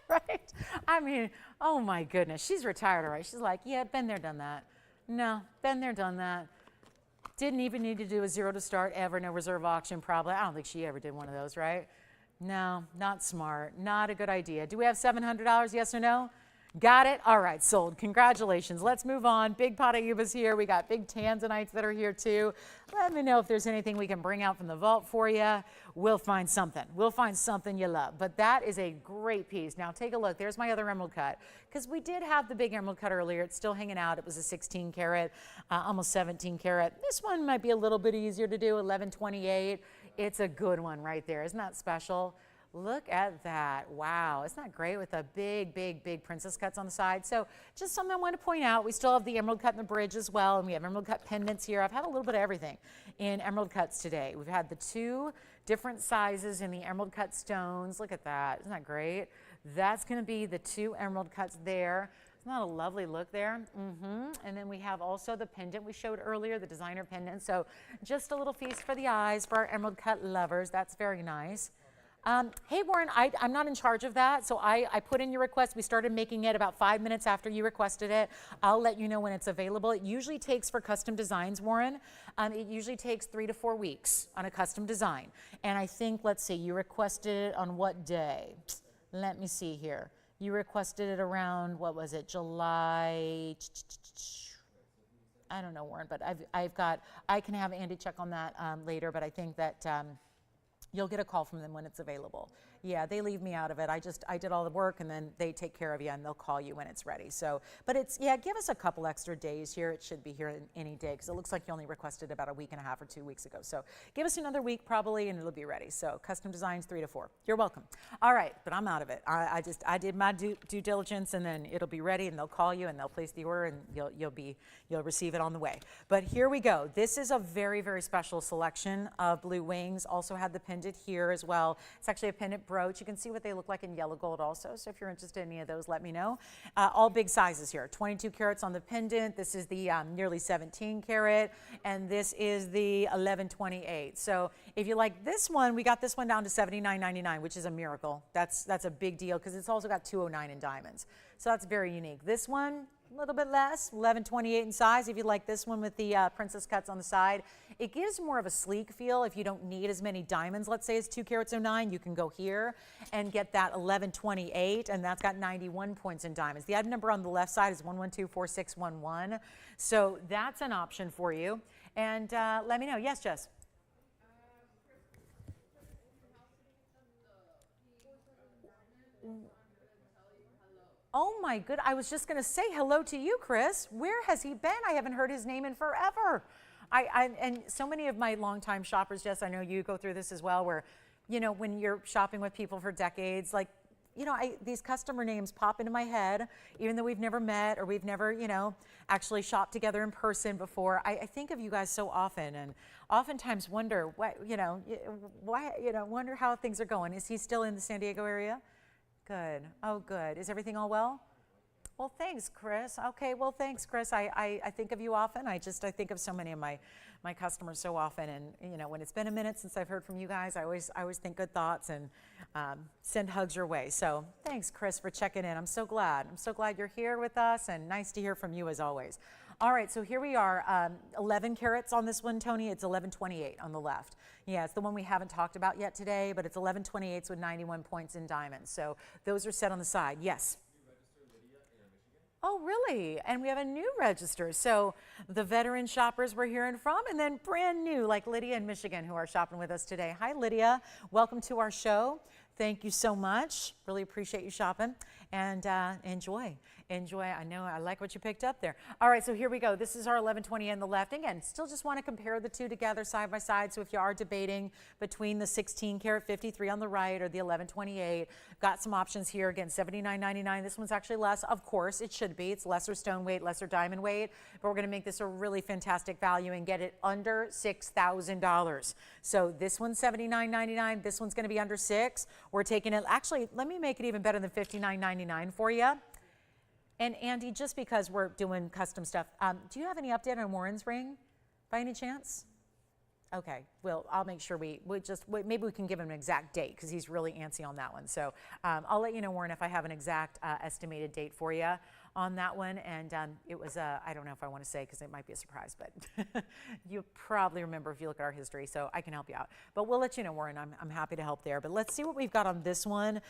Right? I mean, oh my goodness. She's retired already. She's like, yeah, been there, done that. No, been there, done that. Didn't even need to do a zero to start ever, no reserve auction probably. I don't think she ever did one of those, right? No, not smart. Not a good idea. Do we have $700, yes or no? Got it? All right, sold. Congratulations. Let's move on. Big Paraiba's here. We got big Tanzanites that are here too. Let me know if there's anything we can bring out from the vault for you. We'll find something. We'll find something you love. But that is a great piece. Now take a look. There's my other emerald cut. Because we did have the big emerald cut earlier. It's still hanging out. It was a 16 karat, almost 17 karat. This one might be a little bit easier to do, 1128. It's a good one right there. Isn't that special? Look at that. Wow. Isn't that great with the big princess cuts on the side? So just something I want to point out. We still have the emerald cut in the bridge as well, and we have emerald cut pendants here. I've had a little bit of everything in emerald cuts today. We've had the 2 different sizes in the emerald cut stones. Look at that. Isn't that great? That's going to be the 2 emerald cuts there. Isn't that a lovely look there? And then we have also the pendant we showed earlier, the designer pendant. So just a little feast for the eyes for our emerald cut lovers. That's very nice. Hey, Warren, I'm not in charge of that, so I put in your request. We started making it about 5 minutes after you requested it. I'll let you know when it's available. It usually takes, for custom designs, Warren, it usually takes 3 to 4 weeks on a custom design. And I think, let's see, you requested it on what day? Let me see here. You requested it around, what was it, July? I don't know, Warren, but I can have Andy check on that later, but I think that you'll get a call from them when it's available. Yeah, they leave me out of it. I did all the work, and then they take care of you, and they'll call you when it's ready. So, but give us a couple extra days here. It should be here any day, because it looks like you only requested about a week and a half or 2 weeks ago. So give us another week probably, and it'll be ready. So custom designs 3 to 4. You're welcome. All right, but I'm out of it. I did my due diligence, and then it'll be ready, and they'll call you, and they'll place the order, and you'll receive it on the way. But here we go. This is a very, very special selection of blue wings. Also had the pendant here as well. It's actually a pendant brooch. You can see what they look like in yellow gold also. So if you're interested in any of those, let me know. All big sizes here. 22 carats on the pendant. This is the nearly 17 carat, and this is the 1128. So if you like this one, we got this one down to $79.99, which is a miracle. That's a big deal because it's also got 209 in diamonds. So that's very unique. This one, a little bit less, 1128 in size. If you like this one with the princess cuts on the side, it gives more of a sleek feel. If you don't need as many diamonds, let's say it's 2 carats 09, you can go here and get that 1128, and that's got 91 points in diamonds. The item number on the left side is 1124611. So that's an option for you. And let me know. Yes, Jess? Oh my good, I was just gonna say hello to you, Chris. Where has he been? I haven't heard his name in forever. And so many of my longtime shoppers, Jess, I know you go through this as well, where, when you're shopping with people for decades, like, these customer names pop into my head, even though we've never met or we've never, actually shopped together in person before. I think of you guys so often, and oftentimes wonder why, wonder how things are going. Is he still in the San Diego area? Good. Oh, good. Is everything all well? Well, thanks, Chris. Okay, well, thanks, Chris. I think of you often. I think of so many of my customers so often. And, you know, when it's been a minute since I've heard from you guys, I always think good thoughts and send hugs your way. So thanks, Chris, for checking in. I'm so glad. I'm so glad you're here with us, and nice to hear from you as always. All right, so here we are, 11 carats on this one, Tony. It's 1128 on the left. Yeah, it's the one we haven't talked about yet today, but it's 1128s with 91 points in diamonds. So those are set on the side. Yes. Oh, really? And we have a new register. So the veteran shoppers we're hearing from, and then brand new, like Lydia in Michigan, who are shopping with us today. Hi, Lydia. Welcome to our show. Thank you so much. Really appreciate you shopping. And enjoy. I know, I like what you picked up there. All right, so here we go. This is our 1120 on the left. Again, still just want to compare the two together side by side. So if you are debating between the 16 karat 53 on the right or the 1128, got some options here. Again, $79.99. This one's actually less. Of course, it should be. It's lesser stone weight, lesser diamond weight. But we're going to make this a really fantastic value and get it under $6,000. So this one's $79.99. This one's going to be under $6,000. We're taking it. Actually, let me make it even better than $59.99 for you. And Andy, just because we're doing custom stuff, do you have any update on Warren's ring by any chance? Okay, well, I'll make sure maybe we can give him an exact date because he's really antsy on that one. So I'll let you know, Warren, if I have an exact estimated date for you on that one. And it was, I don't know if I want to say because it might be a surprise, but you probably remember if you look at our history, so I can help you out. But we'll let you know, Warren, I'm happy to help there. But let's see what we've got on this one.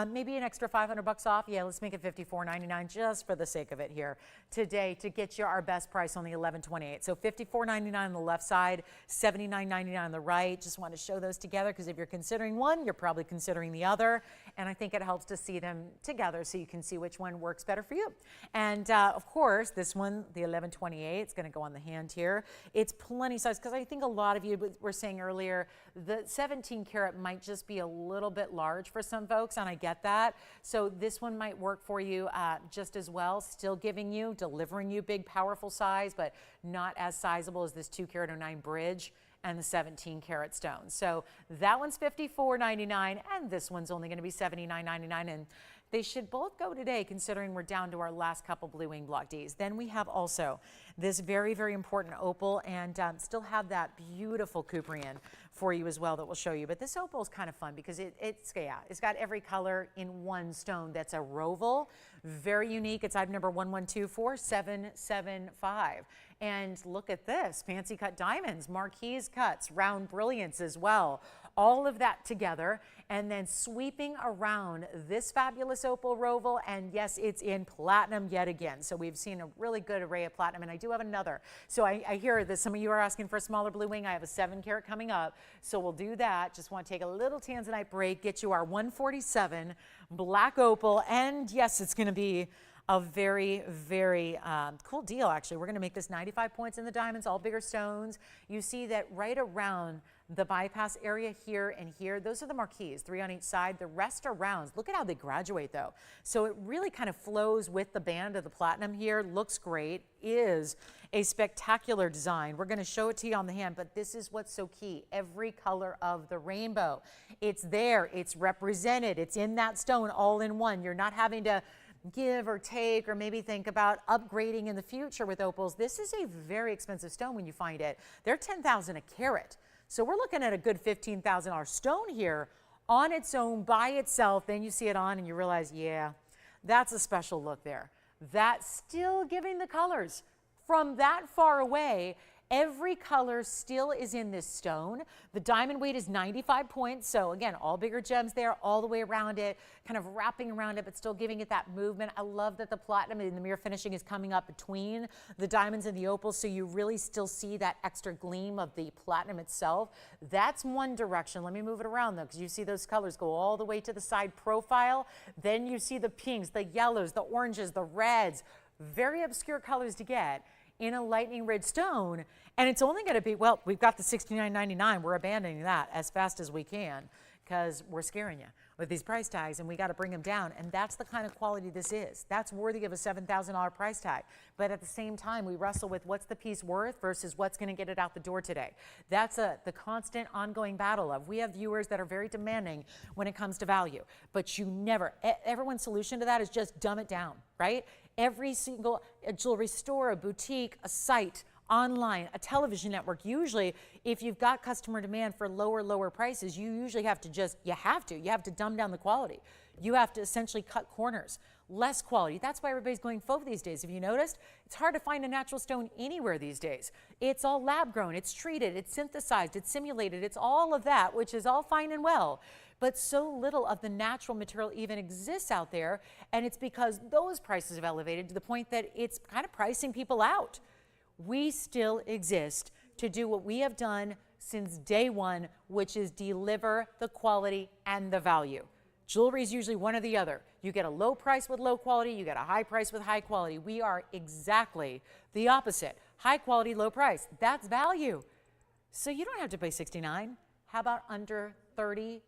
Maybe an extra $500 off. Yeah, let's make it $54.99 just for the sake of it here today to get you our best price on the 1128. So $54.99 on the left side, $79.99 on the right. Just want to show those together because if you're considering one, you're probably considering the other. And I think it helps to see them together so you can see which one works better for you. And of course, this one, the 1128, it's going to go on the hand here. It's plenty size because I think a lot of you were saying earlier, the 17 karat might just be a little bit large for some folks, and I get that. So this one might work for you just as well, still delivering you big, powerful size, but not as sizable as this 2 karat 09 bridge and the 17 karat stone. So that one's $54.99 and this one's only going to be $79.99, and they should both go today considering we're down to our last couple blue wing block Ds. Then we have also this very, very important opal and still have that beautiful Coubrian for you as well that we'll show you. But this opal is kind of fun because it's got every color in one stone. That's a roval, very unique. It's item number 1124-775. And look at this, fancy cut diamonds, marquee cuts, round brilliance as well. All of that together, and then sweeping around this fabulous opal roval, and yes, it's in platinum yet again. So we've seen a really good array of platinum, and I do have another. So I hear that some of you are asking for a smaller blue wing. I have a 7 karat coming up, so we'll do that. Just want to take a little Tanzanite break, get you our 147 black opal, and yes, it's going to be a very, very cool deal, actually. We're going to make this 95 points in the diamonds, all bigger stones. You see that right around the bypass area here and here, those are the marquees, 3 on each side. The rest are rounds. Look at how they graduate, though. So it really kind of flows with the band of the platinum here. Looks great. Is a spectacular design. We're going to show it to you on the hand, but this is what's so key. Every color of the rainbow. It's there. It's represented. It's in that stone all in one. You're not having to give or take or maybe think about upgrading in the future with opals. This is a very expensive stone when you find it. They're $10,000 a carat. So we're looking at a good $15,000 stone here on its own by itself. Then you see it on and you realize, yeah, that's a special look there. That's still giving the colors from that far away. Every color still is in this stone. The diamond weight is 95 points. So again, all bigger gems there all the way around it, kind of wrapping around it, but still giving it that movement. I love that the platinum in the mirror finishing is coming up between the diamonds and the opals. So you really still see that extra gleam of the platinum itself. That's one direction. Let me move it around though, because you see those colors go all the way to the side profile. Then you see the pinks, the yellows, the oranges, the reds, very obscure colors to get in a lightning red stone. And it's only going to be, well, we've got the $69.99. We're abandoning that as fast as we can because we're scaring you. with these price tags, and we got to bring them down. And that's the kind of quality this is. That's worthy of a $7,000 price tag. But at the same time, we wrestle with what's the piece worth versus what's going to get it out the door today. That's the constant ongoing battle of, we have viewers that are very demanding when it comes to value, but you never, everyone's solution to that is just dumb it down, right? Every single jewelry store, a boutique, a site, online, a television network, usually if you've got customer demand for lower prices, you usually have to dumb down the quality. You have to essentially cut corners, less quality. That's why everybody's going faux these days. Have you noticed? It's hard to find a natural stone anywhere these days. It's all lab grown, it's treated, it's synthesized, it's simulated, it's all of that, which is all fine and well. But so little of the natural material even exists out there, and it's because those prices have elevated to the point that it's kind of pricing people out. We still exist to do what we have done since day one, which is deliver the quality and the value. Jewelry is usually one or the other. You get a low price with low quality, you get a high price with high quality. We are exactly the opposite. High quality, low price. That's value. So you don't have to pay $69. How about under $39?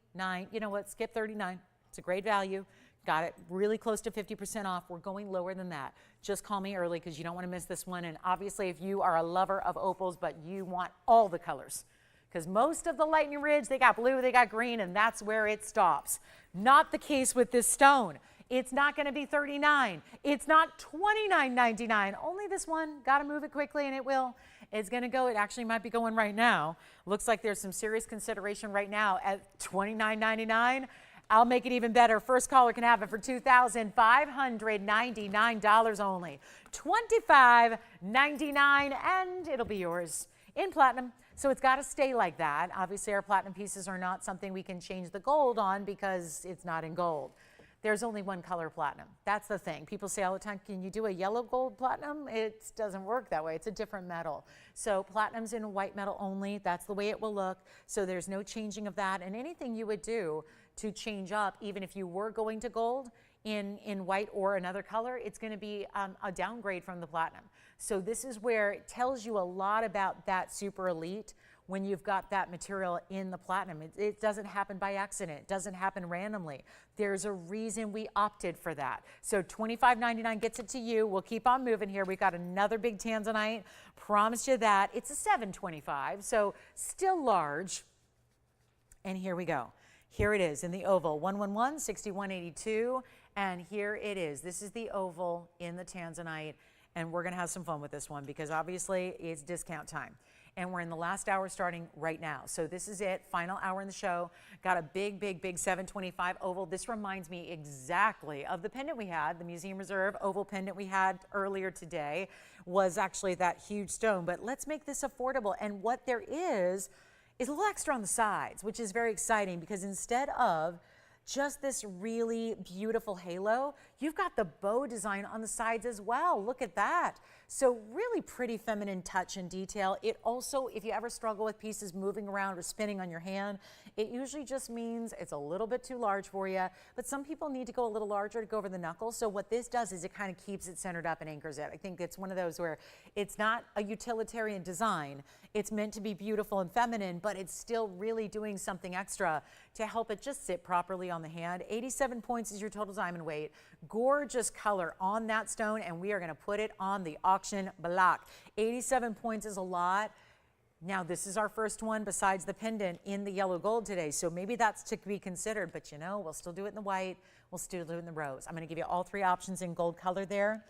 You know what? Skip $39. It's a great value. Got it really close to 50% off. We're going lower than that. Just call me early because you don't want to miss this one. And obviously, if you are a lover of opals, but you want all the colors, because most of the Lightning Ridge, they got blue, they got green, and that's where it stops. Not the case with this stone. It's not going to be $39. It's not $29.99. Only this one. Got to move it quickly, and it will. It's going to go. It actually might be going right now. Looks like there's some serious consideration right now at $29.99. I'll make it even better. First caller can have it for $2,599 only. $25.99, and it'll be yours in platinum. So it's got to stay like that. Obviously, our platinum pieces are not something we can change the gold on because it's not in gold. There's only one color platinum. That's the thing. People say all the time, can you do a yellow gold platinum? It doesn't work that way. It's a different metal. So platinum's in white metal only. That's the way it will look. So there's no changing of that. And anything you would do to change up, even if you were going to gold in white or another color, it's going to be a downgrade from the platinum. So this is where it tells you a lot about that super elite when you've got that material in the platinum. It doesn't happen by accident. It doesn't happen randomly. There's a reason we opted for that. So $25.99 gets it to you. We'll keep on moving here. We've got another big Tanzanite. Promise you that. It's a $7.25, so still large. And here we go. Here it is in the oval, 111, 6182. And here it is. This is the oval in the Tanzanite. And we're going to have some fun with this one because obviously it's discount time. And we're in the last hour starting right now. So this is it, final hour in the show. Got a big 725 oval. This reminds me exactly of the pendant we had, the Museum Reserve oval pendant we had earlier today was actually that huge stone. But let's make this affordable. And what there is a little extra on the sides, which is very exciting because instead of just this really beautiful halo, you've got the bow design on the sides as well. Look at that. So really pretty feminine touch and detail. It also, if you ever struggle with pieces moving around or spinning on your hand, it usually just means it's a little bit too large for you, but some people need to go a little larger to go over the knuckles. So what this does is it kind of keeps it centered up and anchors it. I think it's one of those where it's not a utilitarian design. It's meant to be beautiful and feminine, but it's still really doing something extra to help it just sit properly on the hand. 87 points is your total diamond weight. Gorgeous color on that stone, and we are going to put it on the auction block. 87 points is a lot. Now, this is our first one besides the pendant in the yellow gold today, so maybe that's to be considered, but you know, we'll still do it in the white, we'll still do it in the rose. I'm going to give you all three options in gold color there.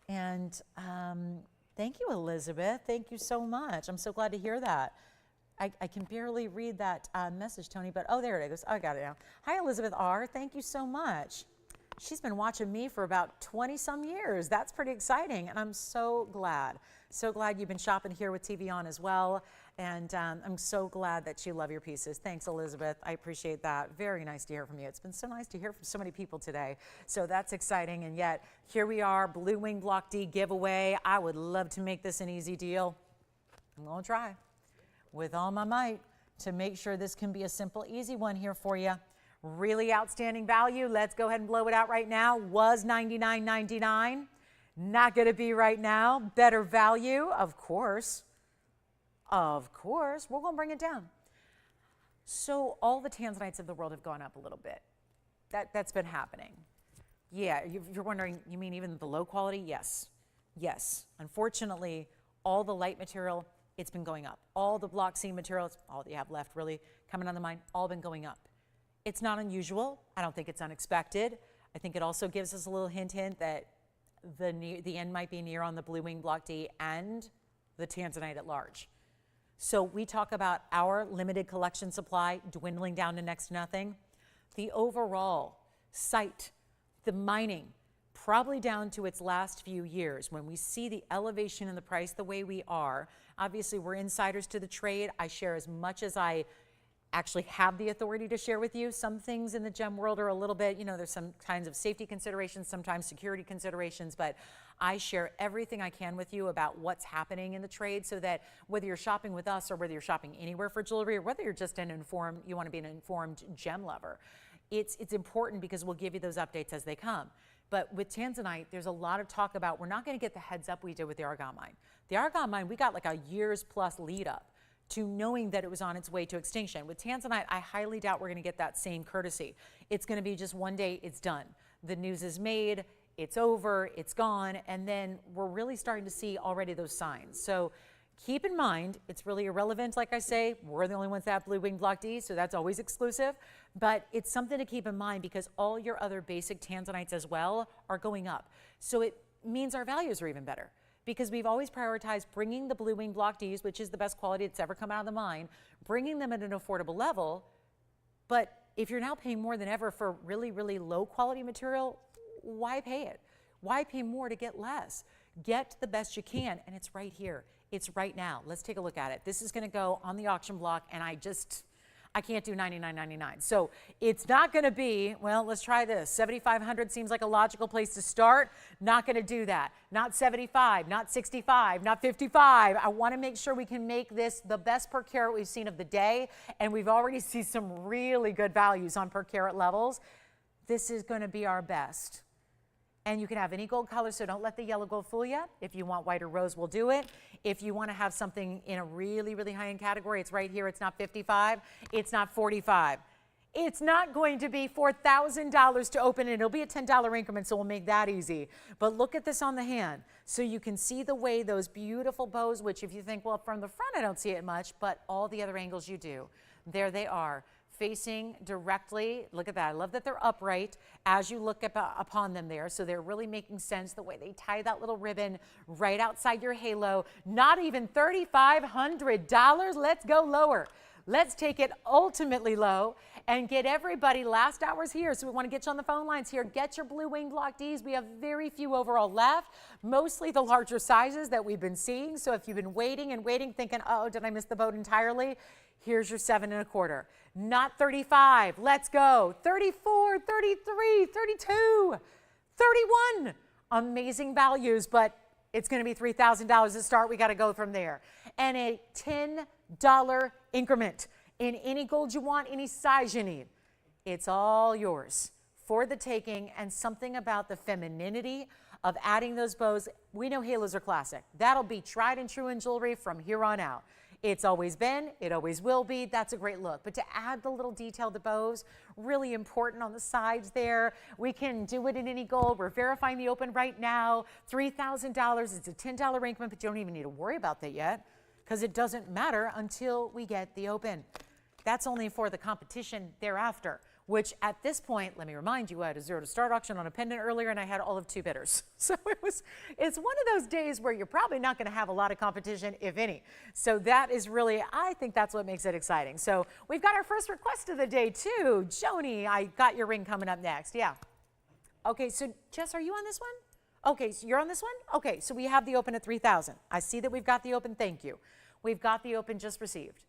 And thank you, Elizabeth. Thank you so much. I'm so glad to hear that. I can barely read that message, Tony, but oh, there it goes. Oh, I got it now. Hi, Elizabeth R. Thank you so much. She's been watching me for about 20 some years. That's pretty exciting, and I'm so glad. So glad you've been shopping here with TVON as well, and I'm so glad that you love your pieces. Thanks, Elizabeth. I appreciate that. Very nice to hear from you. It's been so nice to hear from so many people today, so that's exciting, and yet here we are, Blue Wing Block D giveaway. I would love to make this an easy deal. I'm going to try with all my might to make sure this can be a simple, easy one here for you. Really outstanding value. Let's go ahead and blow it out right now. Was $99.99. Not going to be right now. Better value, of course. Of course. We're going to bring it down. So all the Tanzanites of the world have gone up a little bit. That's been happening. Yeah, you're wondering, you mean even the low quality? Yes. Yes. Unfortunately, all the light material, it's been going up. All the block C materials, all that you have left really coming on the mine, all been going up. It's not unusual. I don't think it's unexpected. I think it also gives us a little hint that the end might be near on the Blue Wing Block D and the Tanzanite at large. So we talk about our limited collection supply dwindling down to next to nothing. The overall site, the mining, probably down to its last few years. When we see the elevation in the price the way we are, obviously we're insiders to the trade. I share as much as I actually have the authority to share with you. Some things in the gem world are a little bit, you know, there's some kinds of safety considerations, sometimes security considerations, but I share everything I can with you about what's happening in the trade so that whether you're shopping with us or whether you're shopping anywhere for jewelry or whether you're just you want to be an informed gem lover, it's important because we'll give you those updates as they come. But with Tanzanite, there's a lot of talk about we're not going to get the heads up we did with the Argon mine. The Argon mine, we got like a year's plus lead up to knowing that it was on its way to extinction. With Tanzanite, I highly doubt we're going to get that same courtesy. It's going to be just one day, it's done. The news is made, it's over, it's gone, and then we're really starting to see already those signs. So keep in mind, it's really irrelevant, like I say, we're the only ones that have Blue Wing Block D, so that's always exclusive, but it's something to keep in mind because all your other basic Tanzanites as well are going up. So it means our values are even better, because we've always prioritized bringing the Blue Wing Block Ds, which is the best quality that's ever come out of the mine, bringing them at an affordable level. But if you're now paying more than ever for really, really low quality material, why pay it? Why pay more to get less? Get the best you can, and it's right here. It's right now. Let's take a look at it. This is gonna go on the auction block, and I can't do $99.99. So it's not going to be, well, let's try this. $7,500 seems like a logical place to start. Not going to do that. Not $75, not $65, not $55. I want to make sure we can make this the best per carat we've seen of the day. And we've already seen some really good values on per carat levels. This is going to be our best. And you can have any gold color, so don't let the yellow gold fool you. If you want white or rose, we'll do it. If you want to have something in a really, really high-end category, it's right here. It's not $55. It's not $45. It's not going to be $4,000 to open, and it'll be a $10 increment, so we'll make that easy. But look at this on the hand. So you can see the way those beautiful bows, which if you think, well, from the front I don't see it much, but all the other angles you do. There they are, facing directly. Look at that. I love that they're upright as you look upon them there. So they're really making sense the way they tie that little ribbon right outside your halo. Not even $3,500. Let's go lower. Let's take it ultimately low and get everybody last hours here. So we want to get you on the phone lines here. Get your Blue Wing Block Ds. We have very few overall left, mostly the larger sizes that we've been seeing. So if you've been waiting and waiting, thinking, oh, did I miss the boat entirely? Here's your 7 1/4. Not 35. Let's go. 34, 33, 32, 31. Amazing values, but it's going to be $3,000 to start. We got to go from there. And a $10 increment in any gold you want, any size you need. It's all yours for the taking, and something about the femininity of adding those bows. We know halos are classic. That'll be tried and true in jewelry from here on out. It's always been, it always will be. That's a great look. But to add the little detail, the bows, really important on the sides there. We can do it in any gold. We're verifying the open right now. $3,000. It's a $10 increment, but you don't even need to worry about that yet because it doesn't matter until we get the open. That's only for the competition thereafter, which at this point, let me remind you, I had a 0 to start auction on a pendant earlier and I had all of 2 bidders. So it's one of those days where you're probably not going to have a lot of competition, if any. So that is really, I think that's what makes it exciting. So we've got our first request of the day too. Joni, I got your ring coming up next. Yeah. Okay, so Jess, are you on this one? Okay, so you're on this one? Okay, so we have the open at 3,000. I see that we've got the open, thank you. We've got the open just received.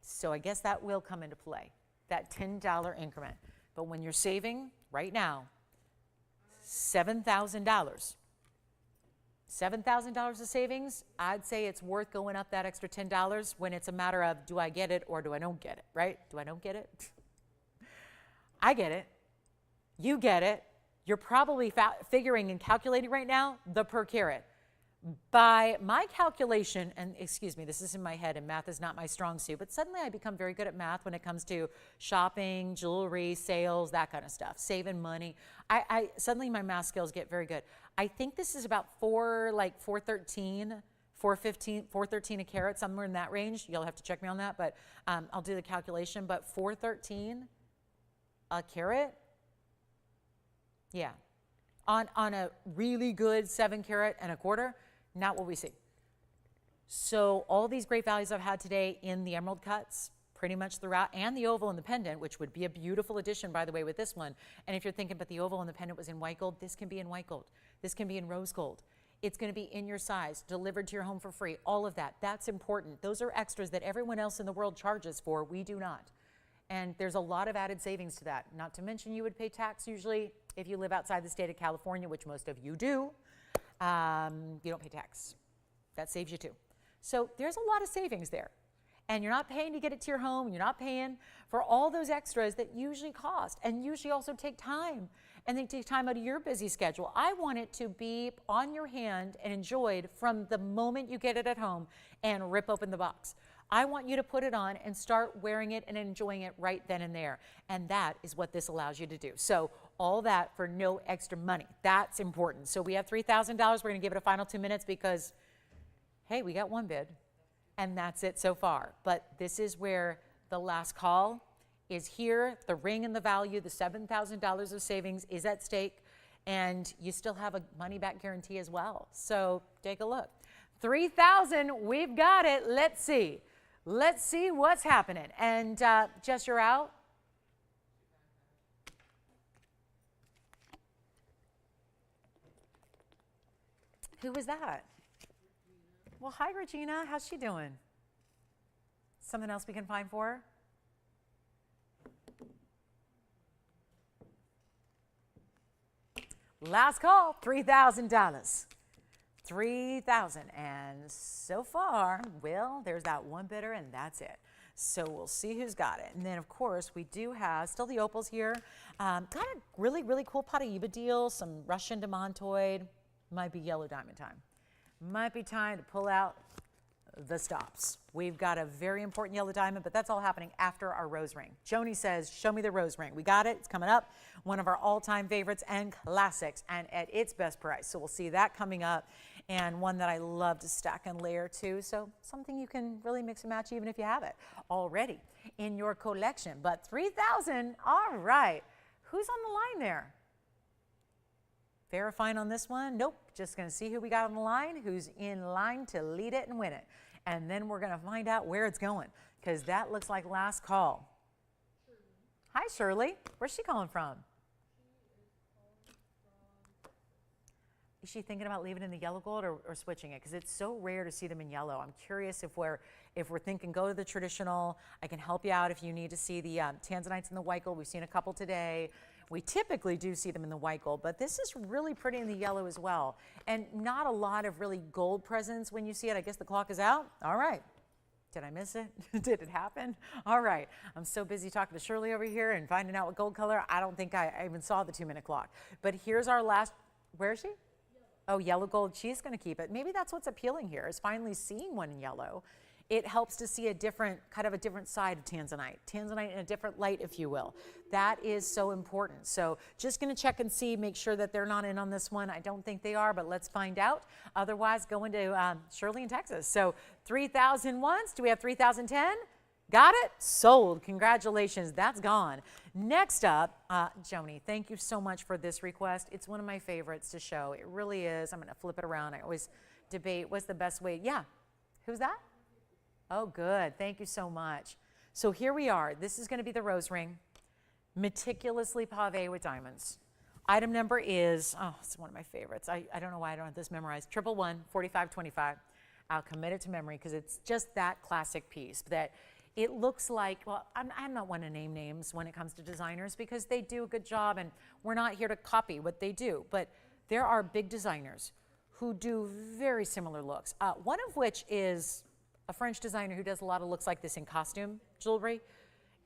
So I guess that will come into play, that $10 increment. But when you're saving right now, $7,000. $7,000 of savings, I'd say it's worth going up that extra $10 when it's a matter of do I get it or do I don't get it, right? Do I don't get it? I get it. You get it. You're probably figuring and calculating right now the per carat. By my calculation, and excuse me, this is in my head and math is not my strong suit, but suddenly I become very good at math when it comes to shopping, jewelry, sales, that kind of stuff, saving money. I suddenly my math skills get very good. I think this is about 413, 415, 413 a carat, somewhere in that range. You'll have to check me on that, but I'll do the calculation. But 413 a carat, yeah. On a really good 7 carat and a quarter, not what we see. So all these great values I've had today in the emerald cuts, pretty much throughout, and the oval and the pendant, which would be a beautiful addition, by the way, with this one. And if you're thinking, but the oval and the pendant was in white gold, this can be in white gold. This can be in rose gold. It's going to be in your size, delivered to your home for free, all of that. That's important. Those are extras that everyone else in the world charges for. We do not. And there's a lot of added savings to that. Not to mention you would pay tax usually if you live outside the state of California, which most of you do. You don't pay tax. That saves you too. So there's a lot of savings there. And you're not paying to get it to your home. You're not paying for all those extras that usually cost and usually also take time. And they take time out of your busy schedule. I want it to be on your hand and enjoyed from the moment you get it at home and rip open the box. I want you to put it on and start wearing it and enjoying it right then and there. And that is what this allows you to do. So all that for no extra money. That's important. So we have $3,000. We're going to give it a final 2 minutes because, hey, we got one bid. And that's it so far. But this is where the last call is here. The ring and the value, the $7,000 of savings is at stake. And you still have a money-back guarantee as well. So take a look. $3,000, we've got it. Let's see. Let's see what's happening. And Jess, you're out. Who was that? Well, hi, Regina. How's she doing? Something else we can find for her? Last call, $3,000. $3,000, and so far, well, there's that one bidder, and that's it. So we'll see who's got it. And then, of course, we do have still the opals here. Got a really, really cool Paraiba deal, some Russian demantoid. Might be yellow diamond time. Might be time to pull out the stops. We've got a very important yellow diamond, but that's all happening after our rose ring. Joni says, show me the rose ring. We got it. It's coming up. One of our all-time favorites and classics, and at its best price. So we'll see that coming up, and one that I love to stack and layer too. So something you can really mix and match even if you have it already in your collection. But $3,000, all right. Who's on the line there? Verifying on this one? Nope. Just going to see who we got on the line, who's in line to lead it and win it. And then we're going to find out where it's going, because that looks like last call. Shirley. Hi, Shirley. Where's she calling from? Is she thinking about leaving it in the yellow gold or switching it? Because it's so rare to see them in yellow. I'm curious if we're thinking go to the traditional. I can help you out if you need to see the Tanzanites in the white gold. We've seen a couple today. We typically do see them in the white gold, but this is really pretty in the yellow as well. And not a lot of really gold presence when you see it. I guess the clock is out. All right. Did I miss it? Did it happen? All right. I'm so busy talking to Shirley over here and finding out what gold color. I don't think I even saw the 2-minute clock. But here's our last. Where is she? Oh, yellow gold. She's going to keep it. Maybe that's what's appealing here, is finally seeing one in yellow. It helps to see a different side of Tanzanite. Tanzanite in a different light, if you will. That is so important. So just going to check and see, make sure that they're not in on this one. I don't think they are, but let's find out. Otherwise, going to Shirley in Texas. So 3,000 once. Do we have 3,010? Got it? Sold. Congratulations. That's gone. Next up, Joni, thank you so much for this request. It's one of my favorites to show. It really is. I'm going to flip it around. I always debate what's the best way. Yeah. Who's that? Oh, good. Thank you so much. So here we are. This is going to be the rose ring, meticulously pavé with diamonds. Item number is, oh, it's one of my favorites. I don't know why I don't have this memorized. 111 4525. I'll commit it to memory because it's just that classic piece that it looks like, well, I'm not one to name names when it comes to designers because they do a good job and we're not here to copy what they do. But there are big designers who do very similar looks. One of which is a French designer who does a lot of looks like this in costume jewelry,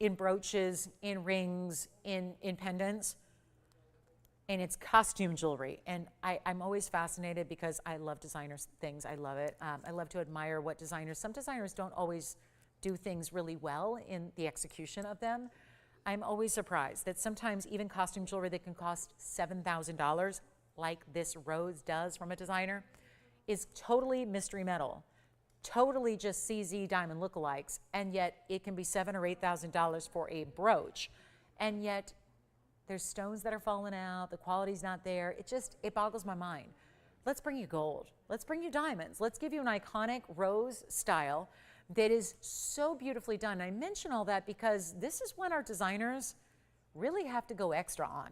in brooches, in rings, in pendants. and it's costume jewelry. And I'm always fascinated because I love designer things. I love it. I love to admire what some designers don't always do things really well in the execution of them. I'm always surprised that sometimes even costume jewelry that can cost $7,000, like this rose does from a designer, is totally mystery metal, totally just CZ diamond lookalikes, and yet it can be $7,000 or $8,000 for a brooch, and yet there's stones that are falling out, the quality's not there. It boggles my mind. Let's bring you gold. Let's bring you diamonds. Let's give you an iconic rose style that is so beautifully done. I mention all that because this is when our designers really have to go extra on.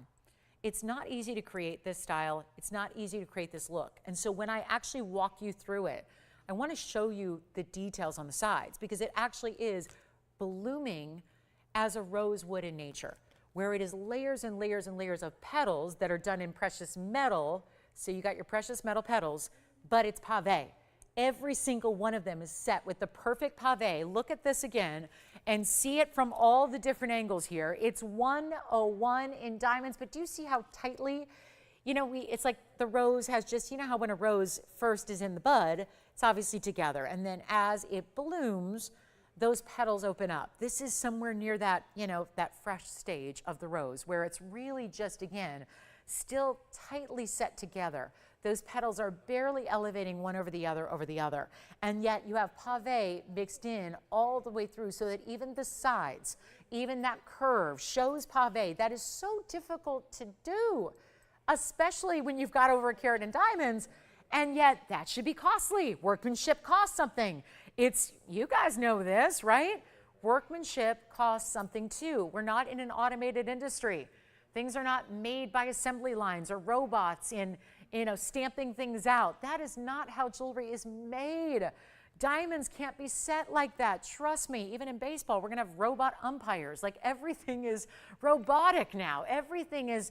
It's not easy to create this style. It's not easy to create this look. And so when I actually walk you through it, I want to show you the details on the sides because it actually is blooming as a rose would in nature, where it is layers and layers and layers of petals that are done in precious metal. So you got your precious metal petals, but it's pave. Every single one of them is set with the perfect pave. Look at this again and see it from all the different angles here. It's 101 in diamonds, but do you see how tightly, it's like the rose has just, how when a rose first is in the bud, it's obviously together. And then as it blooms, those petals open up. This is somewhere near that, that fresh stage of the rose where it's really just, again, still tightly set together. Those petals are barely elevating one over the other. And yet you have pave mixed in all the way through so that even the sides, even that curve shows pave. That is so difficult to do, especially when you've got over a carat in diamonds, and yet that should be costly. Workmanship costs something. You guys know this, right? Workmanship costs something too. We're not in an automated industry. Things are not made by assembly lines or robots in stamping things out. That is not how jewelry is made. Diamonds can't be set like that. Trust me, even in baseball, we're gonna have robot umpires. Like everything is robotic now. Everything is,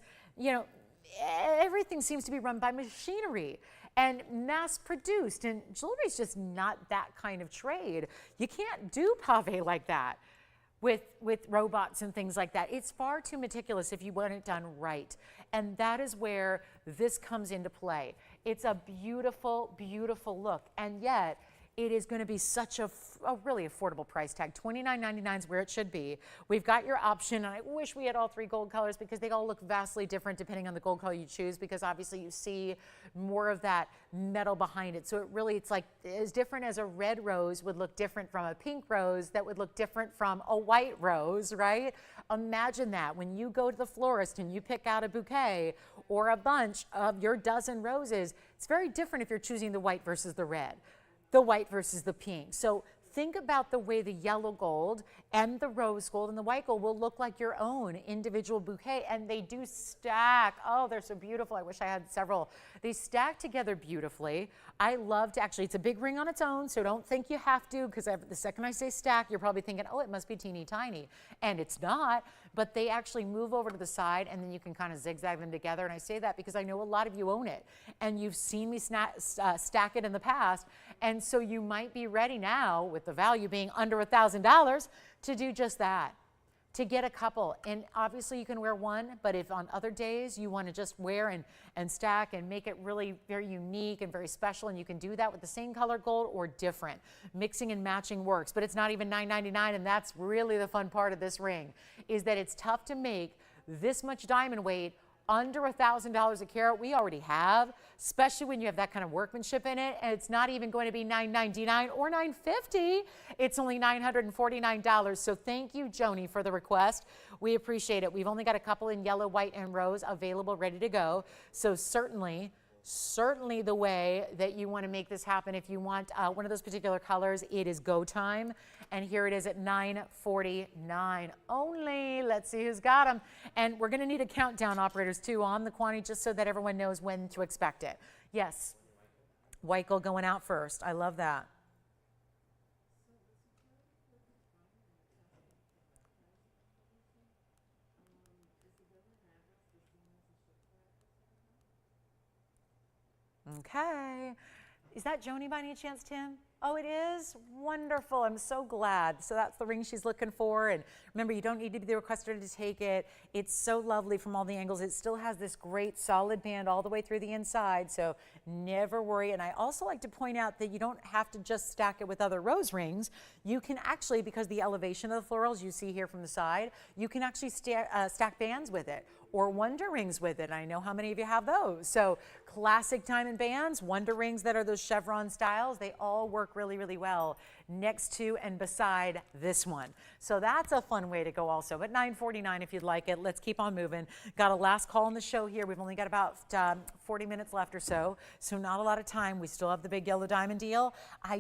everything seems to be run by machinery and mass produced, and jewelry is just not that kind of trade. You can't do pave like that with robots and things like that. It's far too meticulous if you want it done right. And that is where this comes into play. It's a beautiful, beautiful look. And yet it is going to be such a really affordable price tag. $29.99 is where it should be. We've got your option, and I wish we had all three gold colors because they all look vastly different depending on the gold color you choose, because obviously you see more of that metal behind it. So it's like as different as a red rose would look different from a pink rose that would look different from a white rose, right? Imagine that when you go to the florist and you pick out a bouquet or a bunch of your dozen roses, it's very different if you're choosing the white versus the red, the white versus the pink. So think about the way the yellow gold and the rose gold and the white gold will look like your own individual bouquet, and they do stack. Oh, they're so beautiful. I wish I had several. They stack together beautifully. I love to, actually, it's a big ring on its own, so don't think you have to, because the second I say stack, you're probably thinking, oh, it must be teeny tiny. And it's not, but they actually move over to the side, and then you can kind of zigzag them together. And I say that because I know a lot of you own it, and you've seen me stack it in the past, and so you might be ready now, with the value being under $1,000, to do just that, to get a couple. And obviously you can wear one, but if on other days you want to just wear and stack and make it really very unique and very special, and you can do that with the same color gold or different. Mixing and matching works, but it's not even $9.99, and that's really the fun part of this ring, is that it's tough to make this much diamond weight under $1,000 a carat. We already have, especially when you have that kind of workmanship in it, and it's not even going to be $9.99 or $9.50. It's only $949. So thank you, Joni, for the request. We appreciate it. We've only got a couple in yellow, white, and rose available, ready to go. So certainly the way that you want to make this happen, if you want one of those particular colors, it is go time. And here it is at $949 only. Let's see who's got them. And we're going to need a countdown, operators, too, on the quantity, just so that everyone knows when to expect it. Yes, white gold going out first. I love that. Okay. Is that Joni by any chance, Tim? Oh, it is? Wonderful. I'm so glad. So that's the ring she's looking for. And remember, you don't need to be the requester to take it. It's so lovely from all the angles. It still has this great solid band all the way through the inside. So never worry. And I also like to point out that you don't have to just stack it with other rose rings. You can actually, because the elevation of the florals you see here from the side, you can actually stack bands with it or wonder rings with it. I know how many of you have those. So classic diamond bands, wonder rings that are those chevron styles, they all work really, really well next to and beside this one. So that's a fun way to go also. But $9.49 if you'd like it. Let's keep on moving. Got a last call on the show here. We've only got about 40 minutes left or so not a lot of time. We still have the big yellow diamond deal. I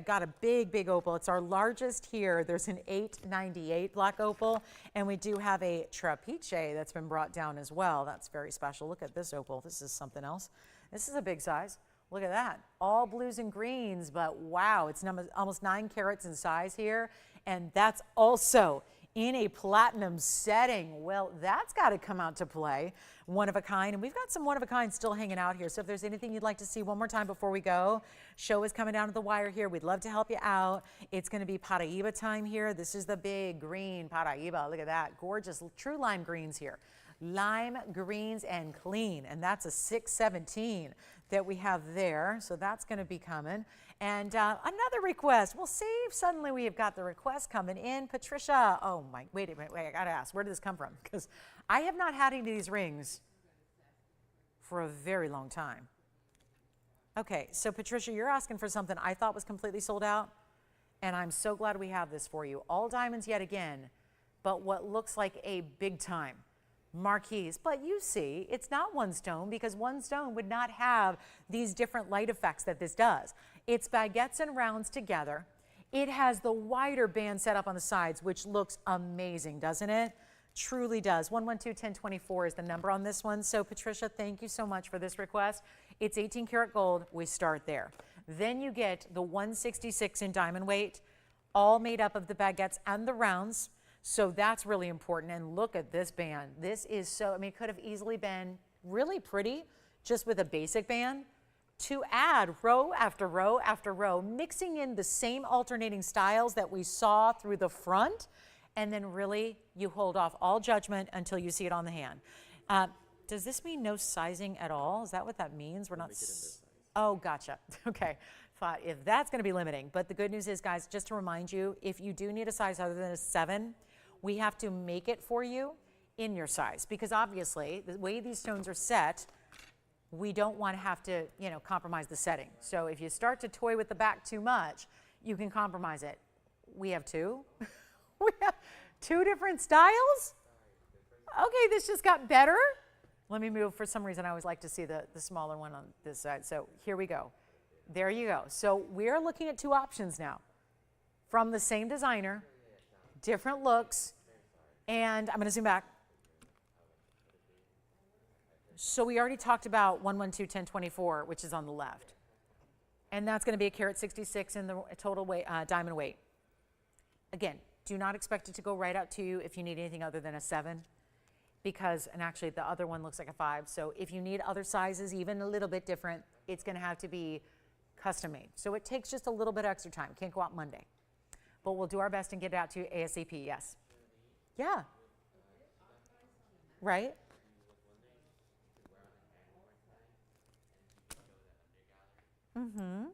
got a big opal. It's our largest here. There's an 898 black opal, and we do have a trapeche that's been brought down as well. That's very special. Look at this opal. This is something else. This is a big size. Look at that. All blues and greens, but wow, it's almost 9 carats in size here. And that's also in a platinum setting. Well, that's got to come out to play. One of a kind. And we've got some one of a kind still hanging out here. So if there's anything you'd like to see one more time before we go, show is coming down to the wire here. We'd love to help you out. It's going to be Paraiba time here. This is the big green Paraiba. Look at that. Gorgeous true lime greens here. Lime greens and clean, and that's a 617 that we have there, so that's going to be coming. And another request. We'll see if suddenly we have got the request coming in. Patricia, oh my, wait a minute, I gotta ask, where did this come from? Because I have not had any of these rings for a very long time. Okay, so Patricia, you're asking for something I thought was completely sold out, and I'm so glad we have this for you. All diamonds yet again, but what looks like a big time marquees. But you see, it's not one stone because one stone would not have these different light effects that this does. It's baguettes and rounds together. It has the wider band set up on the sides, which looks amazing, doesn't it? Truly does. 112-1024 is the number on this one. So Patricia, thank you so much for this request. It's 18 karat gold. We start there. Then you get the 166 in diamond weight, all made up of the baguettes and the rounds. So that's really important. And look at this band. This is so, I mean, it could have easily been really pretty just with a basic band. To add row after row after row, mixing in the same alternating styles that we saw through the front, and then really you hold off all judgment until you see it on the hand. Does this mean no sizing at all? Is that what that means? We're not. Oh, gotcha. Okay. Thought if that's going to be limiting. But the good news is, guys, just to remind you, if you do need a size other than a 7, we have to make it for you in your size, because obviously the way these stones are set, we don't want to have to, compromise the setting. So if you start to toy with the back too much, you can compromise it. We have 2. We have 2 different styles. Okay, this just got better. Let me move. For some reason, I always like to see the smaller one on this side. So here we go. There you go. So we're looking at 2 options now from the same designer, different looks, and I'm going to zoom back. So we already talked about 112-1024, which is on the left, and that's going to be a carat 66 in the total weight, diamond weight. Again, do not expect it to go right out to you if you need anything other than a 7, because, and actually the other one looks like a 5. So if you need other sizes, even a little bit different, it's going to have to be custom made. So it takes just a little bit extra time. Can't go out Monday. But we'll do our best and get it out to you ASAP, yes. Yeah. Right? Mm-hmm.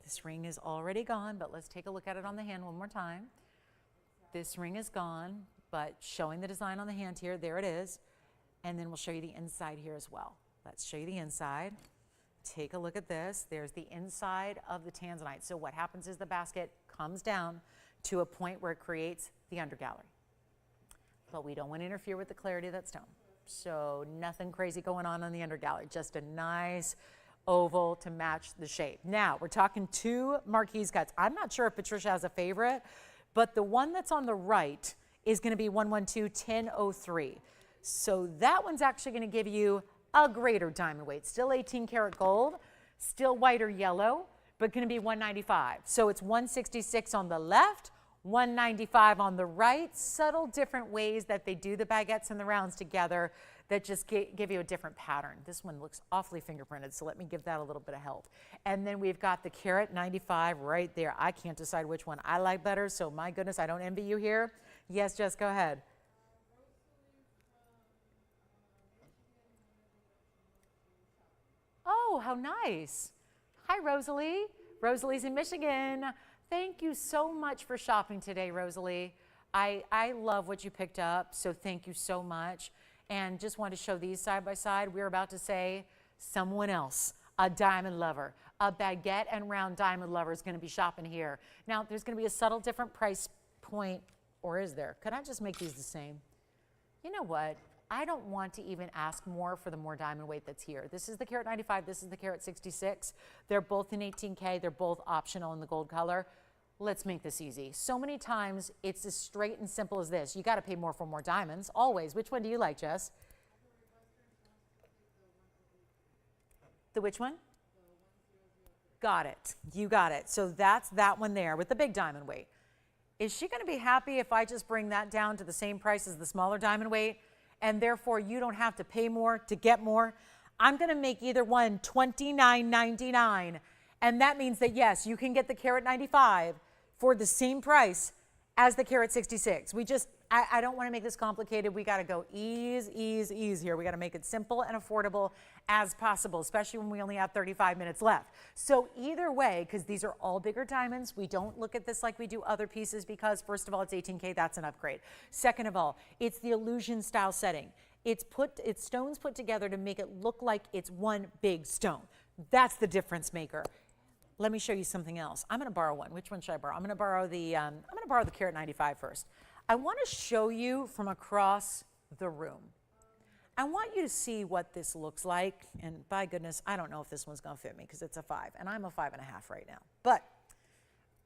This ring is already gone, but let's take a look at it on the hand one more time. This ring is gone, but showing the design on the hand here, there it is. And then we'll show you the inside here as well. Let's show you the inside. Take a look at this. There's the inside of the Tanzanite. So what happens is the basket comes down to a point where it creates the undergallery. But we don't want to interfere with the clarity of that stone. So nothing crazy going on the undergallery, just a nice oval to match the shape. Now we're talking 2 marquise cuts. I'm not sure if Patricia has a favorite, but the one that's on the right is going to be 112-1003. So that one's actually going to give you a greater diamond weight. Still 18 karat gold, still whiter yellow, but going to be 195. So it's 166 on the left, 195 on the right. Subtle different ways that they do the baguettes and the rounds together. that just give you a different pattern. This one looks awfully fingerprinted, so let me give that a little bit of help. And then we've got the carat 95 right there. I can't decide which one I like better, so my goodness, I don't envy you here. Yes, Jess, go ahead. Oh, how nice. Hi, Rosalie. Rosalie's in Michigan. Thank you so much for shopping today, Rosalie. I love what you picked up, so thank you so much. And just wanted to show these side by side. We're about to say someone else, a diamond lover, a baguette and round diamond lover is going to be shopping here. Now, there's going to be a subtle different price point, or is there? Could I just make these the same? You know what? I don't want to even ask more for the more diamond weight that's here. This is the carat 95, this is the carat 66. They're both in 18K, they're both optional in the gold color. Let's make this easy. So many times it's as straight and simple as this. You got to pay more for more diamonds, always. Which one do you like, Jess? The which one? Got it. You got it. So that's that one there with the big diamond weight. Is she going to be happy if I just bring that down to the same price as the smaller diamond weight, and therefore you don't have to pay more to get more? I'm going to make either one $29.99, and that means that, yes, you can get the carat 95 for the same price as the carat 66. I don't want to make this complicated. We got to go ease here. We got to make it simple and affordable as possible, especially when we only have 35 minutes left. So either way, because these are all bigger diamonds, we don't look at this like we do other pieces because, first of all, it's 18K, that's an upgrade. Second of all, it's the illusion style setting. It's stones put together to make it look like it's one big stone. That's the difference maker. Let me show you something else. I'm going to borrow one. Which one should I borrow? I'm going to borrow the carat 95 first. I want to show you from across the room. I want you to see what this looks like. And by goodness, I don't know if this one's going to fit me because it's a 5, and I'm a 5.5 right now. But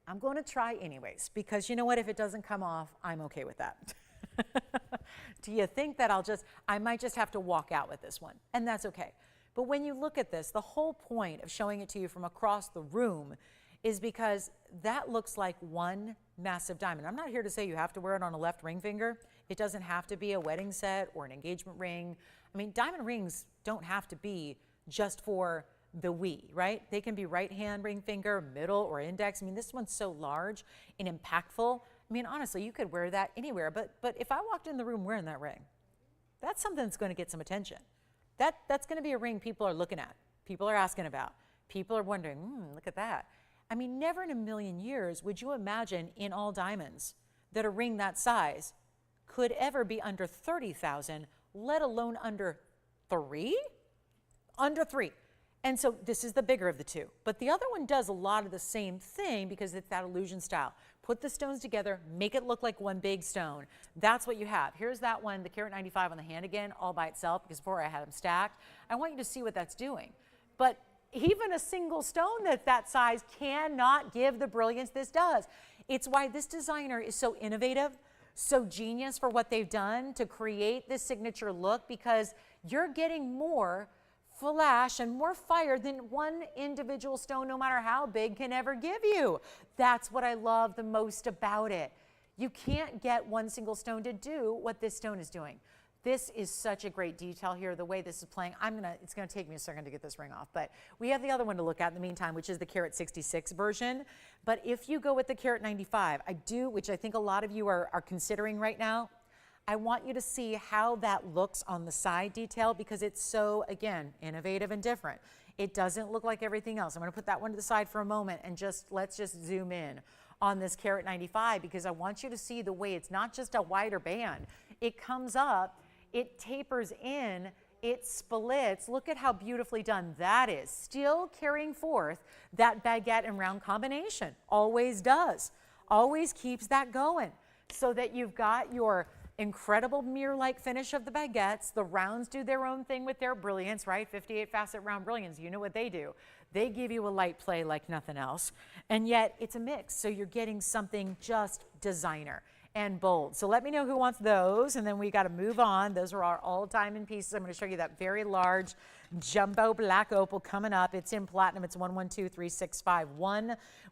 I'm going to try anyways because you know what? If it doesn't come off, I'm okay with that. Do you think that I might just have to walk out with this one? And that's okay. But when you look at this, the whole point of showing it to you from across the room is because that looks like one massive diamond. I'm not here to say you have to wear it on a left ring finger. It doesn't have to be a wedding set or an engagement ring. I mean, diamond rings don't have to be just for the we, right? They can be right hand ring finger, middle, or index. I mean, this one's so large and impactful. I mean, honestly, you could wear that anywhere. But if I walked in the room wearing that ring, that's something that's going to get some attention. That's going to be a ring people are looking at. People are asking about. People are wondering, look at that. I mean, never in a million years would you imagine in all diamonds that a ring that size could ever be under 30,000, let alone under 3? Under 3. And so this is the bigger of the two. But the other one does a lot of the same thing because it's that illusion style. Put the stones together, make it look like one big stone. That's what you have. Here's that one, the carat 95 on the hand again, all by itself because before I had them stacked. I want you to see what that's doing. But even a single stone that's that size cannot give the brilliance this does. It's why this designer is so innovative, so genius for what they've done to create this signature look because you're getting more flash and more fire than one individual stone, no matter how big, can ever give you. That's what I love the most about it. You can't get one single stone to do what this stone is doing. This is such a great detail here, the way this is playing. It's gonna take me a second to get this ring off, but we have the other one to look at in the meantime, which is the carat 66 version. But if you go with the carat 95, which I think a lot of you are considering right now, I want you to see how that looks on the side detail because it's so, again, innovative and different. It doesn't look like everything else. I'm going to put that one to the side for a moment and let's just zoom in on this carat 95 because I want you to see the way it's not just a wider band. It comes up, it tapers in, it splits. Look at how beautifully done that is. Still carrying forth that baguette and round combination. Always does. Always keeps that going so that you've got your incredible mirror-like finish of the baguettes. The rounds do their own thing with their brilliance, right? 58 facet round brilliance. You know what they do. They give you a light play like nothing else. And yet it's a mix. So you're getting something just designer and bold. So let me know who wants those. And then we got to move on. Those are our all diamond pieces. I'm going to show you that very large jumbo black opal coming up. It's in platinum. It's 112365.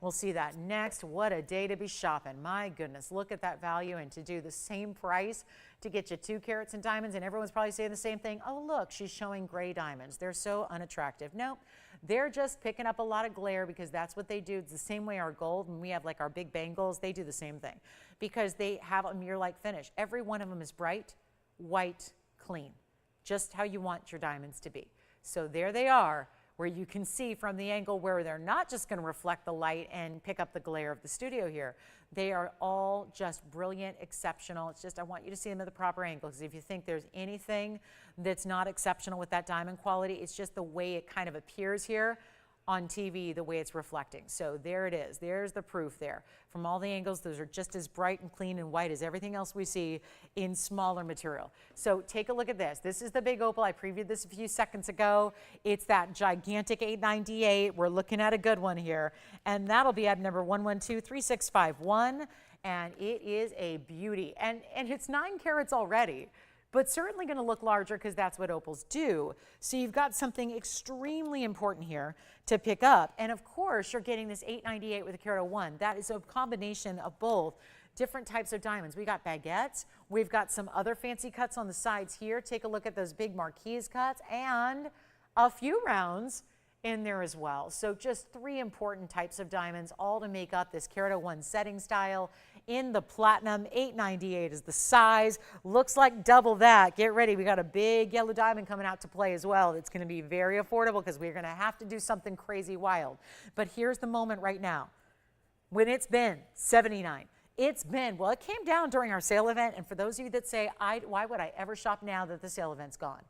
We'll see that next. What a day to be shopping. My goodness, look at that value, and to do the same price to get you 2 carats in diamonds, and everyone's probably saying the same thing. Oh, look, she's showing gray diamonds. They're so unattractive. Nope. They're just picking up a lot of glare because that's what they do. It's the same way our gold, when we have like our big bangles, they do the same thing because they have a mirror-like finish. Every one of them is bright, white, clean, just how you want your diamonds to be. So there they are, where you can see from the angle where they're not just going to reflect the light and pick up the glare of the studio here. They are all just brilliant, exceptional. It's just I want you to see them at the proper angle, because if you think there's anything that's not exceptional with that diamond quality, it's just the way it kind of appears here on TV, the way it's reflecting. So there it is. There's the proof there. From all the angles, those are just as bright and clean and white as everything else we see in smaller material. So take a look at this. This is the big opal. I previewed this a few seconds ago. It's that gigantic 898. We're looking at a good one here. And that'll be at number 112365. And it is a beauty. And it's 9 carats already, but certainly going to look larger because that's what opals do. So you've got something extremely important here to pick up. And of course, you're getting this 898 with a carat 01. That is a combination of both different types of diamonds. We got baguettes. We've got some other fancy cuts on the sides here. Take a look at those big marquee cuts and a few rounds in there as well. So just 3 important types of diamonds, all to make up this carat 01 setting style in the platinum. 898 is the size. Looks like double that. Get ready. We got a big yellow diamond coming out to play as well. It's going to be very affordable because we're going to have to do something crazy wild. But here's the moment right now when it's been 79. It's been, well, it came down during our sale event. And for those of you that say, why would I ever shop now that the sale event's gone?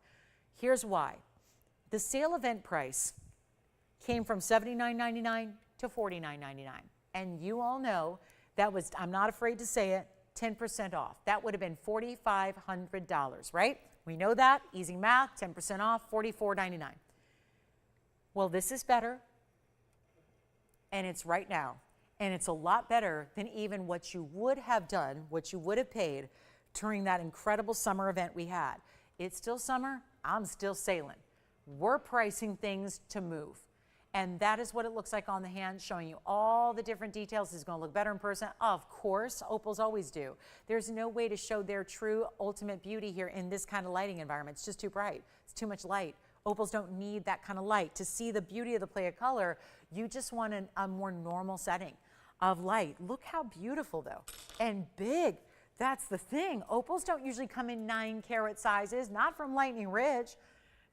Here's why. The sale event price came from $79.99 to $49.99. And you all know that was, I'm not afraid to say it, 10% off. That would have been $4,500, right? We know that, easy math, 10% off, $44.99. Well, this is better, and it's right now. And it's a lot better than even what you would have done, what you would have paid during that incredible summer event we had. It's still summer, I'm still sailing. We're pricing things to move. And that is what it looks like on the hand, showing you all the different details. It's going to look better in person. Of course, opals always do. There's no way to show their true ultimate beauty here in this kind of lighting environment. It's just too bright. It's too much light. Opals don't need that kind of light. To see the beauty of the play of color, you just want a more normal setting of light. Look how beautiful, though, and big. That's the thing. Opals don't usually come in 9 carat sizes, not from Lightning Ridge,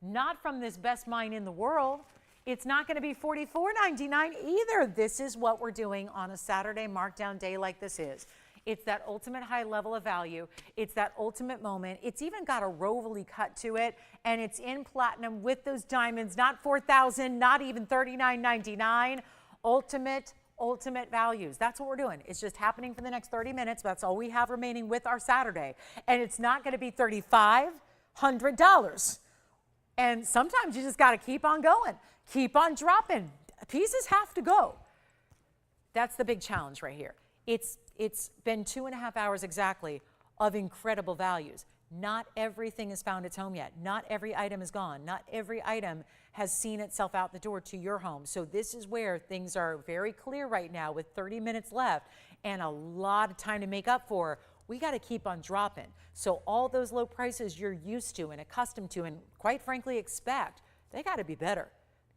not from this best mine in the world. It's not going to be $44.99 either. This is what we're doing on a Saturday markdown day like this is. It's that ultimate high level of value. It's that ultimate moment. It's even got a rovely cut to it, and it's in platinum with those diamonds, not $4,000, not even $39.99. Ultimate values. That's what we're doing. It's just happening for the next 30 minutes. That's all we have remaining with our Saturday. And it's not going to be $3,500. And sometimes you just got to keep on going. Keep on dropping. Pieces have to go. That's the big challenge right here. It's been 2.5 hours exactly of incredible values. Not everything has found its home yet. Not every item is gone. Not every item has seen itself out the door to your home. So this is where things are very clear right now with 30 minutes left and a lot of time to make up for. We got to keep on dropping. So all those low prices you're used to and accustomed to and quite frankly expect, they got to be better.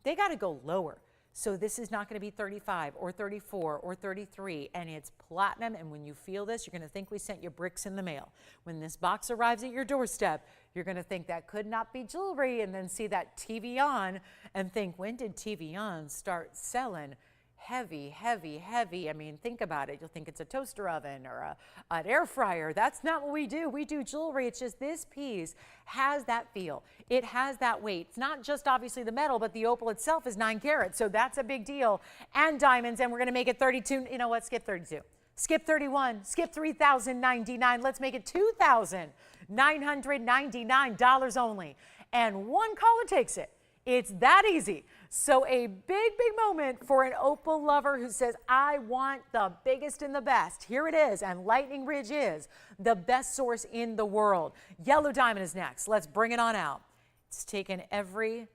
They got to go lower. So this is not going to be 35 or 34 or 33, and it's platinum. And when you feel this, you're going to think we sent you bricks in the mail. When this box arrives at your doorstep, you're going to think that could not be jewelry, and then see that TVON and think, when did TVON start selling heavy, heavy, heavy? I mean, think about it. You'll think it's a toaster oven or an air fryer. That's not what we do. We do jewelry. It's just this piece has that feel. It has that weight. It's not just obviously the metal, but the opal itself is 9 carats. So that's a big deal. And diamonds, and we're going to make it 32. You know what? Skip 32. Skip 31. Skip $3,099. Let's make it $2,999 only. And one caller takes it. It's that easy. So a big, big moment for an opal lover who says, I want the biggest and the best. Here it is, and Lightning Ridge is the best source in the world. Yellow diamond is next. Let's bring it on out. It's taken every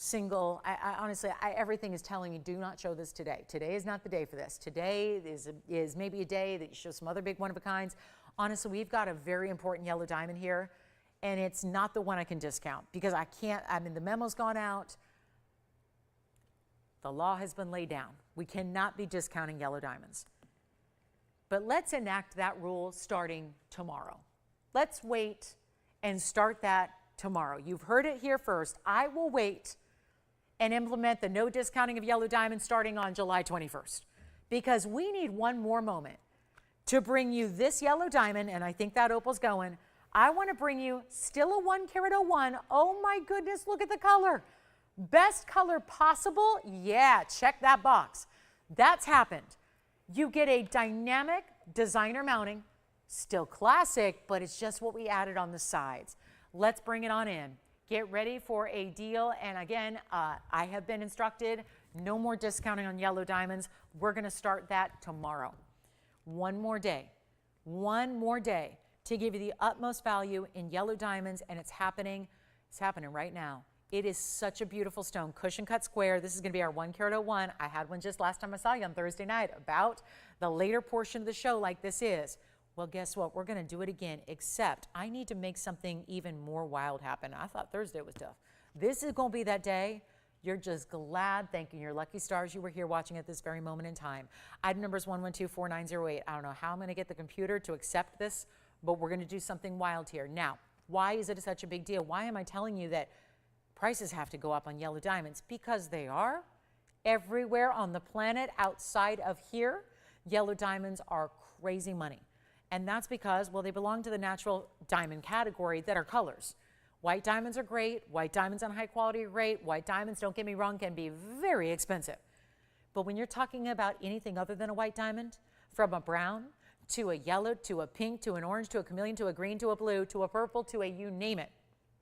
single. I honestly, everything is telling me do not show this today. Today is not the day for this. Today is maybe a day that you show some other big one-of-a-kinds. Honestly, we've got a very important yellow diamond here, and it's not the one I can discount because I can't, I mean, the memo's gone out. The law has been laid down. We cannot be discounting yellow diamonds. But let's enact that rule starting tomorrow. Let's wait and start that tomorrow. You've heard it here first. I will wait and implement the no discounting of yellow diamonds starting on July 21st because we need one more moment to bring you this yellow diamond, and I think that opal's going. I want to bring you still a 1 carat 01. Oh my goodness, look at the color. Best color possible? Yeah, check that box. That's happened. You get a dynamic designer mounting, still classic, but it's just what we added on the sides. Let's bring it on in. Get ready for a deal. And again, I have been instructed, no more discounting on yellow diamonds. We're going to start that tomorrow. One more day to give you the utmost value in yellow diamonds, and it's happening. It's happening right now. It is such a beautiful stone, cushion cut square. This is going to be our 1 carat 01. I had one just last time I saw you on Thursday night about the later portion of the show like this is. Well, guess what? We're going to do it again, except I need to make something even more wild happen. I thought Thursday was tough. This is going to be that day. You're just glad, thanking your lucky stars you were here watching at this very moment in time. Item number is 1124908. I don't know how I'm going to get the computer to accept this, but we're going to do something wild here. Now, why is it such a big deal? Why am I telling you that prices have to go up on yellow diamonds? Because they are. Everywhere on the planet outside of here, yellow diamonds are crazy money. And that's because, well, they belong to the natural diamond category that are colors. White diamonds are great. White diamonds on high quality are great. White diamonds, don't get me wrong, can be very expensive. But when you're talking about anything other than a white diamond, from a brown to a yellow to a pink to an orange to a chameleon to a green to a blue to a purple to a you name it,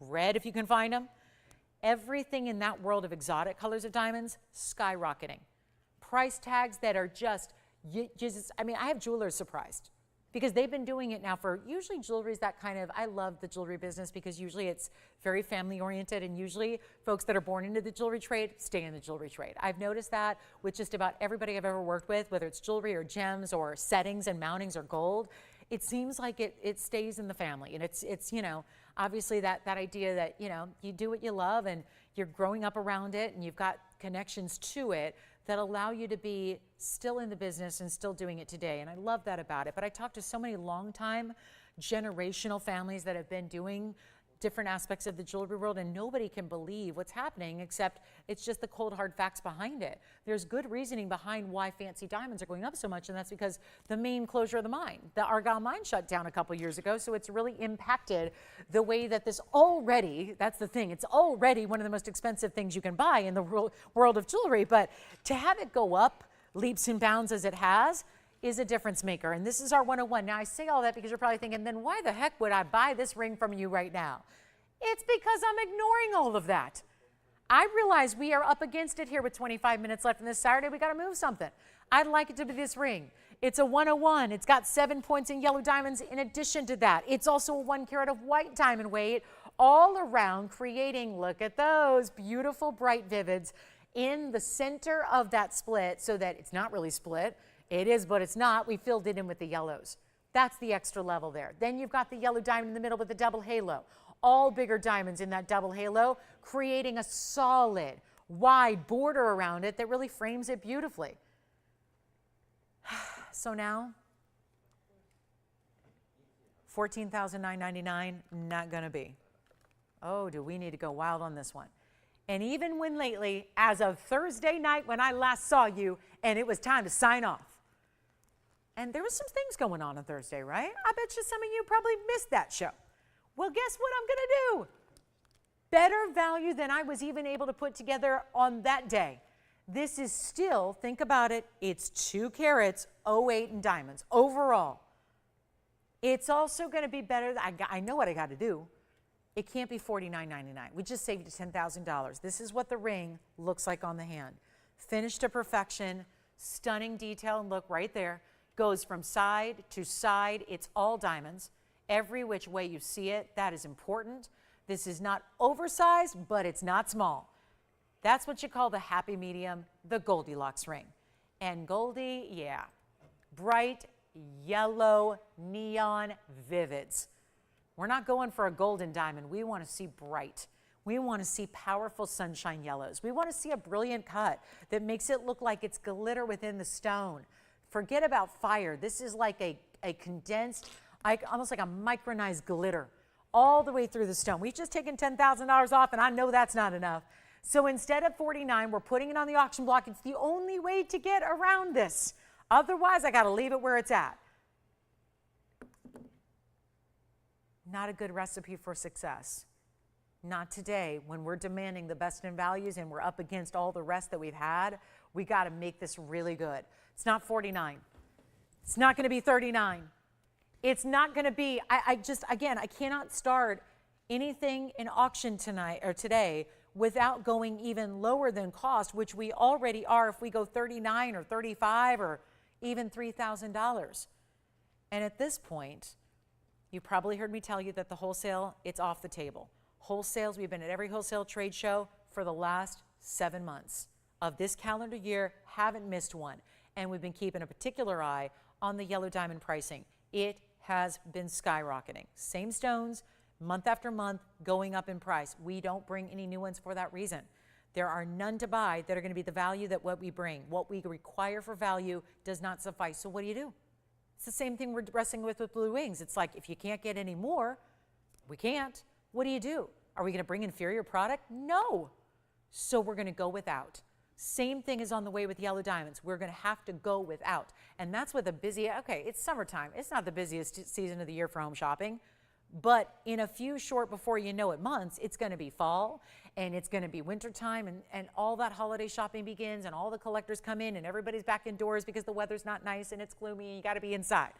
red if you can find them, everything in that world of exotic colors of diamonds, skyrocketing. Price tags that are just, I mean, I have jewelers surprised because they've been doing it now for, usually jewelry is that kind of, I love the jewelry business because usually it's very family oriented and usually folks that are born into the jewelry trade stay in the jewelry trade. I've noticed that with just about everybody I've ever worked with, whether it's jewelry or gems or settings and mountings or gold, it seems like it stays in the family. And it's you know, obviously that idea that, you know, you do what you love and you're growing up around it and you've got connections to it that allow you to be still in the business and still doing it today. And I love that about it. But I talk to so many longtime generational families that have been doing different aspects of the jewelry world, and nobody can believe what's happening except it's just the cold hard facts behind it. There's good reasoning behind why fancy diamonds are going up so much, and that's because the main closure of the mine. The Argyle mine shut down a couple years ago, so it's really impacted the way that this already, that's the thing, it's already one of the most expensive things you can buy in the world of jewelry, but to have it go up leaps and bounds as it has is a difference maker. And this is our 101. Now I say all that because you're probably thinking, then why the heck would I buy this ring from you right now? It's because I'm ignoring all of that. I realize we are up against it here with 25 minutes left in this Saturday. We got to move something. I'd like it to be this ring. It's a 101. It's got 7 points in yellow diamonds in addition to that. It's also a 1 carat of white diamond weight all around, creating, look at those, beautiful bright vivids in the center of that split so that it's not really split. It is, but it's not. We filled it in with the yellows. That's the extra level there. Then you've got the yellow diamond in the middle with the double halo. All bigger diamonds in that double halo, creating a solid, wide border around it that really frames it beautifully. So now, $14,999, not gonna be. Oh, do we need to go wild on this one? And even when lately, as of Thursday night when I last saw you, and it was time to sign off. And there was some things going on Thursday, right? I bet you some of you probably missed that show. Well, guess what I'm going to do? Better value than I was even able to put together on that day. This is still, think about it, it's 2 carats, 08 in diamonds overall. It's also going to be better. I know what I got to do. It can't be $49.99. We just saved you $10,000. This is what the ring looks like on the hand. Finished to perfection, stunning detail, and look right there. Goes from side to side. It's all diamonds. Every which way you see it, that is important. This is not oversized, but it's not small. That's what you call the happy medium, the Goldilocks ring. And Goldie, yeah, bright yellow neon vivids. We're not going for a golden diamond. We want to see bright. We want to see powerful sunshine yellows. We want to see a brilliant cut that makes it look like it's glitter within the stone. Forget about fire. This is like a condensed, almost like a micronized glitter all the way through the stone. We've just taken $10,000 off, and I know that's not enough. So instead of $49, we're putting it on the auction block. It's the only way to get around this. Otherwise, I got to leave it where it's at. Not a good recipe for success. Not today, when we're demanding the best in values and we're up against all the rest that we've had. We got to make this really good. It's not $49. It's not going to be $39. It's not going to be, again, I cannot start anything in auction tonight or today without going even lower than cost, which we already are if we go $39 or $35 or even $3,000. And at this point, you probably heard me tell you that the wholesale, it's off the table. Wholesales, we've been at every wholesale trade show for the last 7 months of this calendar year, haven't missed one. And we've been keeping a particular eye on the yellow diamond pricing. It has been skyrocketing. Same stones, month after month, going up in price. We don't bring any new ones for that reason. There are none to buy that are going to be the value that what we bring. What we require for value does not suffice. So what do? It's the same thing we're wrestling with blue wings. It's like, if you can't get any more, we can't. What do? Are we going to bring inferior product? No. So we're going to go without. Same thing is on the way with yellow diamonds. We're going to have to go without. And that's what okay, it's summertime. It's not the busiest season of the year for home shopping. But in a few short before you know it months, it's going to be fall and it's going to be wintertime and all that holiday shopping begins and all the collectors come in and everybody's back indoors because the weather's not nice and it's gloomy and you got to be inside.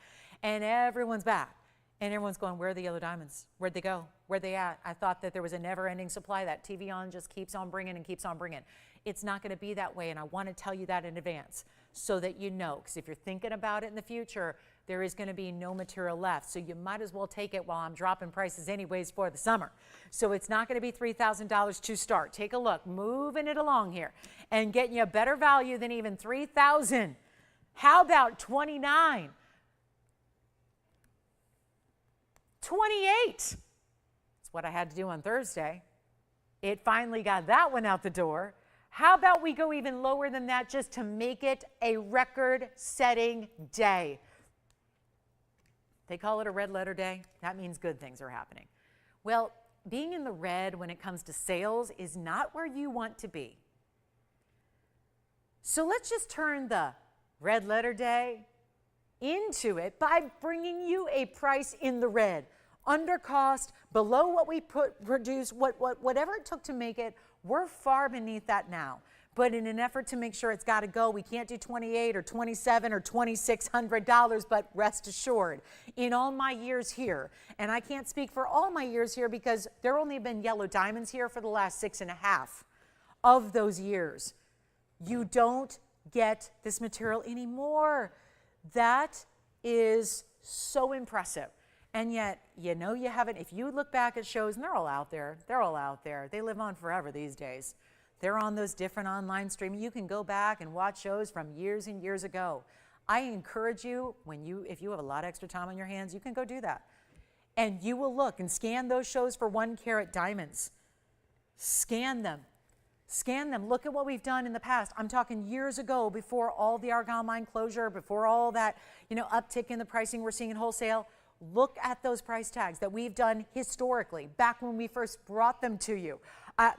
And everyone's back and everyone's going, where are the yellow diamonds? Where'd they go? Where'd they at? I thought that there was a never-ending supply. That TVON just keeps on bringing and keeps on bringing. It's not going to be that way, and I want to tell you that in advance so that you know, because if you're thinking about it in the future, there is going to be no material left, so you might as well take it while I'm dropping prices anyways for the summer. So it's not going to be $3,000 to start. Take a look, moving it along here and getting you a better value than even $3,000. How about $29? $28. That's what I had to do on Thursday. It finally got that one out the door. How about we go even lower than that just to make it a record-setting day? They call it a red letter day. That means good things are happening. Well, being in the red when it comes to sales is not where you want to be. So let's just turn the red letter day into it by bringing you a price in the red, under cost, below what we produce, whatever it took to make it. We're far beneath that now. But in an effort to make sure it's got to go, we can't do $28 or $27 or $2,600, but rest assured, in all my years here, and I can't speak for all my years here because there only been yellow diamonds here for the last 6.5 of those years. You don't get this material anymore. That is so impressive. And yet, you know you haven't, if you look back at shows, and they're all out there, they live on forever these days. They're on those different online streaming. You can go back and watch shows from years and years ago. I encourage you, if you have a lot of extra time on your hands, you can go do that. And you will look and scan those shows for 1 carat diamonds. Scan them. Scan them. Look at what we've done in the past. I'm talking years ago, before all the Argyle mine closure, before all that, uptick in the pricing we're seeing in wholesale. Look at those price tags that we've done historically, back when we first brought them to you.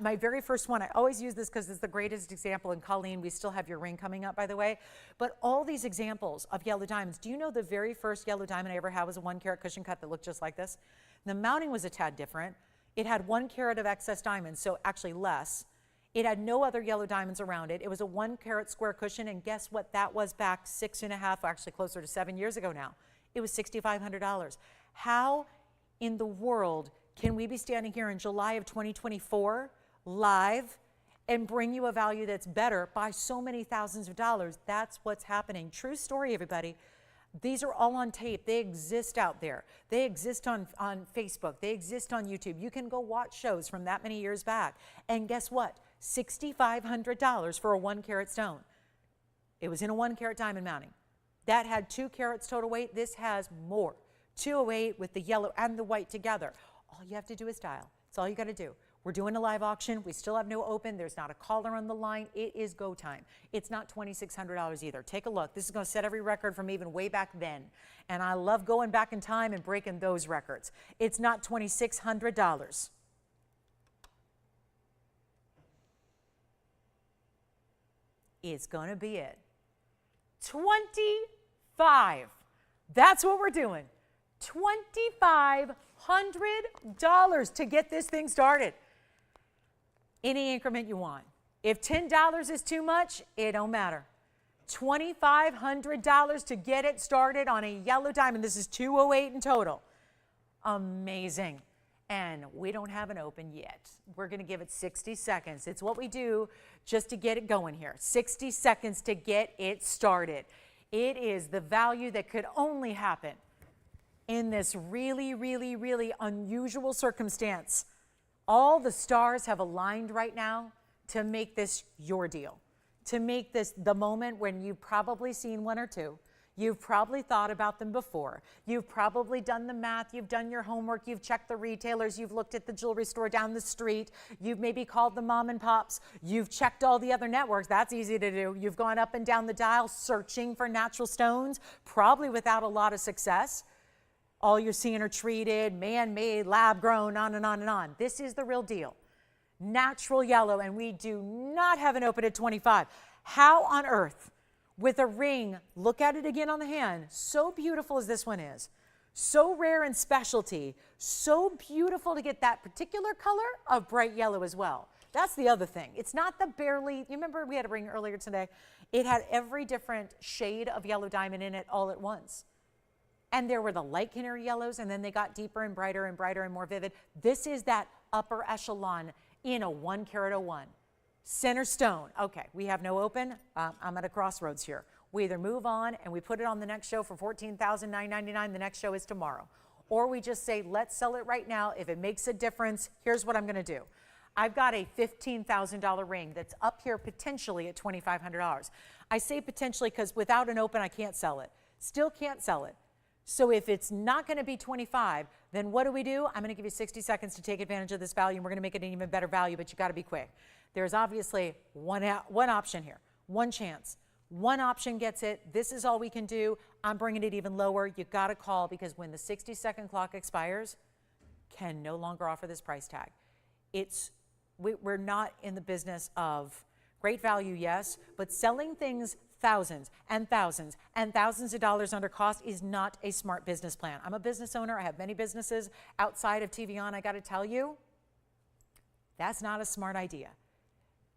My very first one, I always use this because it's the greatest example, and Colleen, we still have your ring coming up, by the way. But all these examples of yellow diamonds, do you know the very first yellow diamond I ever had was a 1 carat cushion cut that looked just like this? The mounting was a tad different. It had 1 carat of excess diamonds, so actually less. It had no other yellow diamonds around it. It was a 1 carat square cushion, and guess what that was back 6.5, actually closer to 7 years ago now? It was $6,500. How in the world can we be standing here in July of 2024 live and bring you a value that's better by so many thousands of dollars? That's what's happening. True story, everybody. These are all on tape. They exist out there. They exist on Facebook. They exist on YouTube. You can go watch shows from that many years back. And guess what? $6,500 for a 1 carat stone. It was in a 1 carat diamond mounting. That had 2 carats total weight. This has more. 208 with the yellow and the white together. All you have to do is dial. That's all you got to do. We're doing a live auction. We still have no open. There's not a caller on the line. It is go time. It's not $2,600 either. Take a look. This is going to set every record from even way back then. And I love going back in time and breaking those records. It's not $2,600. It's going to be it. $25. That's what we're doing. $2,500 to get this thing started. Any increment you want. If $10 is too much, it don't matter. $2,500 to get it started on a yellow diamond. This is 208 in total. Amazing. And we don't have an open yet. We're going to give it 60 seconds. It's what we do just to get it going here. 60 seconds to get it started. It is the value that could only happen in this really, really, really unusual circumstance. All the stars have aligned right now to make this your deal, to make this the moment when you've probably seen one or two. You've probably thought about them before. You've probably done the math. You've done your homework. You've checked the retailers. You've looked at the jewelry store down the street. You've maybe called the mom and pops. You've checked all the other networks. That's easy to do. You've gone up and down the dial searching for natural stones, probably without a lot of success. All you're seeing are treated, man-made, lab-grown, on and on and on. This is the real deal. Natural yellow, and we do not have an open at 25. How on earth, with a ring, look at it again on the hand, so beautiful as this one is, so rare and specialty, so beautiful to get that particular color of bright yellow as well. That's the other thing. It's not the barely, you remember we had a ring earlier today? It had every different shade of yellow diamond in it all at once. And there were the light canary yellows, and then they got deeper and brighter and more vivid. This is that upper echelon in a 1 carat 01. Center stone. Okay, we have no open. I'm at a crossroads here. We either move on and we put it on the next show for $14,999. The next show is tomorrow. Or we just say, let's sell it right now. If it makes a difference, here's what I'm going to do. I've got a $15,000 ring that's up here potentially at $2,500. I say potentially because without an open, I can't sell it. Still can't sell it. So if it's not going to be 25, then what do? I'm going to give you 60 seconds to take advantage of this value, and we're going to make it an even better value, but you got to be quick. There's obviously one option here, one chance. One option gets it. This is all we can do. I'm bringing it even lower. You got to call, because when the 60-second clock expires, can no longer offer this price tag. We're not in the business of great value, yes, but selling things thousands and thousands and thousands of dollars under cost is not a smart business plan. I'm a business owner. I have many businesses outside of TVON. I got to tell you, that's not a smart idea.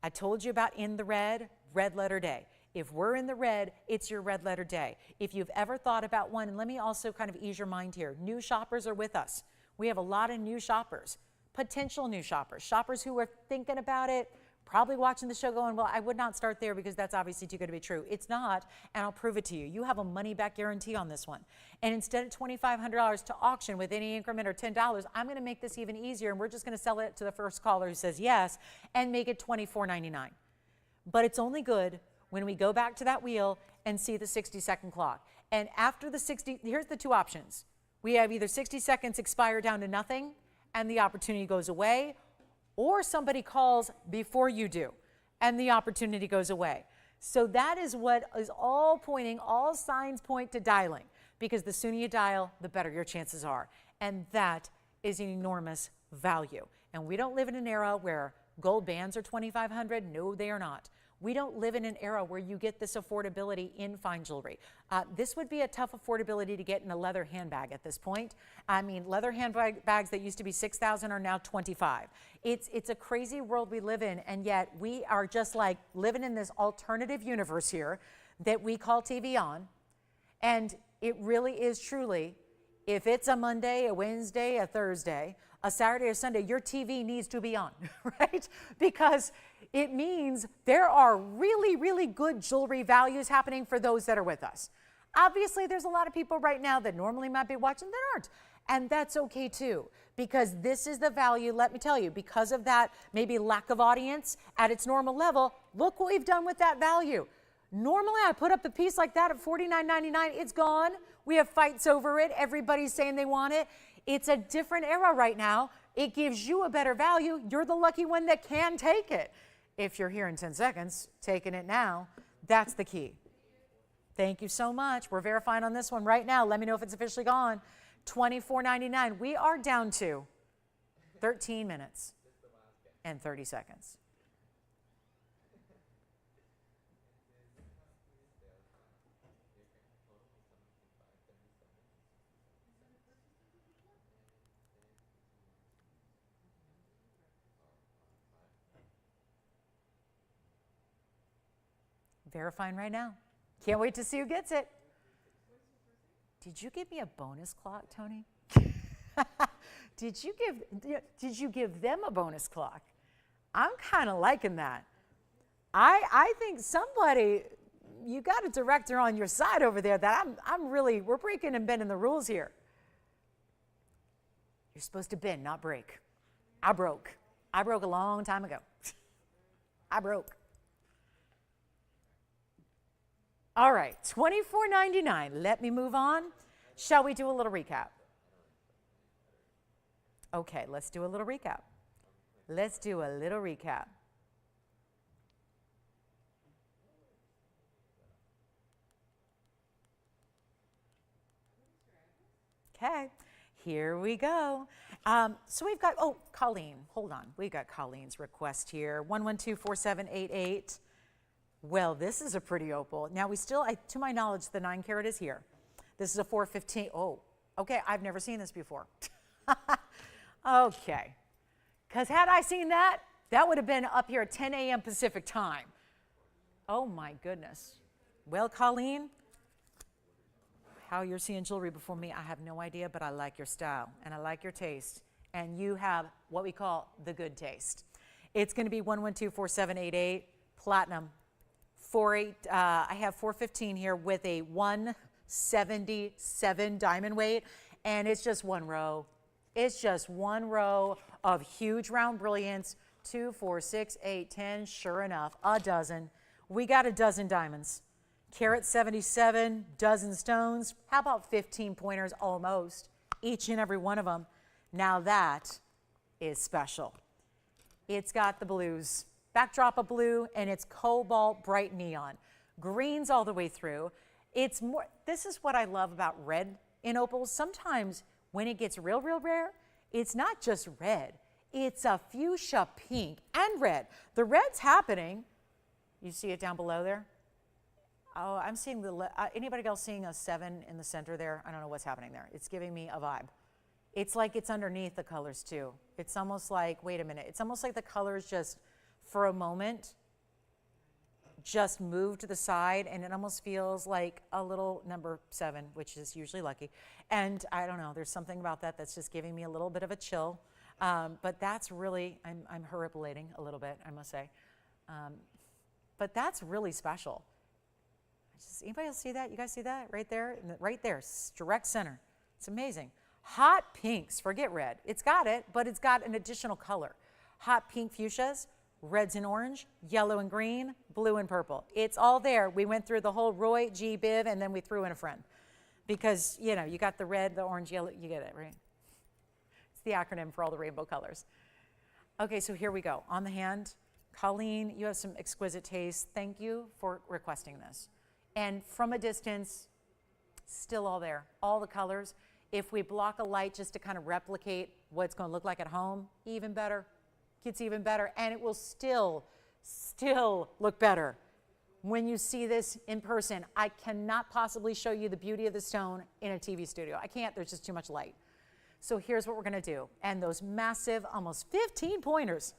I told you about in the red letter day. If we're in the red, it's your red letter day. If you've ever thought about one, and let me also kind of ease your mind here. New shoppers are with us. We have a lot of new shoppers, potential new shoppers, shoppers who are thinking about it, probably watching the show going, well, I would not start there because that's obviously too good to be true. It's not, and I'll prove it to you. You have a money-back guarantee on this one. And instead of $2,500 to auction with any increment or $10, I'm going to make this even easier, and we're just going to sell it to the first caller who says yes and make it $24.99. But it's only good when we go back to that wheel and see the 60-second clock. And after the 60, here's the two options. We have either 60 seconds expire down to nothing and the opportunity goes away, or somebody calls before you do and the opportunity goes away. So that is what is all pointing, all signs point to dialing, because the sooner you dial, the better your chances are. And that is an enormous value. And we don't live in an era where gold bands are $2,500. No, they are not. We don't live in an era where you get this affordability in fine jewelry. This would be a tough affordability to get in a leather handbag at this point. I mean, leather handbags that used to be $6,000 are now $25,000. It's a crazy world we live in, and yet we are just like living in this alternative universe here that we call TVON. And it really is truly, if it's a Monday, a Wednesday, a Thursday, a Saturday or Sunday, your TV needs to be on, right? Because it means there are really, really good jewelry values happening for those that are with us. Obviously, there's a lot of people right now that normally might be watching that aren't. And that's okay too, because this is the value. Let me tell you, because of that maybe lack of audience at its normal level, look what we've done with that value. Normally, I put up a piece like that at $49.99. It's gone. We have fights over it. Everybody's saying they want it. It's a different era right now. It gives you a better value. You're the lucky one that can take it. If you're here in 10 seconds, taking it now, that's the key. Thank you so much. We're verifying on this one right now. Let me know if it's officially gone. $24.99. We are down to 13 minutes and 30 seconds. Verifying right now. Can't wait to see who gets it. Did you give me a bonus clock, Tony? Did you give them a bonus clock? I'm kind of liking that. I think somebody, you got a director on your side over there that we're breaking and bending the rules here. You're supposed to bend, not break. I broke. I broke a long time ago. I broke. All right, $24.99. Let me move on. Shall we do a little recap? Okay, let's do a little recap. Let's do a little recap. Okay, here we go. So we've got, Colleen, hold on. We got Colleen's request here, 1124788. Well, this is a pretty opal. Now we still, to my knowledge, the 9 carat is here. This is a 415. Oh, okay, I've never seen this before. Okay, because had I seen that, that would have been up here at 10 a.m. Pacific time. Oh my goodness. Well, Colleen, how you're seeing jewelry before me, I have no idea, but I like your style and I like your taste. And you have what we call the good taste. It's going to be 1124788 platinum. I have 415 here with a 177 diamond weight, and it's just one row. It's just one row of huge round brilliance. 2, 4, 6, 8, 10. Sure enough, a dozen. We got a dozen diamonds. Carat 77, dozen stones. How about 15 pointers almost? Each and every one of them. Now that is special. It's got the blues. Backdrop of blue, and it's cobalt bright neon. Greens all the way through. It's more, this is what I love about red in opals. Sometimes when it gets real rare, it's not just red. It's a fuchsia pink and red. The red's happening. You see it down below there? Oh, I'm seeing anybody else seeing a 7 in the center there? I don't know what's happening there. It's giving me a vibe. It's like it's underneath the colors too. It's almost like, wait a minute. It's almost like the colors just, for a moment, just move to the side, and it almost feels like a little number 7, which is usually lucky. And I don't know, there's something about that that's just giving me a little bit of a chill. But that's really, I'm horripilating a little bit, I must say. But that's really special. Anybody else see that? You guys see that right there? Right there, direct center. It's amazing. Hot pinks, forget red. It's got it, but it's got an additional color. Hot pink fuchsias, reds and orange, yellow and green, blue and purple. It's all there. We went through the whole Roy G. Biv, and then we threw in a friend. Because, you know, you got the red, the orange, yellow, you get it, right? It's the acronym for all the rainbow colors. Okay, so here we go. On the hand, Colleen, you have some exquisite taste. Thank you for requesting this. And from a distance, still all there, all the colors. If we block a light just to kind of replicate what it's going to look like at home, even better. It's even better, and it will still look better when you see this in person. I cannot possibly show you the beauty of the stone in a TV studio. I can't, there's just too much light. So here's what we're gonna do. And those massive, almost 15 pointers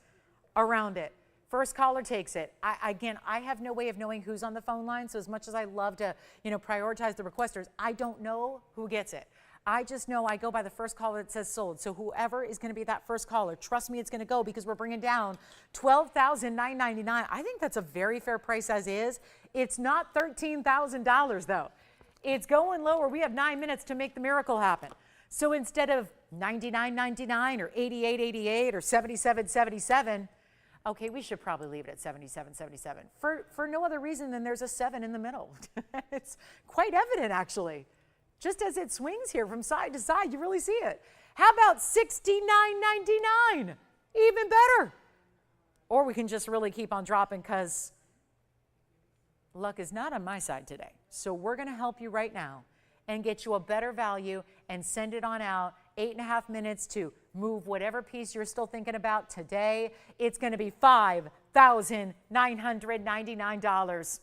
around it. First caller takes it. Again, I have no way of knowing who's on the phone line, so as much as I love to, prioritize the requesters, I don't know who gets it. I just know I go by the first caller that says sold. So whoever is going to be that first caller, trust me, it's going to go, because we're bringing down $12,999. I think that's a very fair price as is. It's not $13,000 though. It's going lower. We have 9 minutes to make the miracle happen. So instead of $99.99 or $88.88 or $77.77. Okay, we should probably leave it at $77.77 for no other reason than there's a 7 in the middle. It's quite evident, actually. Just as it swings here from side to side, you really see it. How about $69.99? Even better. Or we can just really keep on dropping because luck is not on my side today. So we're going to help you right now and get you a better value and send it on out. 8.5 minutes to move whatever piece you're still thinking about today. It's going to be $5,999.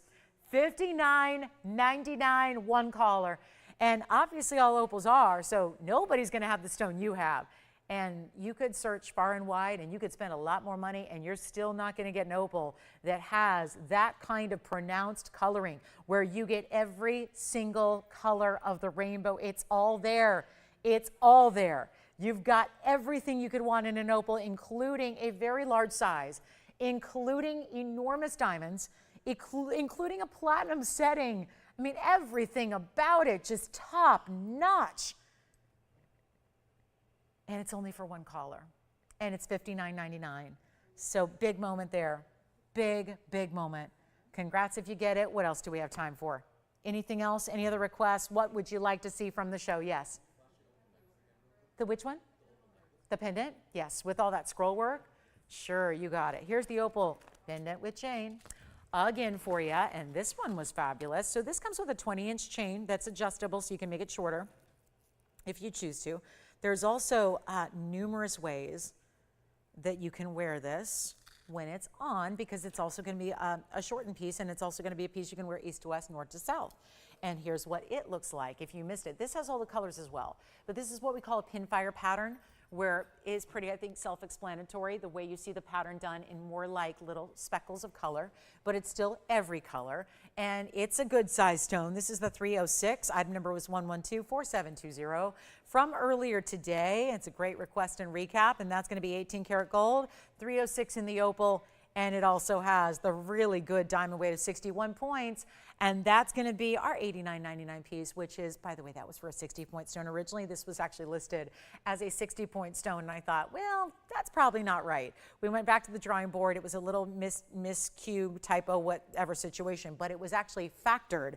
$59.99 one caller. And obviously all opals are, so nobody's going to have the stone you have. And you could search far and wide and you could spend a lot more money and you're still not going to get an opal that has that kind of pronounced coloring where you get every single color of the rainbow. It's all there. It's all there. You've got everything you could want in an opal, including a very large size, including enormous diamonds, including a platinum setting. I mean, everything about it just top notch. And it's only for one caller. And it's $59.99. So big moment there. Big, big moment. Congrats if you get it. What else do we have time for? Anything else? Any other requests? What would you like to see from the show? Yes. The which one? The pendant? Yes, with all that scroll work? Sure, you got it. Here's the opal pendant with chain again for you, and this one was fabulous. So this comes with a 20-inch chain that's adjustable so you can make it shorter if you choose to. There's also numerous ways that you can wear this when it's on, because it's also going to be a shortened piece, and it's also going to be a piece you can wear east to west, north to south. And here's what it looks like if you missed it. This has all the colors as well, but this is what we call a pinfire pattern, where it is pretty, I think, self-explanatory, the way you see the pattern done in more like little speckles of color, but it's still every color, and it's a good size stone. This is the 306. Item number was 1124720 from earlier today. It's a great request and recap, and that's going to be 18 karat gold, 306 in the opal, and it also has the really good diamond weight of 61 points, and that's going to be our $89.99 piece, which is, by the way, that was for a 60-point stone originally. This was actually listed as a 60-point stone, and I thought, well, that's probably not right. We went back to the drawing board. It was a little miscue, typo, whatever situation, but it was actually factored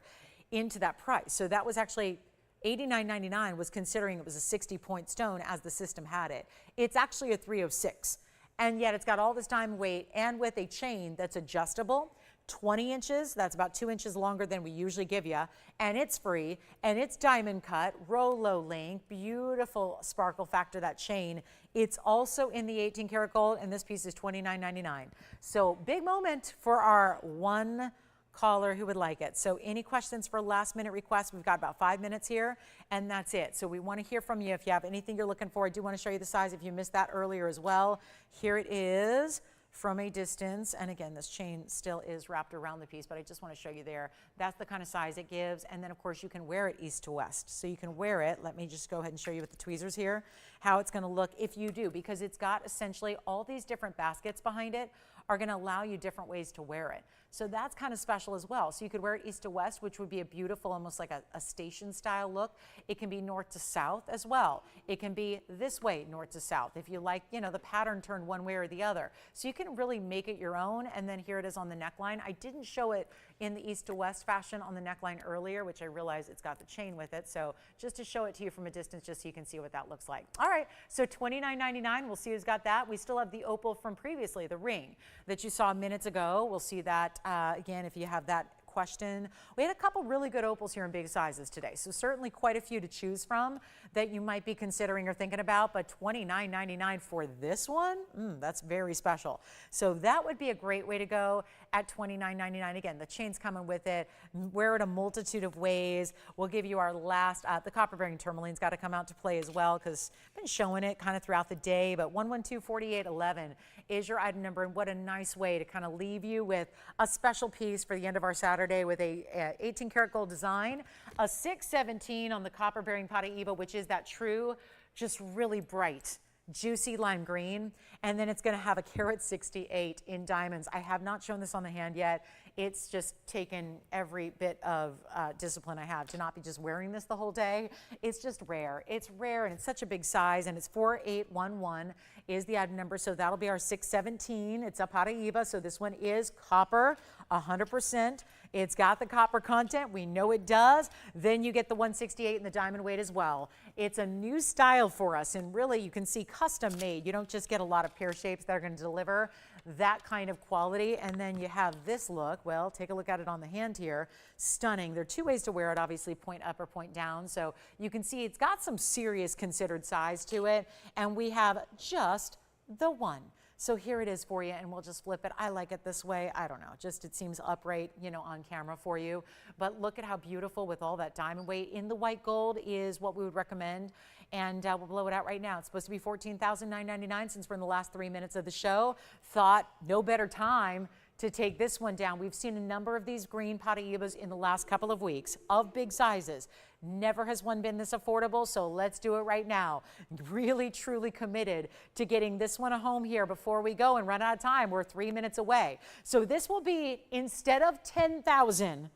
into that price. So that was actually $89.99 was considering it was a 60-point stone as the system had it. It's actually a 306. And yet it's got all this diamond weight and with a chain that's adjustable, 20 inches, that's about 2 inches longer than we usually give you, and it's free, and it's diamond cut, Rolo link, beautiful sparkle factor, that chain. It's also in the 18 karat gold, and this piece is $29.99. So big moment for our one caller who would like it. So any questions for last minute requests? We've got about 5 minutes here, and that's it. So we want to hear from you if you have anything you're looking for. I do want to show you the size if you missed that earlier as well. Here it is from a distance, and again, this chain still is wrapped around the piece, but I just want to show you there. That's the kind of size it gives, and then of course you can wear it east to west. So you can wear it, let me just go ahead and show you with the tweezers here, how it's going to look if you do, because it's got essentially all these different baskets behind it are going to allow you different ways to wear it. So that's kind of special as well. So you could wear it east to west, which would be a beautiful, almost like a station style look. It can be north to south as well. It can be this way, north to south, if you like, you know, the pattern turned one way or the other. So you can really make it your own, and then here it is on the neckline. I didn't show it in the east to west fashion on the neckline earlier, which I realize it's got the chain with it. So just to show it to you from a distance, just so you can see what that looks like. All right, so $29.99, we'll see who's got that. We still have the opal from previously, the ring that you saw minutes ago. We'll see that again if you have that question. We had a couple really good opals here in big sizes today, so certainly quite a few to choose from that you might be considering or thinking about, but $29.99 for this one, that's very special. So that would be a great way to go at $29.99. Again, the chain's coming with it. Wear it a multitude of ways. We'll give you our last, the copper bearing tourmaline's got to come out to play as well, because I've been showing it kind of throughout the day, but 1124811 is your item number, and what a nice way to kind of leave you with a special piece for the end of our Saturday with a 18 karat gold design, a 617 on the copper bearing Paraiba, which is that true, just really bright juicy lime green, and then it's going to have a carat 68 in diamonds. I have not shown this on the hand yet. It's just taken every bit of discipline I have to not be just wearing this the whole day. It's just rare. It's rare, and it's such a big size, and it's 4811 is the item number, so that'll be our 617. It's a Paraiba, so this one is copper, 100%. It's got the copper content. We know it does. Then you get the 168 in the diamond weight as well. It's a new style for us, and really you can see custom made. You don't just get a lot of pear shapes that are going to deliver that kind of quality. And then you have this look. Well, take a look at it on the hand here. Stunning. There are two ways to wear it, obviously, point up or point down. So you can see it's got some serious considered size to it. And we have just the one. So here it is for you, and we'll just flip it. I like it this way. I don't know, just it seems upright, you know, on camera for you. But look at how beautiful with all that diamond weight. In the white gold is what we would recommend, and we'll blow it out right now. It's supposed to be $14,999 since we're in the last 3 minutes of the show. Thought no better time to take this one down. We've seen a number of these green Paraibas in the last couple of weeks of big sizes. Never has one been this affordable, so let's do it right now. Really, truly committed to getting this one a home here before we go and run out of time. We're 3 minutes away. So this will be, instead of $10,000,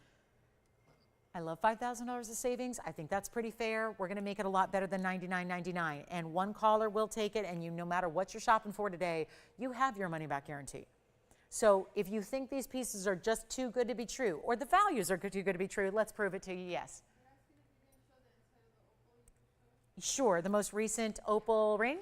I love $5,000 of savings. I think that's pretty fair. We're going to make it a lot better than $99.99. And one caller will take it, and you, no matter what you're shopping for today, you have your money back guarantee. So if you think these pieces are just too good to be true, or the values are too good to be true, let's prove it to you, yes. Sure, the most recent opal ring.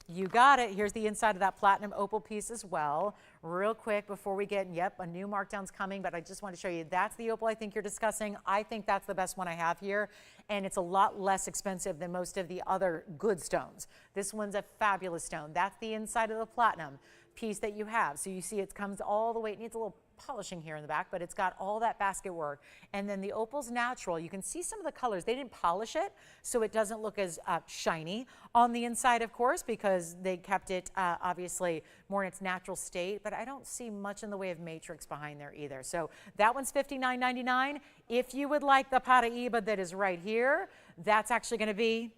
You got it. Here's the inside of that platinum opal piece as well. Real quick before we get, yep, a new markdown's coming, but I just want to show you that's the opal I think you're discussing. I think that's the best one I have here, and it's a lot less expensive than most of the other good stones. This one's a fabulous stone. That's the inside of the platinum piece that you have. So you see it comes all the way, it needs a little polishing here in the back, but it's got all that basket work. And then the opal's natural. You can see some of the colors. They didn't polish it, so it doesn't look as shiny on the inside, of course, because they kept it obviously more in its natural state, but I don't see much in the way of matrix behind there either. So that one's $59.99. If you would like the Paraiba that is right here, that's actually going to be,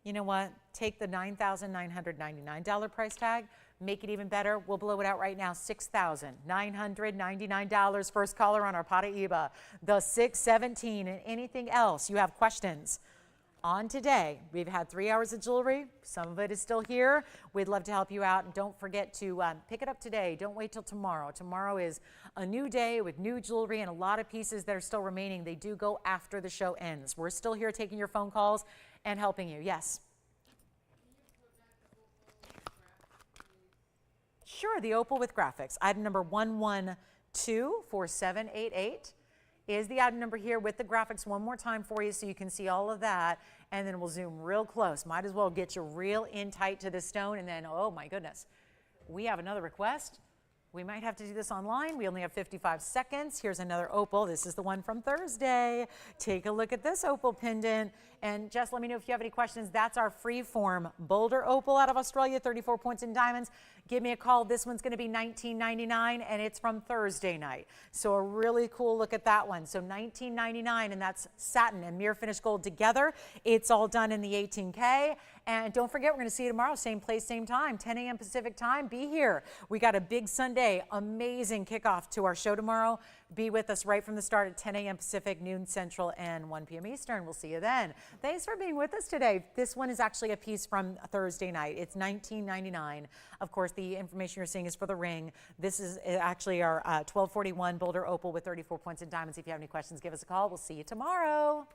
you know what, take the $9,999 price tag, make it even better. We'll blow it out right now, $6,999. First caller on our Paraiba, the 617. And anything else you have questions on today. We've had 3 hours of jewelry. Some of it is still here. We'd love to help you out. And don't forget to pick it up today. Don't wait till tomorrow. Tomorrow is a new day with new jewelry and a lot of pieces that are still remaining. They do go after the show ends. We're still here taking your phone calls and helping you. Yes. Sure, the opal with graphics. Item number 1124788 is the item number here with the graphics one more time for you so you can see all of that, and then we'll zoom real close. Might as well get you real in tight to the stone, and then, oh my goodness, we have another request. We might have to do this online. We only have 55 seconds. Here's another opal. This is the one from Thursday. Take a look at this opal pendant. And just let me know if you have any questions. That's our free-form Boulder opal out of Australia, 34 points in diamonds. Give me a call. This one's going to be $19.99, and it's from Thursday night. So a really cool look at that one. So $19.99, and that's satin and mirror finished gold together. It's all done in the 18K. And don't forget, we're going to see you tomorrow, same place, same time, 10 a.m. Pacific time. Be here. We got a big Sunday, amazing kickoff to our show tomorrow. Be with us right from the start at 10 a.m. Pacific, noon Central, and 1 p.m. Eastern. We'll see you then. Thanks for being with us today. This one is actually a piece from Thursday night. It's $19.99. Of course, the information you're seeing is for the ring. This is actually our 1241 Boulder Opal with 34 points in diamonds. If you have any questions, give us a call. We'll see you tomorrow.